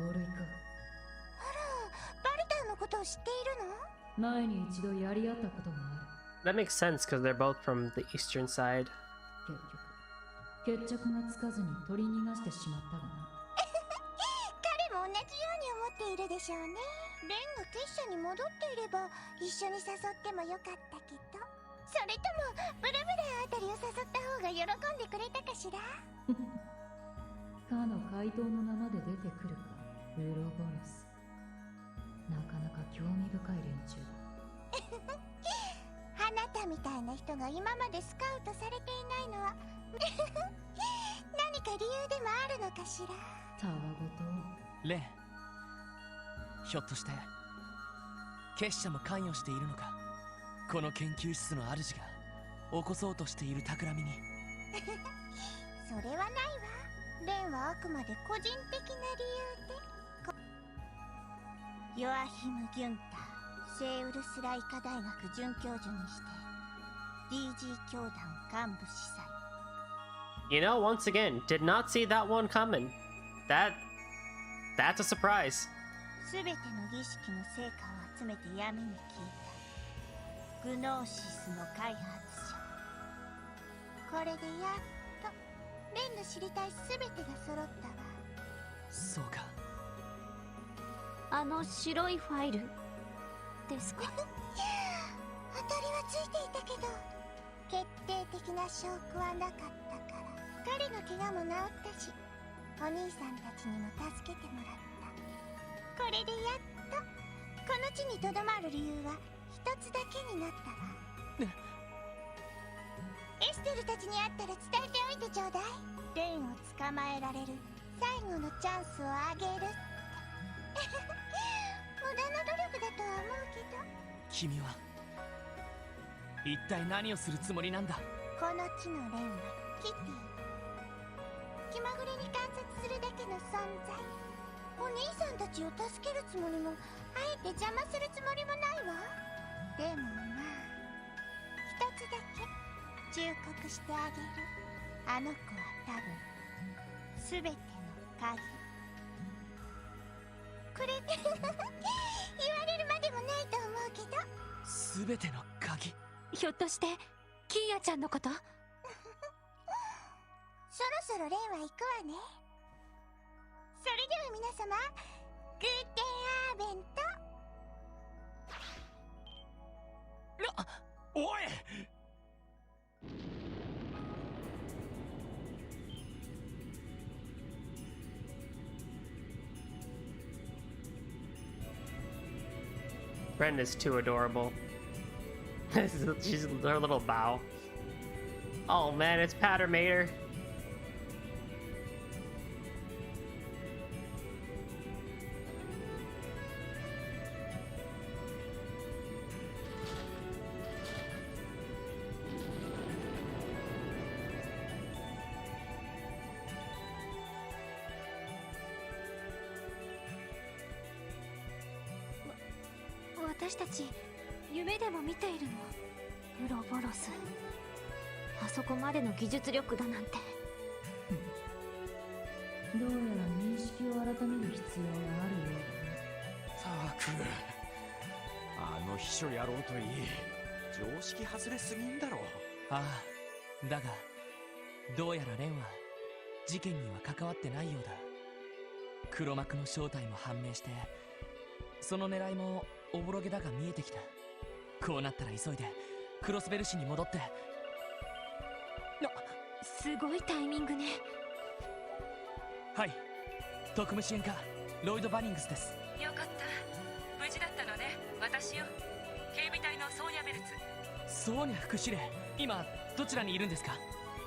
同類か。あら、バルタンのことを知っているの？前に一度やり合ったことがある。 That makes sense because they're both from the eastern side. 結局決着がつかずに取り逃がしてしまったがな。彼も同じように思っているでしょうね。レンが結社に戻っていれば一緒に誘ってもよかったけど、それともブラブラあたりを誘った方が喜んでくれたかしら。かの怪盗の名まで出てくるか、ウロボロス。なかなか興味深い連中だ。あなたタみたいな人が今までスカウトされていないのは何か理由でもあるのかしら。たわごと。レン、ひょっとして結社も関与しているのか。この研究室の主が起こそうとしている企みに。それはないわ。レンはあくまで個人的な理由で。ヨアヒム・ギュンター、聖ウルスラ医科大学准教授にして DG 教団幹部司祭。You know, once again, did not see that one coming. That's a surprise. すべての儀式の成果を集めて闇に消えたグノーシスの開発者。これでやっとレンの知りたいすべてが揃ったわ。そうか。あの白いファイルですか？当たりはついていたけど決定的な証拠はなかったから。彼の怪我も治ったし、お兄さんたちにも助けてもらった。これでやっとこの地にとどまる理由は一つだけになったわ。エステルたちに会ったら伝えておいてちょうだい。レンを捕まえられる最後のチャンスをあげるって無駄な努力だとは思うけど。君は一体何をするつもりなんだ。この地のレンはキティ、気まぐれに観察するだけの存在。お兄さんたちを助けるつもりもあえて邪魔するつもりもないわ。でもまあ一つだけ忠告してあげる。あの子は多分全ての鍵。これ言われるまでもないと思うけど。全ての鍵。ひょっとしてキーヤちゃんのこと？そろそろレンは行くわね。それでは皆様、グーテンアーベント。おい！Ren is too adorable. She's her little bow. Oh man, it's Pattermater. 私たち夢でも見ているの？ウロボロス、あそこまでの技術力だなんて。どうやら認識を改める必要があるようだね。ったくあの秘書野郎といい常識外れすぎんだろ。ああ、だがどうやらレンは事件には関わってないようだ。黒幕の正体も判明して、その狙いもおぼろげだが見えてきた。こうなったら急いでクロスベル市に戻って。すごいタイミングね。はい、特務支援課ロイド・バニングスです。よかった、無事だったのね。私よ、警備隊のソーニャ・ベルツ。ソーニャ副司令、今どちらにいるんですか？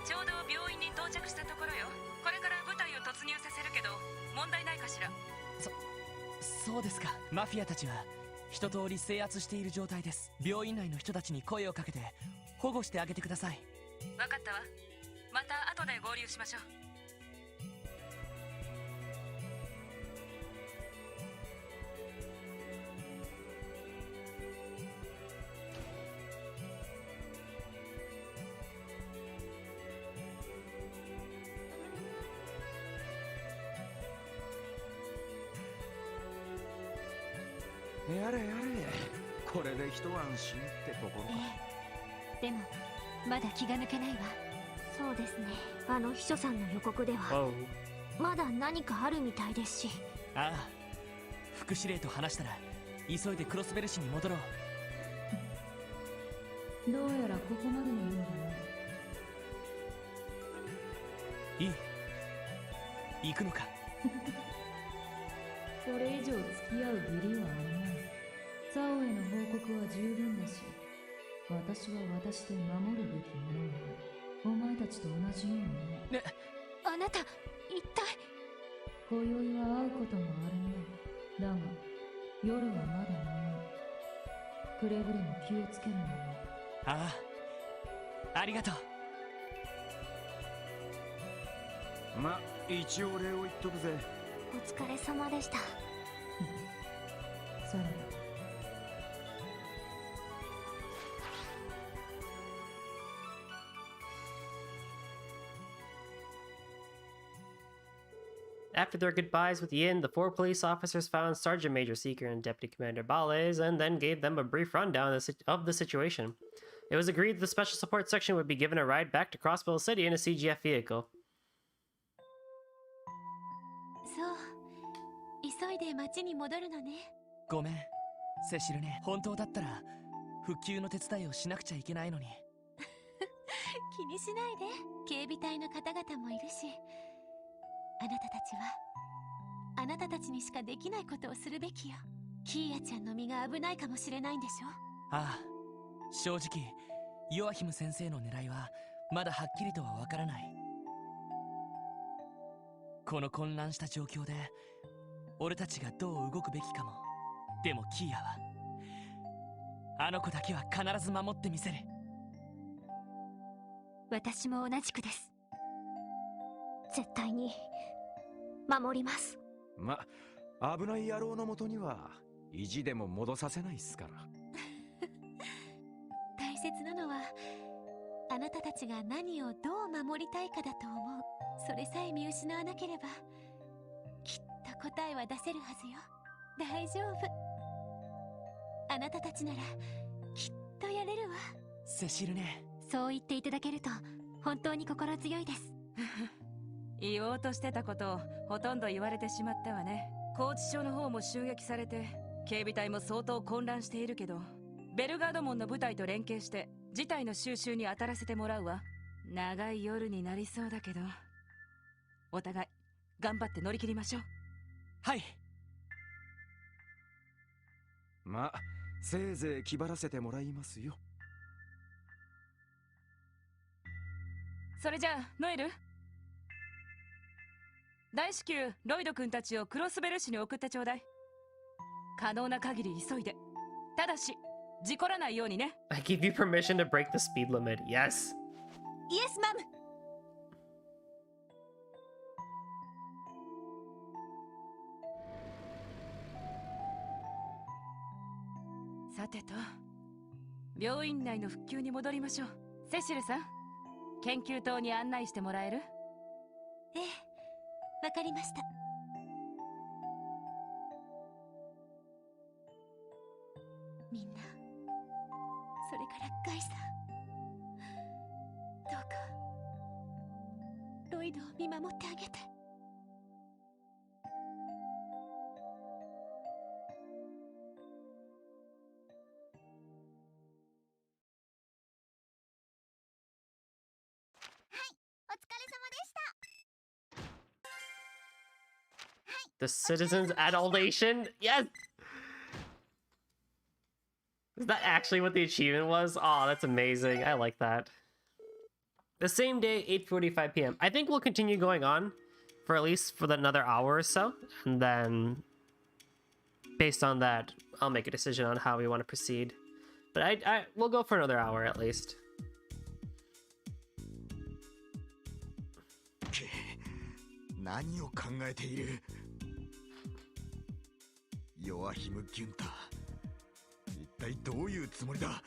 ちょうど病院に到着したところよ。これから部隊を突入させるけど問題ないかしら？そうですか。マフィアたちは一通り制圧している状態です。病院内の人たちに声をかけて保護してあげてください。分かったわ。また後で合流しましょう。やれやれ、これで一安心ってところか。でもまだ気が抜けないわ。そうですね、あの秘書さんの予告ではまだ何かあるみたいですし。ああ、副司令と話したら急いでクロスベル市に戻ろう。どうやらここまでのようだね。いい、行くのか？これ以上付き合う義理はあるまい。サオへの報告は十分だし、私私は私で守るべきものがある。お前たちと同じようにね。あなた一体。今宵は会うこともあるね。だが夜はまだ眠い。くれぐれも気をつけるのよ。ああ、ありがとう。ま、一応礼を言っとくぜ。お疲れ様でした。さらば。After their goodbyes with Yin, the 4 police officers found Sergeant Major Seeker and Deputy Commander Bales and then gave them a brief rundown of the situation. It was agreed that the Special Support Section would be given a ride back to Crossbow City in a CGF vehicle. そう急いで町に戻るのね。ごめん、セシルね。本当だったら復旧の手伝いをしなくちゃいけないのに。気にしないで。警備隊の方々もいるし、あなたたちはあなたたちにしかできないことをするべきよ。キーヤちゃんの身が危ないかもしれないんでしょ。ああ、正直ヨアヒム先生の狙いはまだはっきりとはわからない。この混乱した状況で俺たちがどう動くべきかも。でもキーヤはあの子だけは必ず守ってみせる。私も同じくです。絶対に守ります。ま、危ない野郎のもとには意地でも戻させないっすから。大切なのはあなたたちが何をどう守りたいかだと思う。それさえ見失わなければきっと答えは出せるはずよ。大丈夫。あなたたちならきっとやれるわ。セシルね。そう言っていただけると本当に心強いです。言おうとしてたことをほとんど言われてしまったわね。拘置所の方も襲撃されて警備隊も相当混乱しているけど、ベルガード門の部隊と連携して事態の収拾に当たらせてもらうわ。長い夜になりそうだけど、お互い頑張って乗り切りましょう。はい。ま、せいぜい気張らせてもらいますよ。それじゃあノエル、大至急ロイド君たちをクロスベル市に送ってちょうだい。可能な限り急いで、ただし事故らないようにね。 I give you permission to break the speed limit. Yes. イエスマム。さてと、病院内の復旧に戻りましょう。セシルさん、研究棟に案内してもらえる？ええ、わかりました。みんな、それからガイさん、どうかロイドを見守ってあげて。お疲れ様でした。 The citizens' adulation? Yes! Is that actually what the achievement was? Oh, that's amazing. I like that. The same day, 8:45 p.m. I think we'll continue going on for at least for another hour or so. And then, based on that, I'll make a decision on how we want to proceed. But we'll go for another hour at least. 何を考えている？ヨアヒム・ギュンター、一体どういうつもりだ？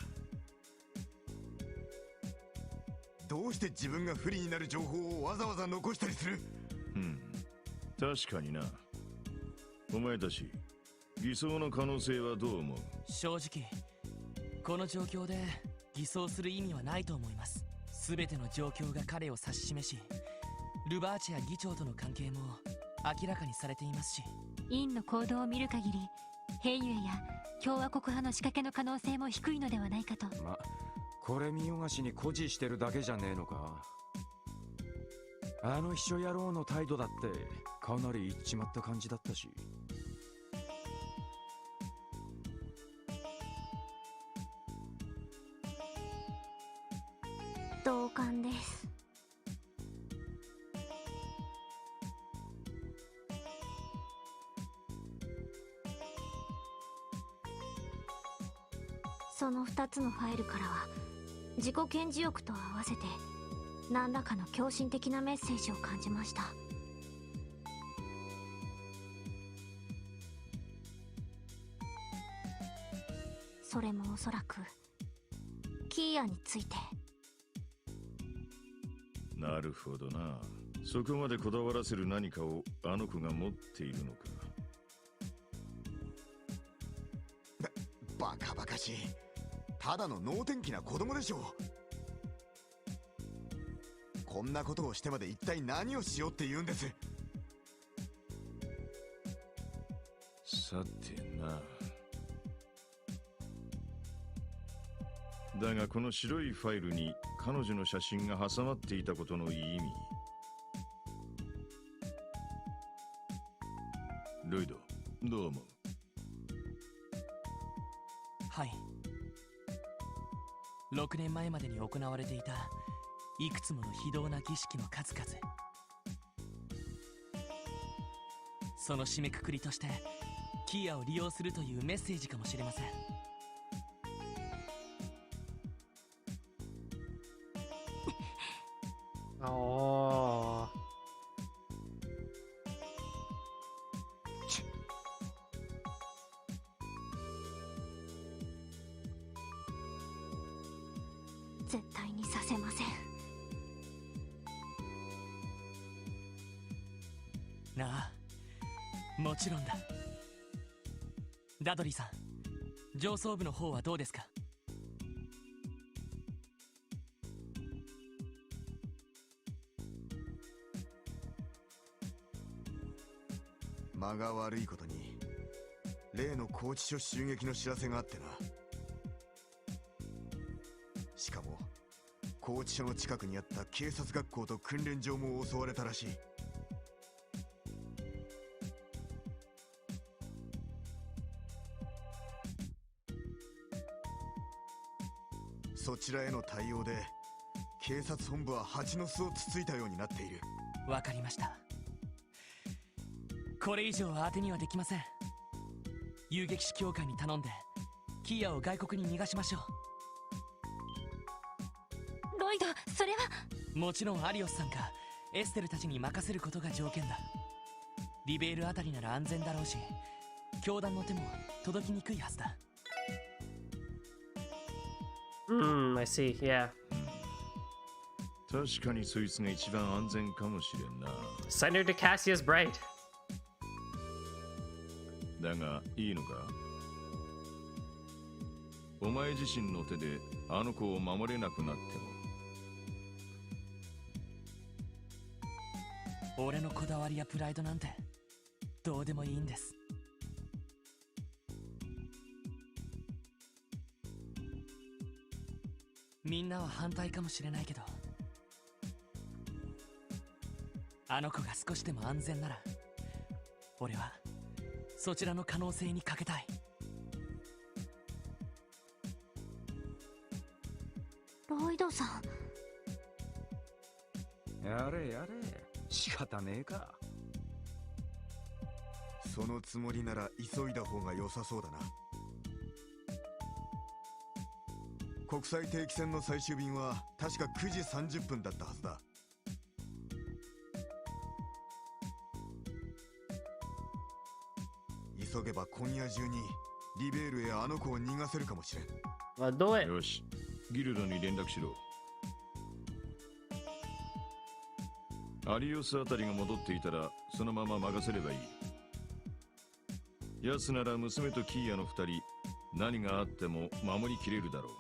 どうして自分が不利になる情報をわざわざ残したりする？確かにな。お前たち、偽装の可能性はどう思う？正直この状況で偽装する意味はないと思います。全ての状況が彼を指し示し、ルバーチや議長との関係も明らかにされていますし、インの行動を見る限り兵ユエや共和国派の仕掛けの可能性も低いのではないかと。ま、これ見よがしに誇示してるだけじゃねえのか。あの秘書野郎の態度だってかなり言っちまった感じだったし。同感です。その2つのファイルからは自己顕示欲と合わせて何らかの狂信的なメッセージを感じました。それもおそらくキーヤについて。なるほどな。そこまでこだわらせる何かをあの子が持っているのか。バカバカしい。ただの能天気な子供でしょう。こんなことをしてまで一体何をしようって言うんです。さてな。だがこの白いファイルに彼女の写真が挟まっていたことの意味。ロイド、どう思う？はい。6年前までに行われていたいくつもの非道な儀式の数々、その締めくくりとしてキーヤを利用するというメッセージかもしれません。おー。絶対にさせません。なあ、もちろんだ。ダドリーさん、上層部の方はどうですか？間が悪いことに例の拘置所襲撃の知らせがあってな。しかも拘置所の近くにあった警察学校と訓練場も襲われたらしい。そちらへの対応で警察本部は蜂の巣をつついたようになっている。わかりました。これ以上は当てにはできません。遊撃士協会に頼んでキーヤを外国に逃がしましょう。ロイド、それは。もちろんアリオスさんかエステルたちに任せることが条件だ。リベールあたりなら安全だろうし、教団の手も届きにくいはずだ。I see, yeah. 確かにそいつが一番安全かもしれんな。Send her to Cassia's Bright. だがいいのか？お前自身の手であの子を守れなくなっても。俺のこだわりやプライドなんてどうでもいいんです。みんなは反対かもしれないけど、あの子が少しでも安全なら俺はそちらの可能性にかけたい。ロイドさん。やれやれ、仕方ねえか。そのつもりなら急いだ方が良さそうだな。国際定期船の最終便は確か9時30分だったはずだ。急げば今夜中にリベールへあの子を逃がせるかもしれん。よし、ギルドに連絡しろ。アリオスあたりが戻っていたらそのまま任せればいい。奴なら娘とキーヤの2人、何があっても守りきれるだろう。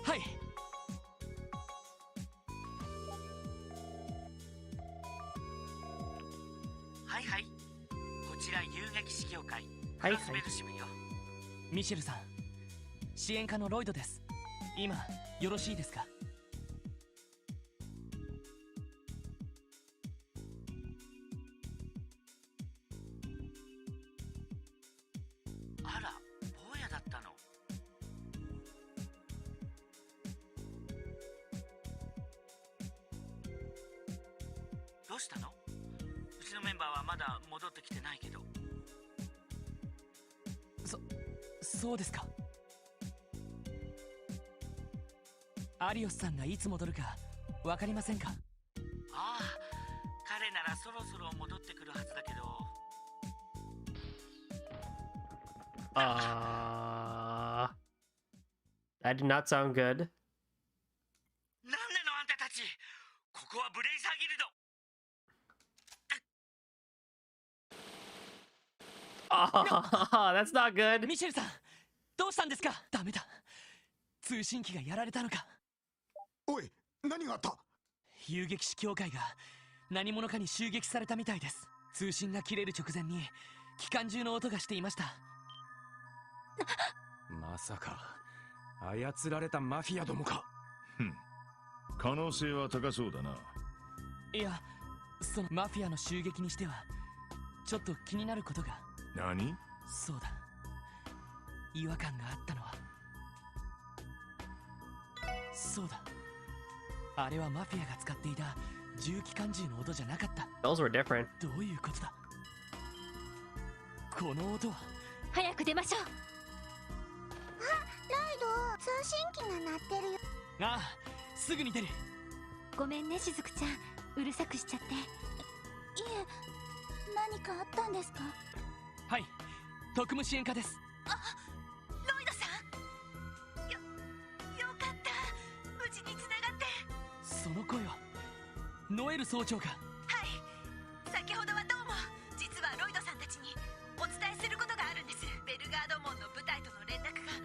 はい。はいはい、こちら遊撃士協会クロスベル支部よ。ミシェルさん、支援課のロイドです。今よろしいですか？あら、坊やだったの。どうしたの？うちのメンバーはまだ戻ってきてないけど。そうですか。アリオスさんがいつ戻るかわかりませんか？ああ、彼ならそろそろ戻ってくるはずだけど。That did not sound good. なんなのあんたたち。ここはブレイサーギルド。That's not good. ミシェルさん、どうしたんですか？ダメだ。通信機がやられたのか。おい、何があった？遊撃士協会が何者かに襲撃されたみたいです。通信が切れる直前に機関銃の音がしていました。まさか操られたマフィアどもか。可能性は高そうだな。いや、そのマフィアの襲撃にしてはちょっと気になることが。何？そうだ、違和感があったのは、そうだ、あれはマフィアが使っていた重機関銃の音じゃなかった。 Those were different. どういうことだ？この音は。早く出ましょう。ロイド、通信機が鳴ってるよ。ああ、すぐに出る。ごめんね、しずくちゃん、うるさくしちゃって。いえ、何かあったんですか？はい、特務支援課です。ロイドさん、よかった、無事につながって。その声はノエル総長か。はい、先ほどはどうも。実はロイドさんたちにお伝えすることがあるんです。ベルガード門の部隊との連絡が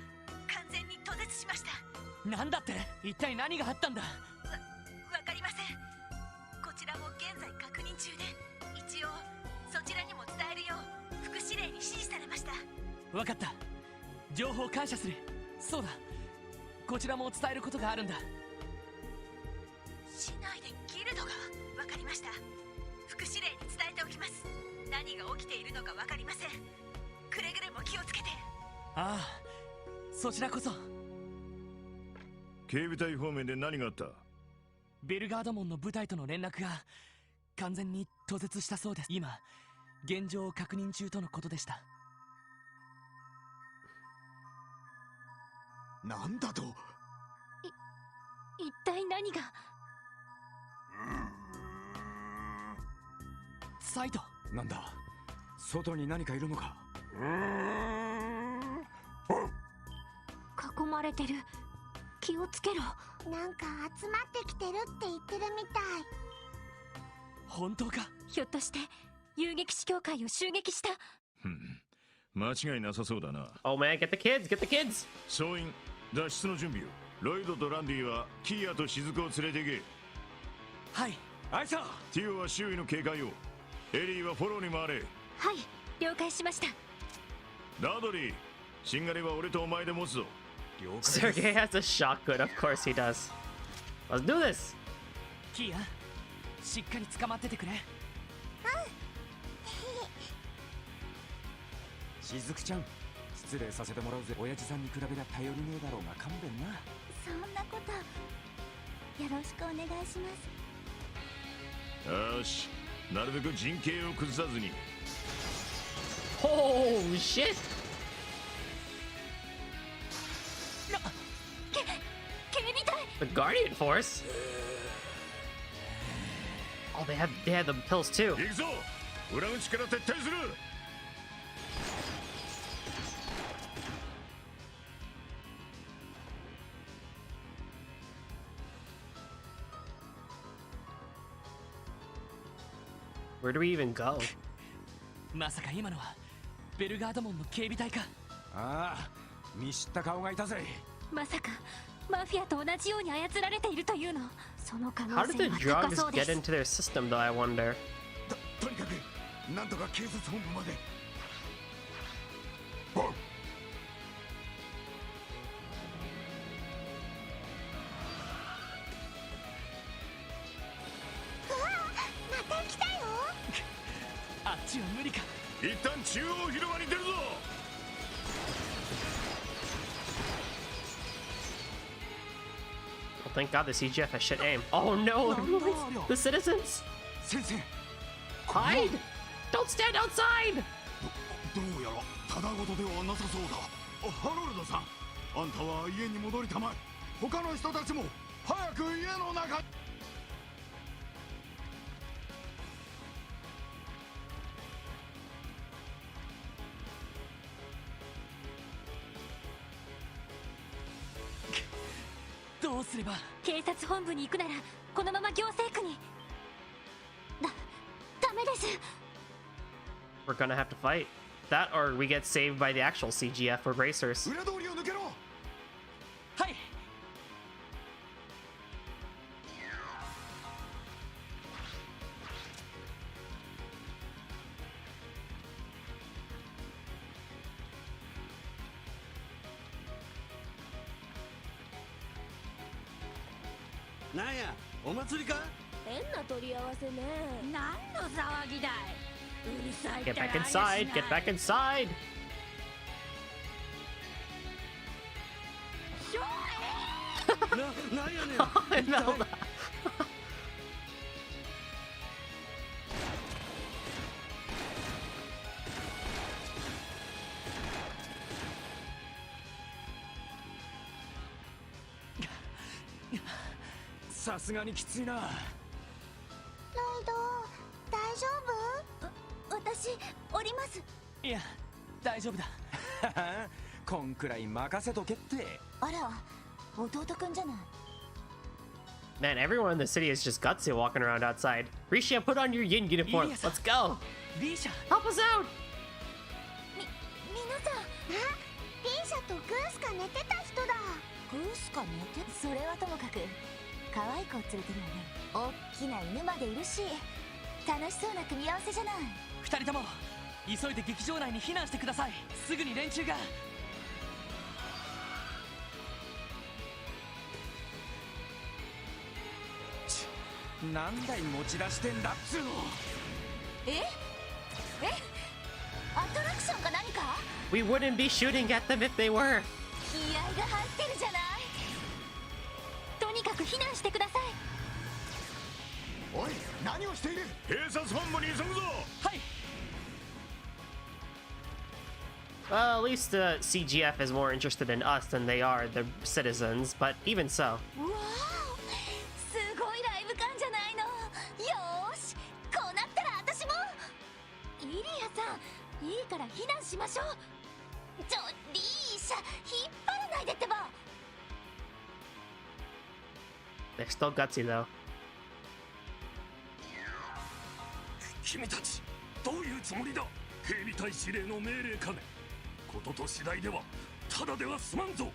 完全に途絶しました。なんだって？一体何があったんだ？わかりません。こちらも現在確認中で、一応そちらにも伝えるよう副司令に指示されました。わかった、情報感謝する。そうだ、こちらも伝えることがあるんだ。市内でギルドが。わかりました。副司令に伝えておきます。何が起きているのかわかりません。くれぐれも気をつけて。ああ、そちらこそ。警備隊方面で何があった？ベルガード門の部隊との連絡が完全に途絶したそうです。今現状を確認中とのことでした。なんだと？一体何が？サイト。なんだ、外に何かいるのか？囲まれてる。気をつけろ。なんか集まってきてるって言ってるみたい。本当か？ひょっとして遊撃士協会を襲撃した？間違いなさそうだな。Oh man, get the kids, get the kids! 総員、脱出の準備を。ロイドとランディはキーヤと雫を連れて行け。はい、あいさ。ティオは周囲の警戒を。エリーはフォローに回れ。はい、了解しました。ダドリー、しんがりは俺とお前で持つぞ。Sergey has a shotgun, of course he does. Let's do this! キーヤ、しっかり捕まっててくれ。しずくちゃん、失礼させてもらうぜ。親父さんに比べりゃ頼りねえだろうが勘弁な。そんなことよろしくお願いします。よし、なるべく陣形を崩さずに。Oh shit! The Guardian Force? Oh, they had the pills too. 行くぞ、裏口から撤退する。Where do we even go? まさか今のはベルガード門の警備隊か？ああ、見知った顔がいたぜ。まさかマフィアと同じように操られているというの？その可 How 能 did 性 the は高 drugs そうで get す。 into their system, though, I wonder? とにかくなんとか警察本部まで。また来たよ。あっちは無理か。一旦中央広場に出るぞ。Well, thank God the CGF has shit aim. Oh no! The citizens! 先生。 Hide! Don't stand outside! どうやらただごとではなさそうだ。ハロルドさん、あんたは家に戻りたまえ。他の人たちも早く家の中。どうすれば。警察本部に行くならこのまま行政区に。ダメです。 We're gonna have to fight. That or we get saved by the actual CGF or bracers. 裏通りを抜けろ。はい。なんや、お祭りか。変な取り合わせね。何の騒ぎだい。うるさいった Get ら back inside! Get back inside! なんやねん。No. さすがにきついな。ロイド、大丈夫？私降ります。いや、大丈夫だ。こんくらい任せとけって。あら、弟くんじゃない。 Man, everyone in the city is just gutsy walking around outside. Risha, put on your yin uniform. Yes. Let's go. リーシャ、 Help us out. 皆さん、リーシャとグースカ寝てた人だ。グースカ寝て？それはともかく可愛い子を連れてるわね。大きな犬までいるし、楽しそうな組み合わせじゃない。二人とも急いで劇場内に避難してください。すぐに連中が。なんだい持ち出してんだっつうの。アトラクションか何か？ We wouldn't be shooting at them if they were. 気合が入ってるじゃない。とにかく避難してください。おい、何をしている。警察本部に急ぐぞ。はい。 Well, at least the CGF is more interested in us than they are the citizens, but even so. わあ、すごいライブ感じゃないの。よーし、こうなったら私も。イリアさん、いいから避難しましょう。リーシャ、引っ張らないでってば。 They're still gutsy though. 君たち、どういうつもりだ。警備隊司令の命令かね。ことと次第ではただでは済まんぞ。こ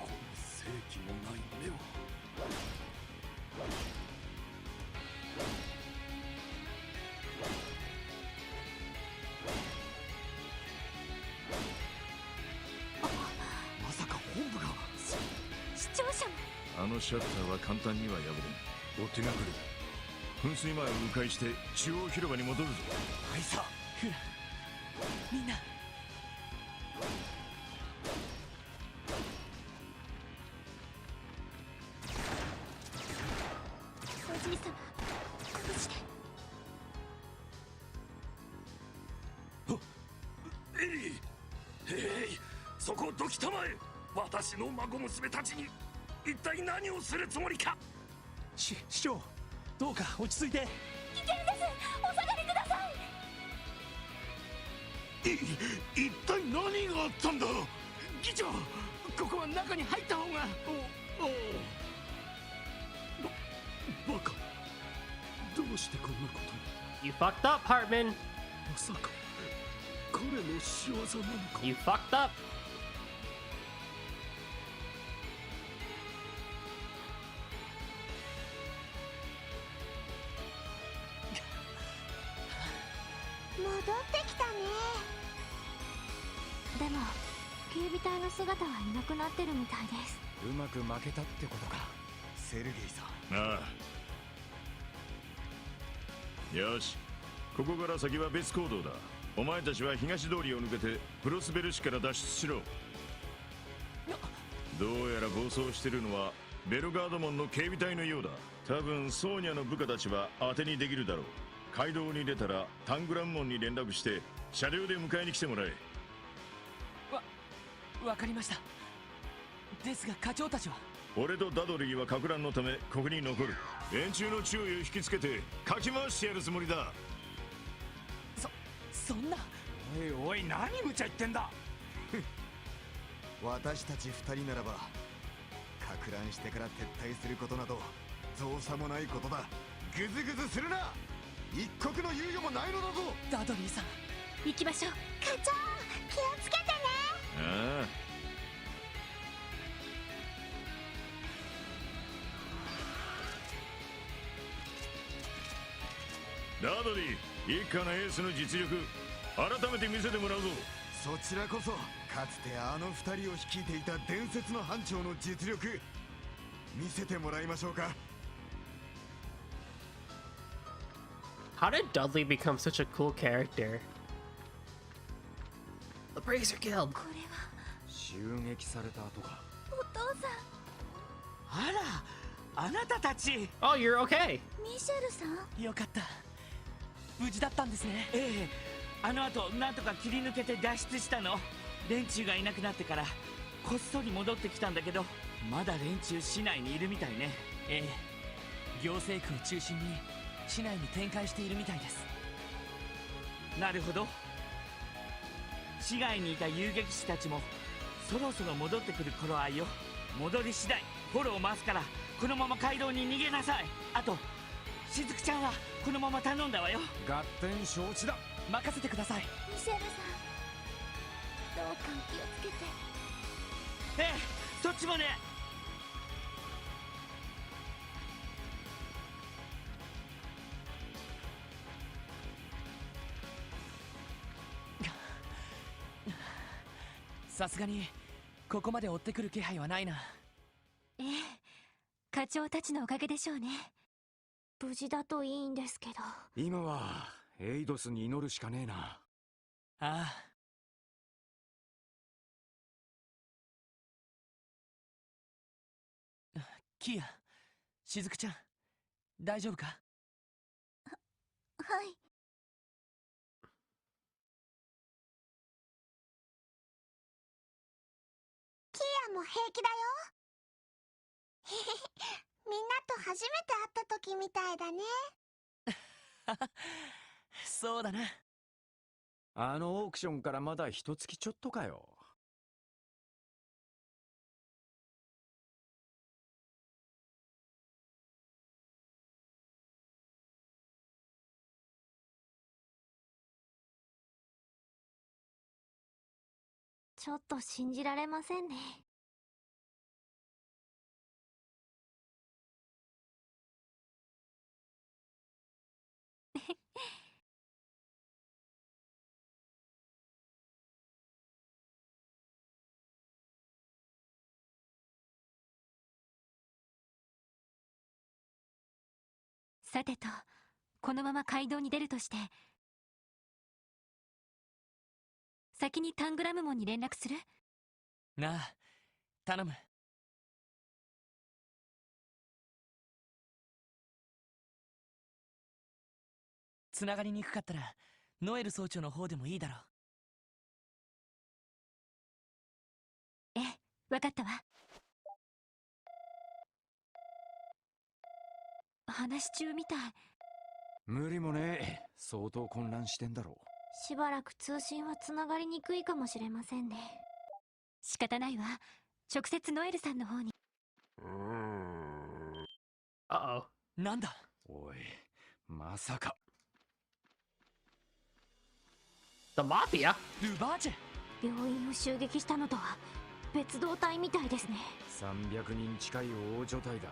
の正気のない目は。まさか本部が。視聴者も。あのシャッターは簡単には破れん。追っ手が来る。噴水前を迂回して中央広場に戻るぞ。はいさ、ほら、みんな。おじいさま、ご無事で。そこどきたまえ。私の孫娘たちに一体何をするつもりか。市長、どうか落ち着いて。危険です。お下がりください。一体何があったんだ。議長、ここは中に入った方が。バカ。どうしてこんなことに。 You fucked up, Hartman. まさか彼の仕業なのか。 You fucked up. 戻ってきたね。でも警備隊の姿はいなくなってるみたいです。うまく負けたってことか、セルゲイさん。ああ。よし、ここから先は別行動だ。お前たちは東通りを抜けてプロスベル市から脱出しろ。どうやら暴走してるのはベルガード門の警備隊のようだ。多分ソーニャの部下たちは当てにできるだろう。街道に出たらタングラム門に連絡して車両で迎えに来てもらえ。わかりました。ですが課長たちは。俺とダドリーはか乱のためここに残る。連中の注意を引きつけてかき回してやるつもりだ。そんな。おい何無茶言ってんだ。私たち二人ならばか乱してから撤退することなど造作もないことだ。グズグズするな。一刻の猶予もないのだぞ。ダドリーさん、行きましょう。課長気をつけてね。ああ。ダドリー、一家のエースの実力改めて見せてもらうぞ。そちらこそかつてあの二人を率いていた伝説の班長の実力見せてもらいましょうか。 How did Dudley become such a cool character? The Bracer Guild. これは襲撃された後か。お父さん。あら、あなたたち。 Oh, you're okay. ミシェルさん。よかった。無事だったんですね。ええ、あの後なんとか切り抜けて脱出したの。連中がいなくなってからこっそり戻ってきたんだけど、まだ連中市内にいるみたいね。ええ、行政区を中心に市内に展開しているみたいです。なるほど。市外にいた遊撃士たちもそろそろ戻ってくる頃合いよ。戻り次第フォローを回すからこのまま街道に逃げなさい。あとしずくちゃんはこのまま頼んだわよ。合点承知だ。任せてください。ミシェルさんどうか気をつけて。ええ、そっちもね。さすがにここまで追ってくる気配はないな。ええ、課長たちのおかげでしょうね。無事だといいんですけど。今はエイドスに祈るしかねえな。ああ。キア、しずくちゃん、大丈夫か？はい。キアも平気だよ。みんなと初めて会った時みたいだね。そうだな。あのオークションからまだ一月ちょっとかよ。ちょっと信じられませんね。さてと、このまま街道に出るとして、先にタングラム門に連絡する？なあ、頼む。つながりにくかったらノエル総長の方でもいいだろう。ええ、わかったわ。話し中みたい。無理もねえ。相当混乱してんだろう。しばらく通信はつながりにくいかもしれませんね。仕方ないわ。直接ノエルさんの方に。Uh-oh. なんだ？おい、まさか。The Mafia? ルバーチェ。病院を襲撃したのとは別動隊みたいですね。300人近い大所帯だ。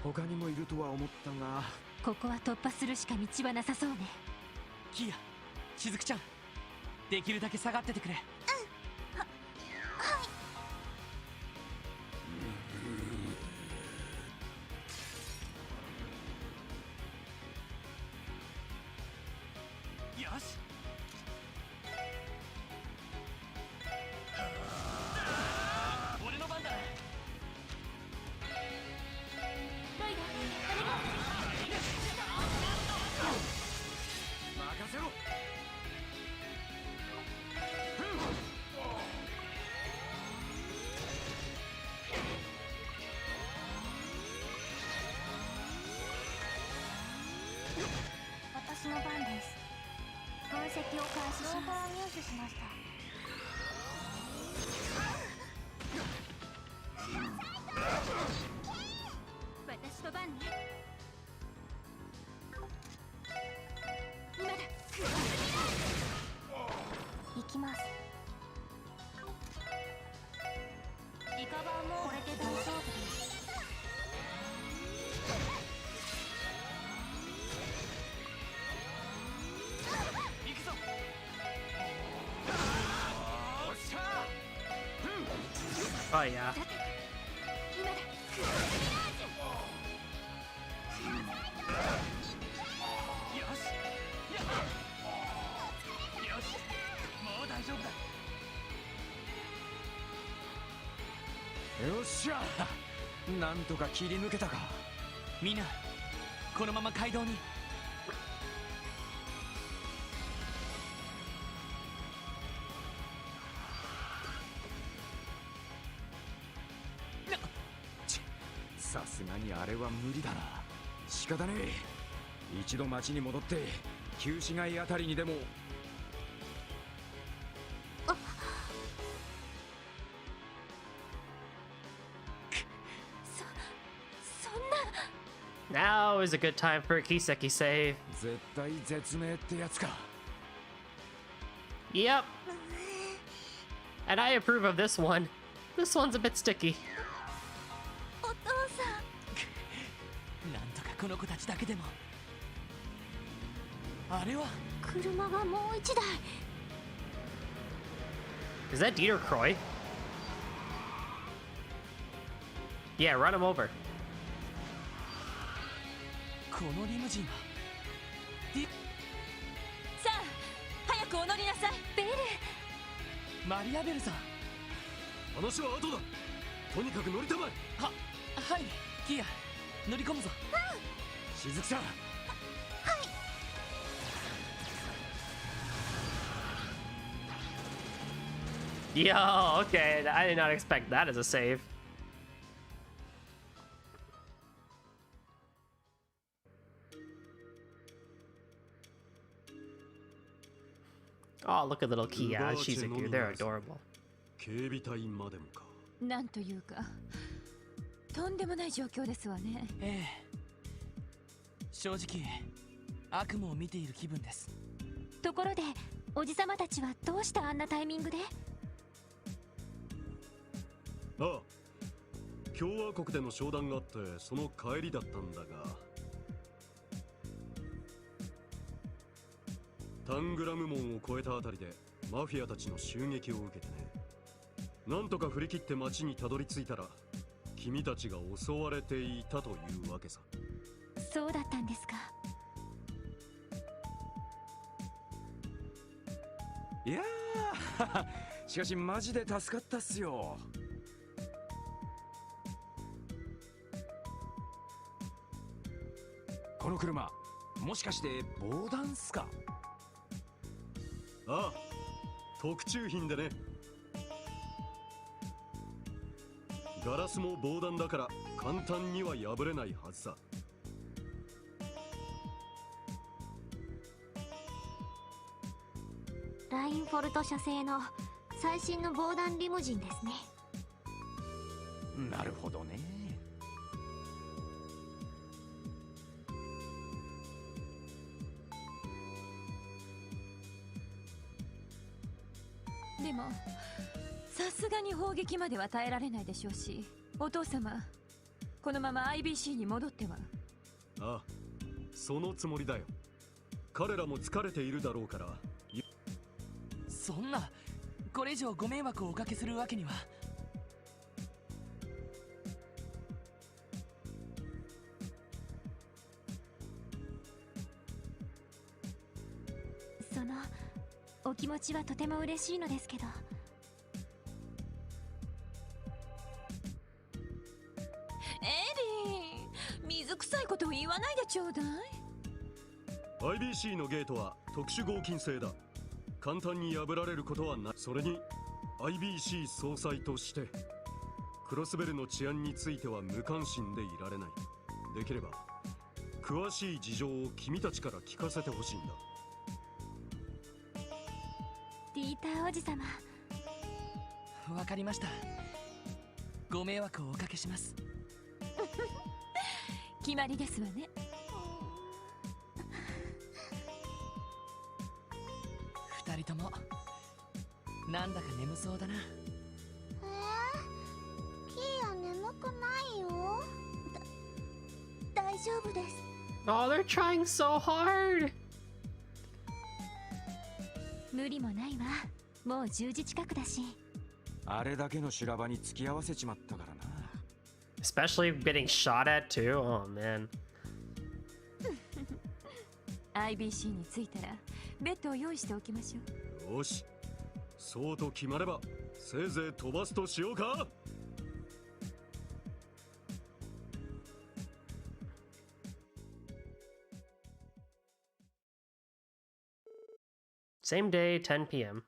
他にもいるとは思ったが。ここは突破するしか道はなさそうね。キア、しずくちゃん、できるだけ下がっててくれ。よし。俺の番だ。私の番です。分析を開始します。動画を入手しました。私の番ね。今だ。行きます。リカバーもこれで大丈夫です。行くぞ。おっしゃOh yeah. 今だ。よしもう大丈夫だ。よっしゃ、なんとか切り抜けたか。みんなこのまま街道に。さすがにあれは無理だな。仕方ねえ。一度町に戻って旧市街あたりにでも。そんな。 Now is a good time for a Kiseki save. 絶対絶命ってやつか。 Yep. And I approve of this one. This one's a bit sticky. お父さん。なんとかこの子たちだけでも。あれは車がもう一台。 Is that Dieter Croy? Yeah, run him over. このリムジンはさあ早くお乗りなさい。ベル。マリアベルさん。話は後だ。とにかく乗りたまえ。はいキア乗り込むぞ。しずくさん。Yo, okay. I did not expect that as a save. Oh, look at little Kia. Shizuku. They're adorable. 警備隊までもか。なんというかとんでもない状況ですわね。ええ、正直悪夢を見ている気分です。ところでおじさまたちはどうしたあんなタイミングで。ああ、共和国での商談があってその帰りだったんだが、タングラム門を越えたあたりでマフィアたちの襲撃を受けてね。なんとか振り切って町にたどり着いたら君たちが襲われていたというわけさ。そうだったんですか。いやーしかしマジで助かったっすよ。この車もしかして防弾っすか？ああ、特注品でね。ガラスも防弾だから簡単には破れないはずさ。ラインフォルト社製の最新の防弾リムジンですね。なるほどね。でもさすがに砲撃までは耐えられないでしょうし、お父様このまま IBC に戻っては。ああ、そのつもりだよ。彼らも疲れているだろうから。そんなこれ以上ご迷惑をおかけするわけには。そのお気持ちはとても嬉しいのですけど。エリー、水臭いことを言わないでちょうだい。 IBC のゲートは特殊合金製だ。簡単に破られることはない。それに IBC 総裁としてクロスベルの治安については無関心でいられない。できれば詳しい事情を君たちから聞かせてほしいんだ。ディーターおじさま。わかりました。ご迷惑をおかけします。決まりですわね。二人ともなんだか眠そうだな。キーヤ眠くないよ。大丈夫です。 Oh, they're trying so hard. 無理もないわ。もう10時近くだし。あれだけの修羅場に付き合わせちまったからな。Especially getting shot at too. Oh man. IBC に着いたらベッドを用意しておきましょう。よし、そうと決まればせいぜい飛ばすとしようか。Same day, 10 p.m.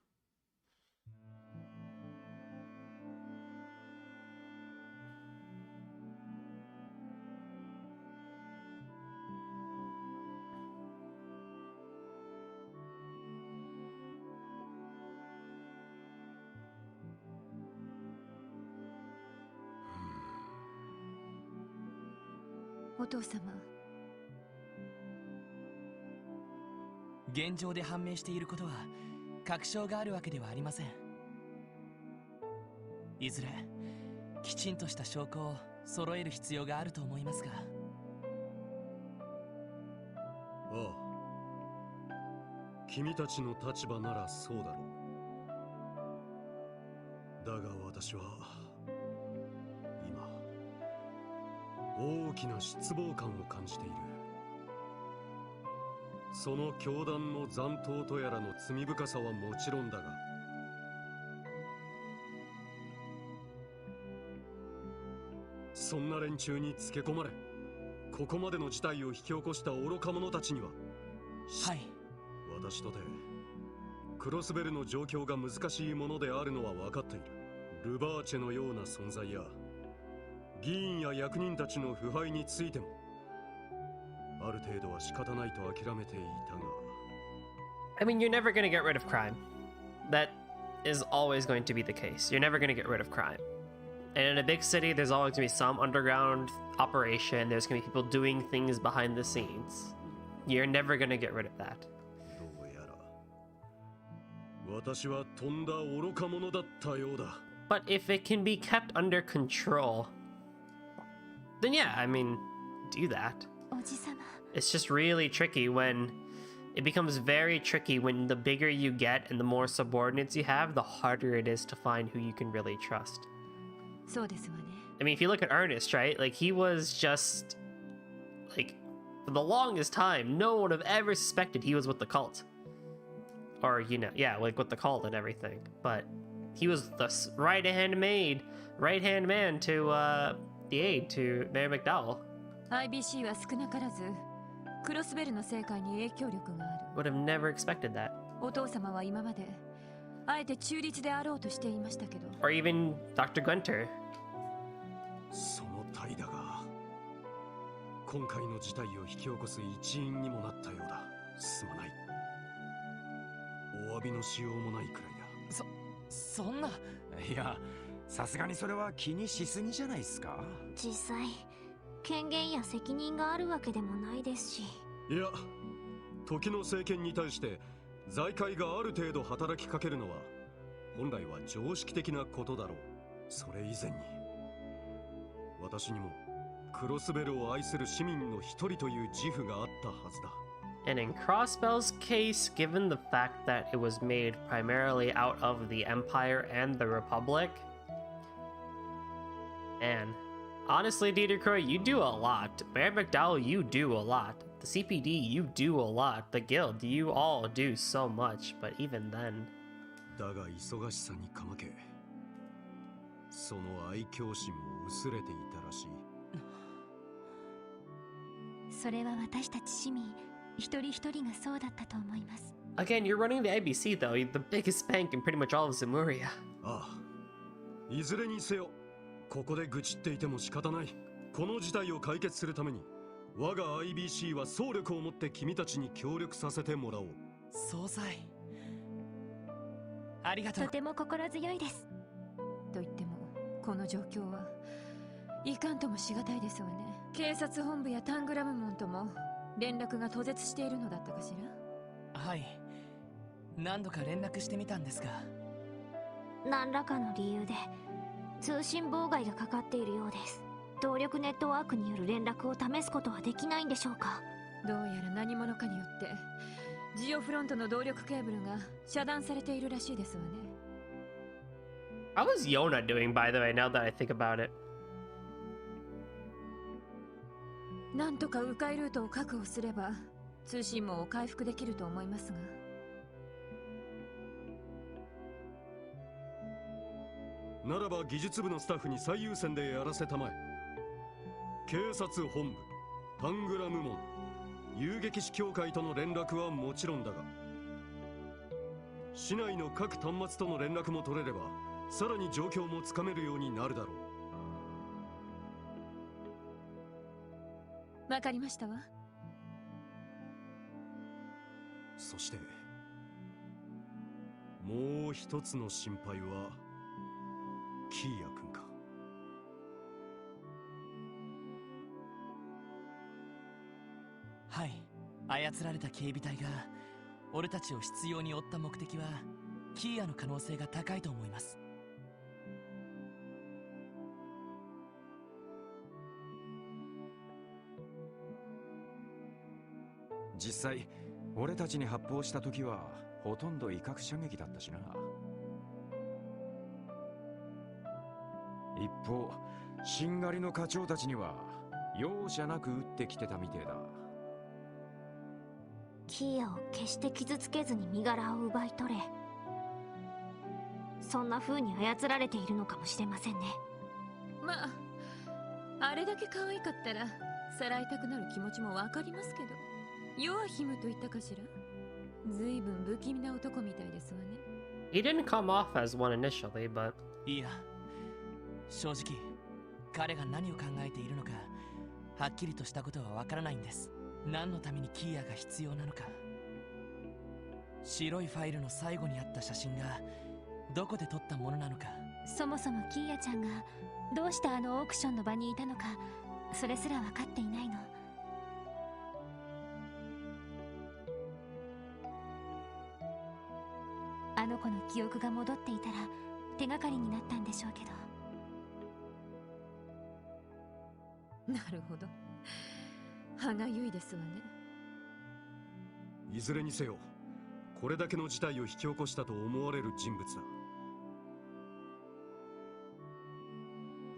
Hmm. お父様。現状で判明していることは確証があるわけではありません。いずれきちんとした証拠を揃える必要があると思いますが。ああ、君たちの立場ならそうだろう。だが私は今大きな失望感を感じている。その教団の残党とやらの罪深さはもちろんだが、そんな連中につけ込まれ、ここまでの事態を引き起こした愚か者たちには、はい、私とてクロスベルの状況が難しいものであるのは分かっている。ルバーチェのような存在や議員や役人たちの腐敗についてもある程度は仕方ないと諦めていたが。 I mean, you're never going to get rid of crime. That is always going to be the case. You're never going to get rid of crime. And in a big city, there's always going to be some underground operation. There's going to be people doing things behind the scenes. You're never going to get rid of that. どうやら私はとんだ愚か者だったようだ。 But if it can be kept under control, then yeah, I mean, do that. おじさま。It's just really tricky when it becomes very tricky when the bigger you get and the more subordinates you have, the harder it is to find who you can really trust. そうですわね。I mean, if you look at Ernest, right? Like, he was just, like, for the longest time, no one have ever suspected he was with the cult. Or, you know, yeah, like with the cult and everything. But he was the right-hand man to, the aide to Mayor McDowell. IBC は少なからずクロスベルの政界に影響力がある。 Would have never expected that. お父様は今まであえて中立であろうとしていましたけど。 Or even Dr. Gunter. その態だが今回の事態を引き起こす一因にもなったようだ。すまない。お詫びのしようもないくらいだ。そんな。いや、さすがにそれは気にしすぎじゃないですか。実際権限や責任があるわけでもないですし。いや、時の政権に対して財界がある程度働きかけるのは本来は常識的なことだろう。それ以前に私にもクロスベルを愛する市民の一人という自負があったはずだ。 And in Crossbell's case, given the fact that it was made primarily out of the Empire and the Republic, and honestly, Dieter Croy, you do a lot. Mayor McDowell, you do a lot. The CPD, you do a lot. The Guild, you all do so much. But even then... だが忙しさにかまけ、その愛嬌心も薄れていたらしい。それは私たち市民一人一人がそうだったと思います。 Again, you're running the IBC though, the biggest bank in pretty much all of Zemuria. ああ、いずれにせよ、ここで愚痴っていても仕方ない。この事態を解決するために我が IBC は総力をもって君たちに協力させてもらおう。総裁ありがとう。とても心強いです。と言ってもこの状況はいかんともしがたいですわね。警察本部やタングラム門とも連絡が途絶しているのだったかしら。はい、何度か連絡してみたんですが、何らかの理由で通信妨害がかかっているようです。動力ネットワークによる連絡を試すことはできないんでしょうか。どうやら何者かによってジオフロントの動力ケーブルが遮断されているらしいですわね。 How was Yona doing, by the way, now that I think about it? なんとか迂回ルートを確保すれば通信網を回復できると思いますが。ならば技術部のスタッフに最優先でやらせたまえ。警察本部、タングラム門、遊撃士協会との連絡はもちろんだが、市内の各端末との連絡も取れればさらに状況もつかめるようになるだろわかりましたわ。う。そしてもう一つの心配はキーヤ君か。はい、操られた警備隊が俺たちを執拗に追った目的はキーヤの可能性が高いと思います。実際俺たちに発砲した時はほとんど威嚇射撃だったしな。一方しんがりの課長たちには容赦なく撃ってきてたみてえだ。キーヤを決して傷つけずに身柄を奪い取れ、そんな風に操られているのかもしれませんね。まああれだけ可愛かったらさらいたくなる気持ちもわかりますけど、ヨアヒムと言ったかしら。ずいぶん不気味な男みたいですわね。 He didn't come off as one initially, but いや、正直彼が何を考えているのかはっきりとしたことはわからないんです。何のためにキーヤが必要なのか、白いファイルの最後にあった写真がどこで撮ったものなのか。そもそもキーヤちゃんがどうしてあのオークションの場にいたのか、それすら分かっていないの。あの子の記憶が戻っていたら手がかりになったんでしょうけど。なるほど、歯がゆいですわね。いずれにせよこれだけの事態を引き起こしたと思われる人物だ。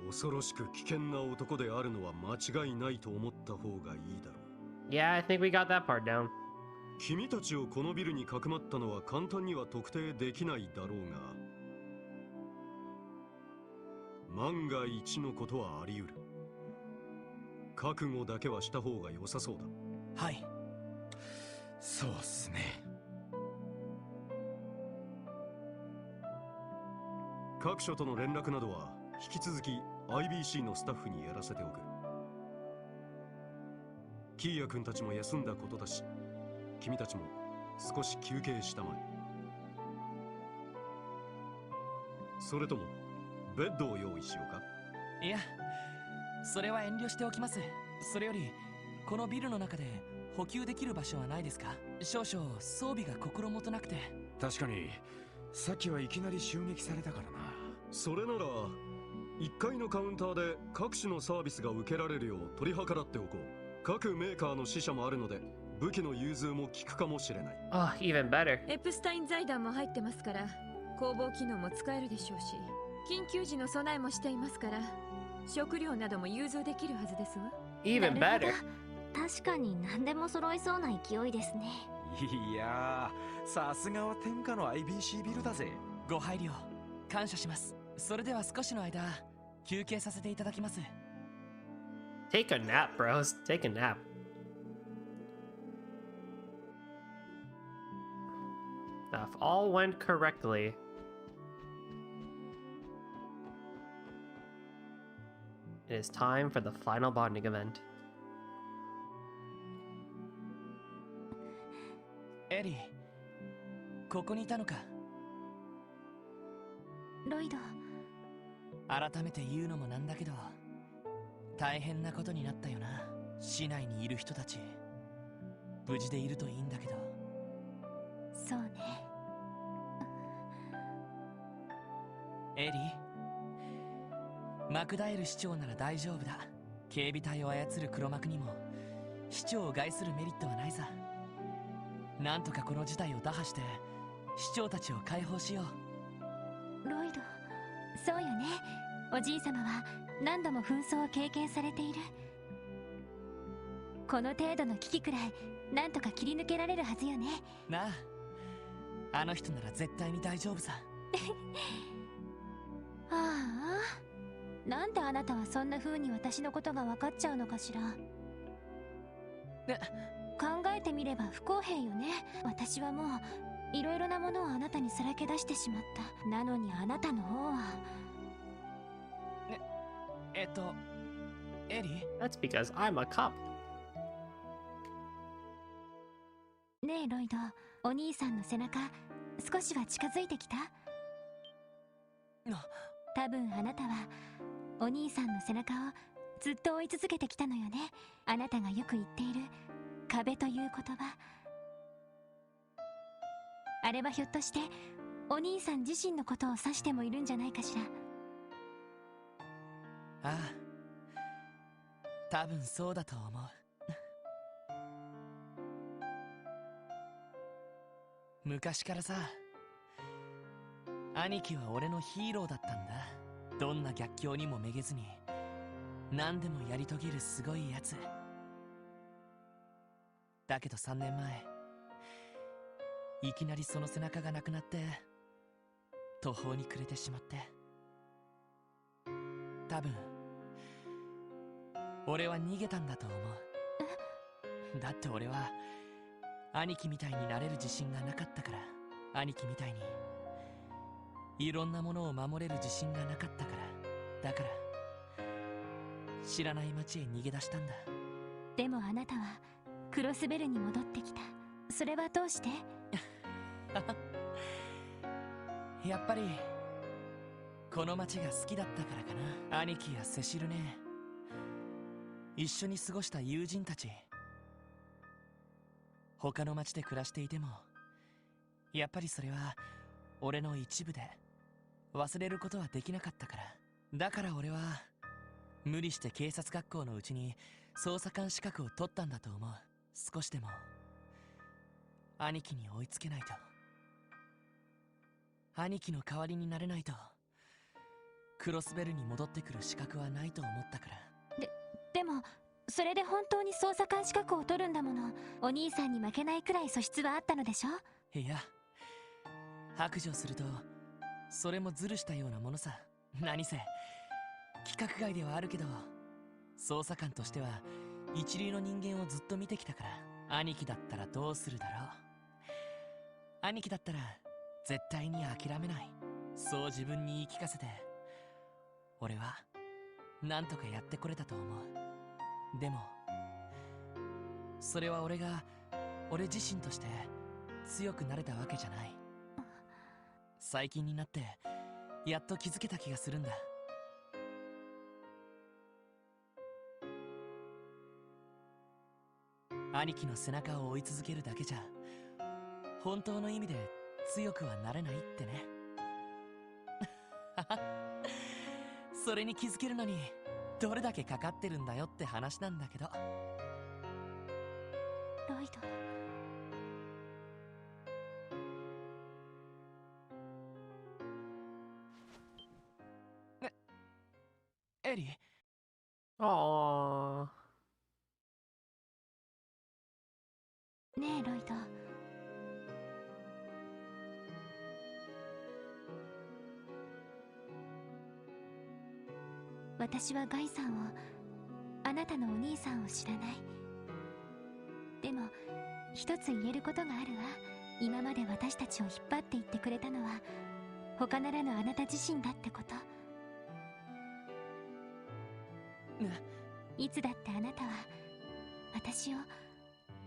恐ろしく危険な男であるのは間違いないと思った方がいいだろう。 yeah, I think we got that part down. 君たちをこのビルにかくまったのは簡単には特定できないだろうが、万が一のことはあり得る。覚悟だけはした方が良さそうだ。はい、そうっすね。各所との連絡などは引き続き IBC のスタッフにやらせておく。キーヤ君たちも休んだことだし、君たちも少し休憩したまえ。それともベッドを用意しようか。いや、それは遠慮しておきます。それよりこのビルの中で補給できる場所はないですか？少々装備が心もとなくて。確かにさっきはいきなり襲撃されたからな。それなら1階のカウンターで各種のサービスが受けられるよう取り計らっておこう。各メーカーの支社もあるので武器の融通も効くかもしれない。Oh, even better. エプスタイン財団も入ってますから工房機能も使えるでしょうし、緊急時の備えもしていますから食料なども融通できるはずですわ。 Even なる better. ほど、確かに何でも揃いそうな勢いですね。いやー、さすがは天下の IBC ビルだぜ。ご配慮感謝します。それでは少しの間休憩させていただきます。 Take a nap, bros. Take a nap. Now, if all went correctly, it is time for the final bonding event. エリー、ここにいたのか。ロイド。改めて言うのもなんだけど、大変なことになったよな。市内にいる人たち無事でいるといいんだけど。そうね。エリー、マクダエル市長なら大丈夫だ。警備隊を操る黒幕にも市長を害するメリットはないさ。なんとかこの事態を打破して市長たちを解放しよう。ロイド、そうよね。おじい様は何度も紛争を経験されている。この程度の危機くらいなんとか切り抜けられるはずよね。なあ、あの人なら絶対に大丈夫さ。ああ、なんであなたはそんな風に私のことが分かっちゃうのかしら。考えてみれば不公平よね。私はもういろいろなものをあなたにさらけ出してしまった。なのにあなたの方はエリー？ That's because I'm a cop. ねえロイド、お兄さんの背中少しは近づいてきた？多分あなたはお兄さんの背中をずっと追い続けてきたのよね。あなたがよく言っている壁という言葉、あれはひょっとしてお兄さん自身のことを指してもいるんじゃないかしら。ああ、多分そうだと思う。昔からさ、兄貴は俺のヒーローだったんだ。どんな逆境にもめげずに何でもやり遂げるすごいやつだけど、3年前いきなりその背中がなくなって途方に暮れてしまって。多分俺は逃げたんだと思う。だって俺は兄貴みたいになれる自信がなかったから。兄貴みたいにいろんなものを守れる自信がなかったから。だから知らない街へ逃げ出したんだ。でもあなたはクロスベルに戻ってきた。それはどうして？やっぱりこの街が好きだったからかな。兄貴やセシルね、一緒に過ごした友人たち、他の街で暮らしていてもやっぱりそれは俺の一部で忘れることはできなかったから。だから俺は無理して警察学校のうちに捜査官資格を取ったんだと思う。少しでも兄貴に追いつけないと、兄貴の代わりになれないとクロスベルに戻ってくる資格はないと思ったから。でもそれで本当に捜査官資格を取るんだもの。お兄さんに負けないくらい素質はあったのでしょ？いや、白状するとそれもズルしたようなものさ。何せ規格外ではあるけど、捜査官としては一流の人間をずっと見てきたから。兄貴だったらどうするだろう。兄貴だったら絶対に諦めない。そう自分に言い聞かせて俺はなんとかやってこれたと思う。でもそれは俺自身として強くなれたわけじゃない。最近になってやっと気づけた気がするんだ。兄貴の背中を追い続けるだけじゃ本当の意味で強くはなれないってね。それに気づけるのにどれだけかかってるんだよって話なんだけど。ロイド、エリー。あねえロイド、私はガイさんを、あなたのお兄さんを知らない。でも一つ言えることがあるわ。今まで私たちを引っ張っていってくれたのは他ならぬあなた自身だってこと。いつだってあなたは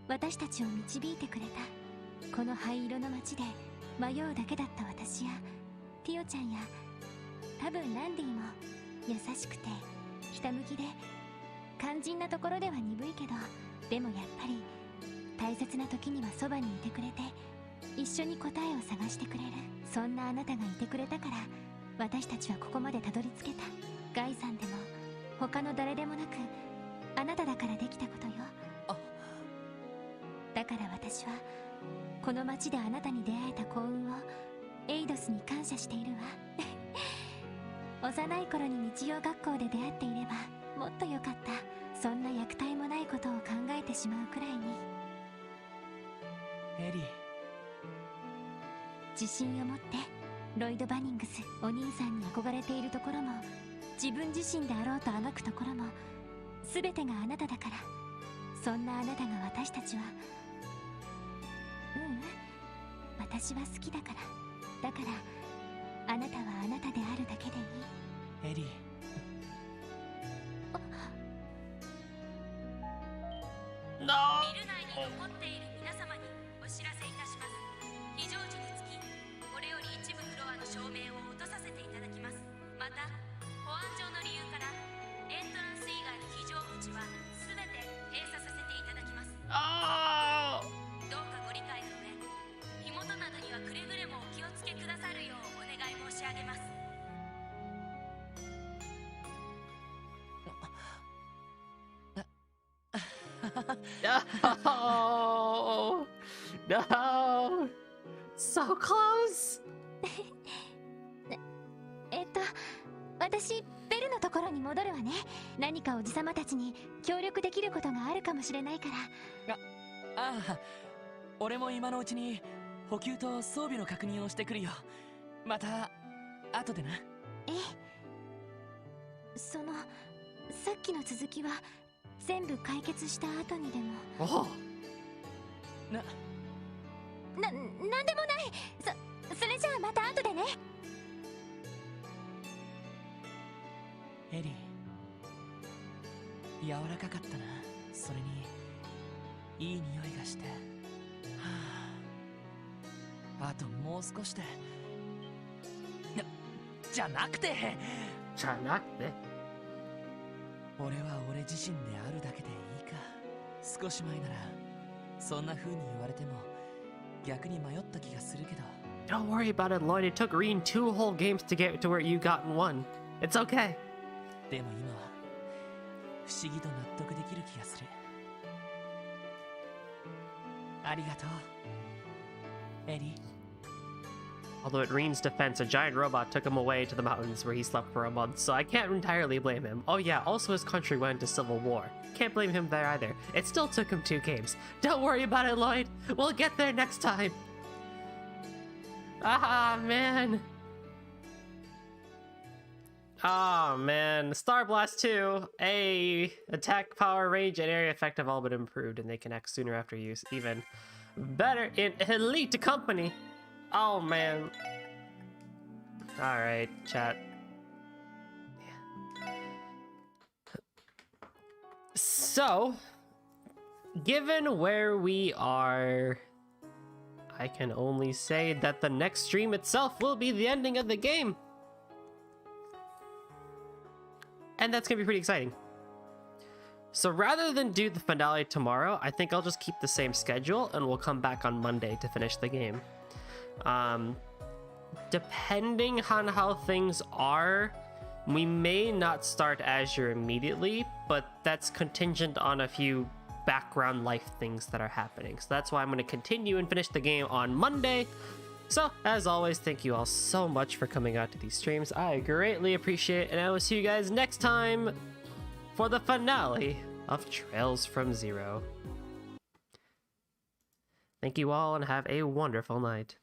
私たちを導いてくれた。この灰色の街で迷うだけだった私やティオちゃんや多分ランディも優しくてひたむきで肝心なところでは鈍いけど、でもやっぱり大切な時にはそばにいてくれて一緒に答えを探してくれる。そんなあなたがいてくれたから私たちはここまでたどり着けた。ガイさんでも他の誰でもなくあなただからできたことよ。だから私はこの街であなたに出会えた幸運をエイドスに感謝しているわ。幼い頃に日曜学校で出会っていればもっと良かった。そんな虐待もないことを考えてしまうくらいに。エリー、自信を持って。ロイド・バニングス、お兄さんに憧れているところも自分自身であろうとあがくところも全てがあなただから。そんなあなたが私たちは私は好きだから。だからあなたはあなたであるだけでいい。エリー、ビル内に残っている皆様にお知らせいたします。非常時につきこれより一部フロアの照明を落とさせていただきます。また保安上の理由からエントランス以外の非常口は全て閉鎖させていただきます。どうかご理解の上、火元などにはくれぐれもお気をつけくださるようお願い申し上げます。No! No! So close! 私ベルのところに戻るわね。何かおじさまたちに協力できることがあるかもしれないから。ああ、俺も今のうちに補給と装備の確認をしてくるよ。また後でな。さっきの続きは全部解決した後にでも。なんでもない。それじゃあまた後でね。エリー、柔らかかったな。それにいい匂いがして、あともう少しで。じゃなくて俺は俺自身であるだけでいいか。少し前ならそんな風に言われても逆に迷った気がするけど。 Don't worry about it, Lloyd. It took Reen 2 whole games to get to where you got in one. It's okay. でも今は不思議と納得できる気がする。ありがとう、エリー。Although at Reen's defense, a giant robot took him away to the mountains where he slept for a month, so I can't entirely blame him. Oh yeah, also his country went into civil war. Can't blame him there either. It still took him 2 games. Don't worry about it, Lloyd. We'll get there next time. Ah, man. Oh man, Star Blast 2, attack, power, range, and area effect have all been improved, and they can act sooner after use. Even better in elite company. Oh man. Alright, chat. So, given where we are, I can only say that the next stream itself will be the ending of the game. And that's gonna be pretty exciting. So rather than do the finale tomorrow, I think I'll just keep the same schedule and we'll come back on Monday to finish the game. Depending on how things are, we may not start Azure immediately, but that's contingent on a few background life things that are happening. So that's why I'm going to continue and finish the game on Monday. So, as always, thank you all so much for coming out to these streams. I greatly appreciate it, and I will see you guys next time for the finale of Trails from Zero. Thank you all, and have a wonderful night.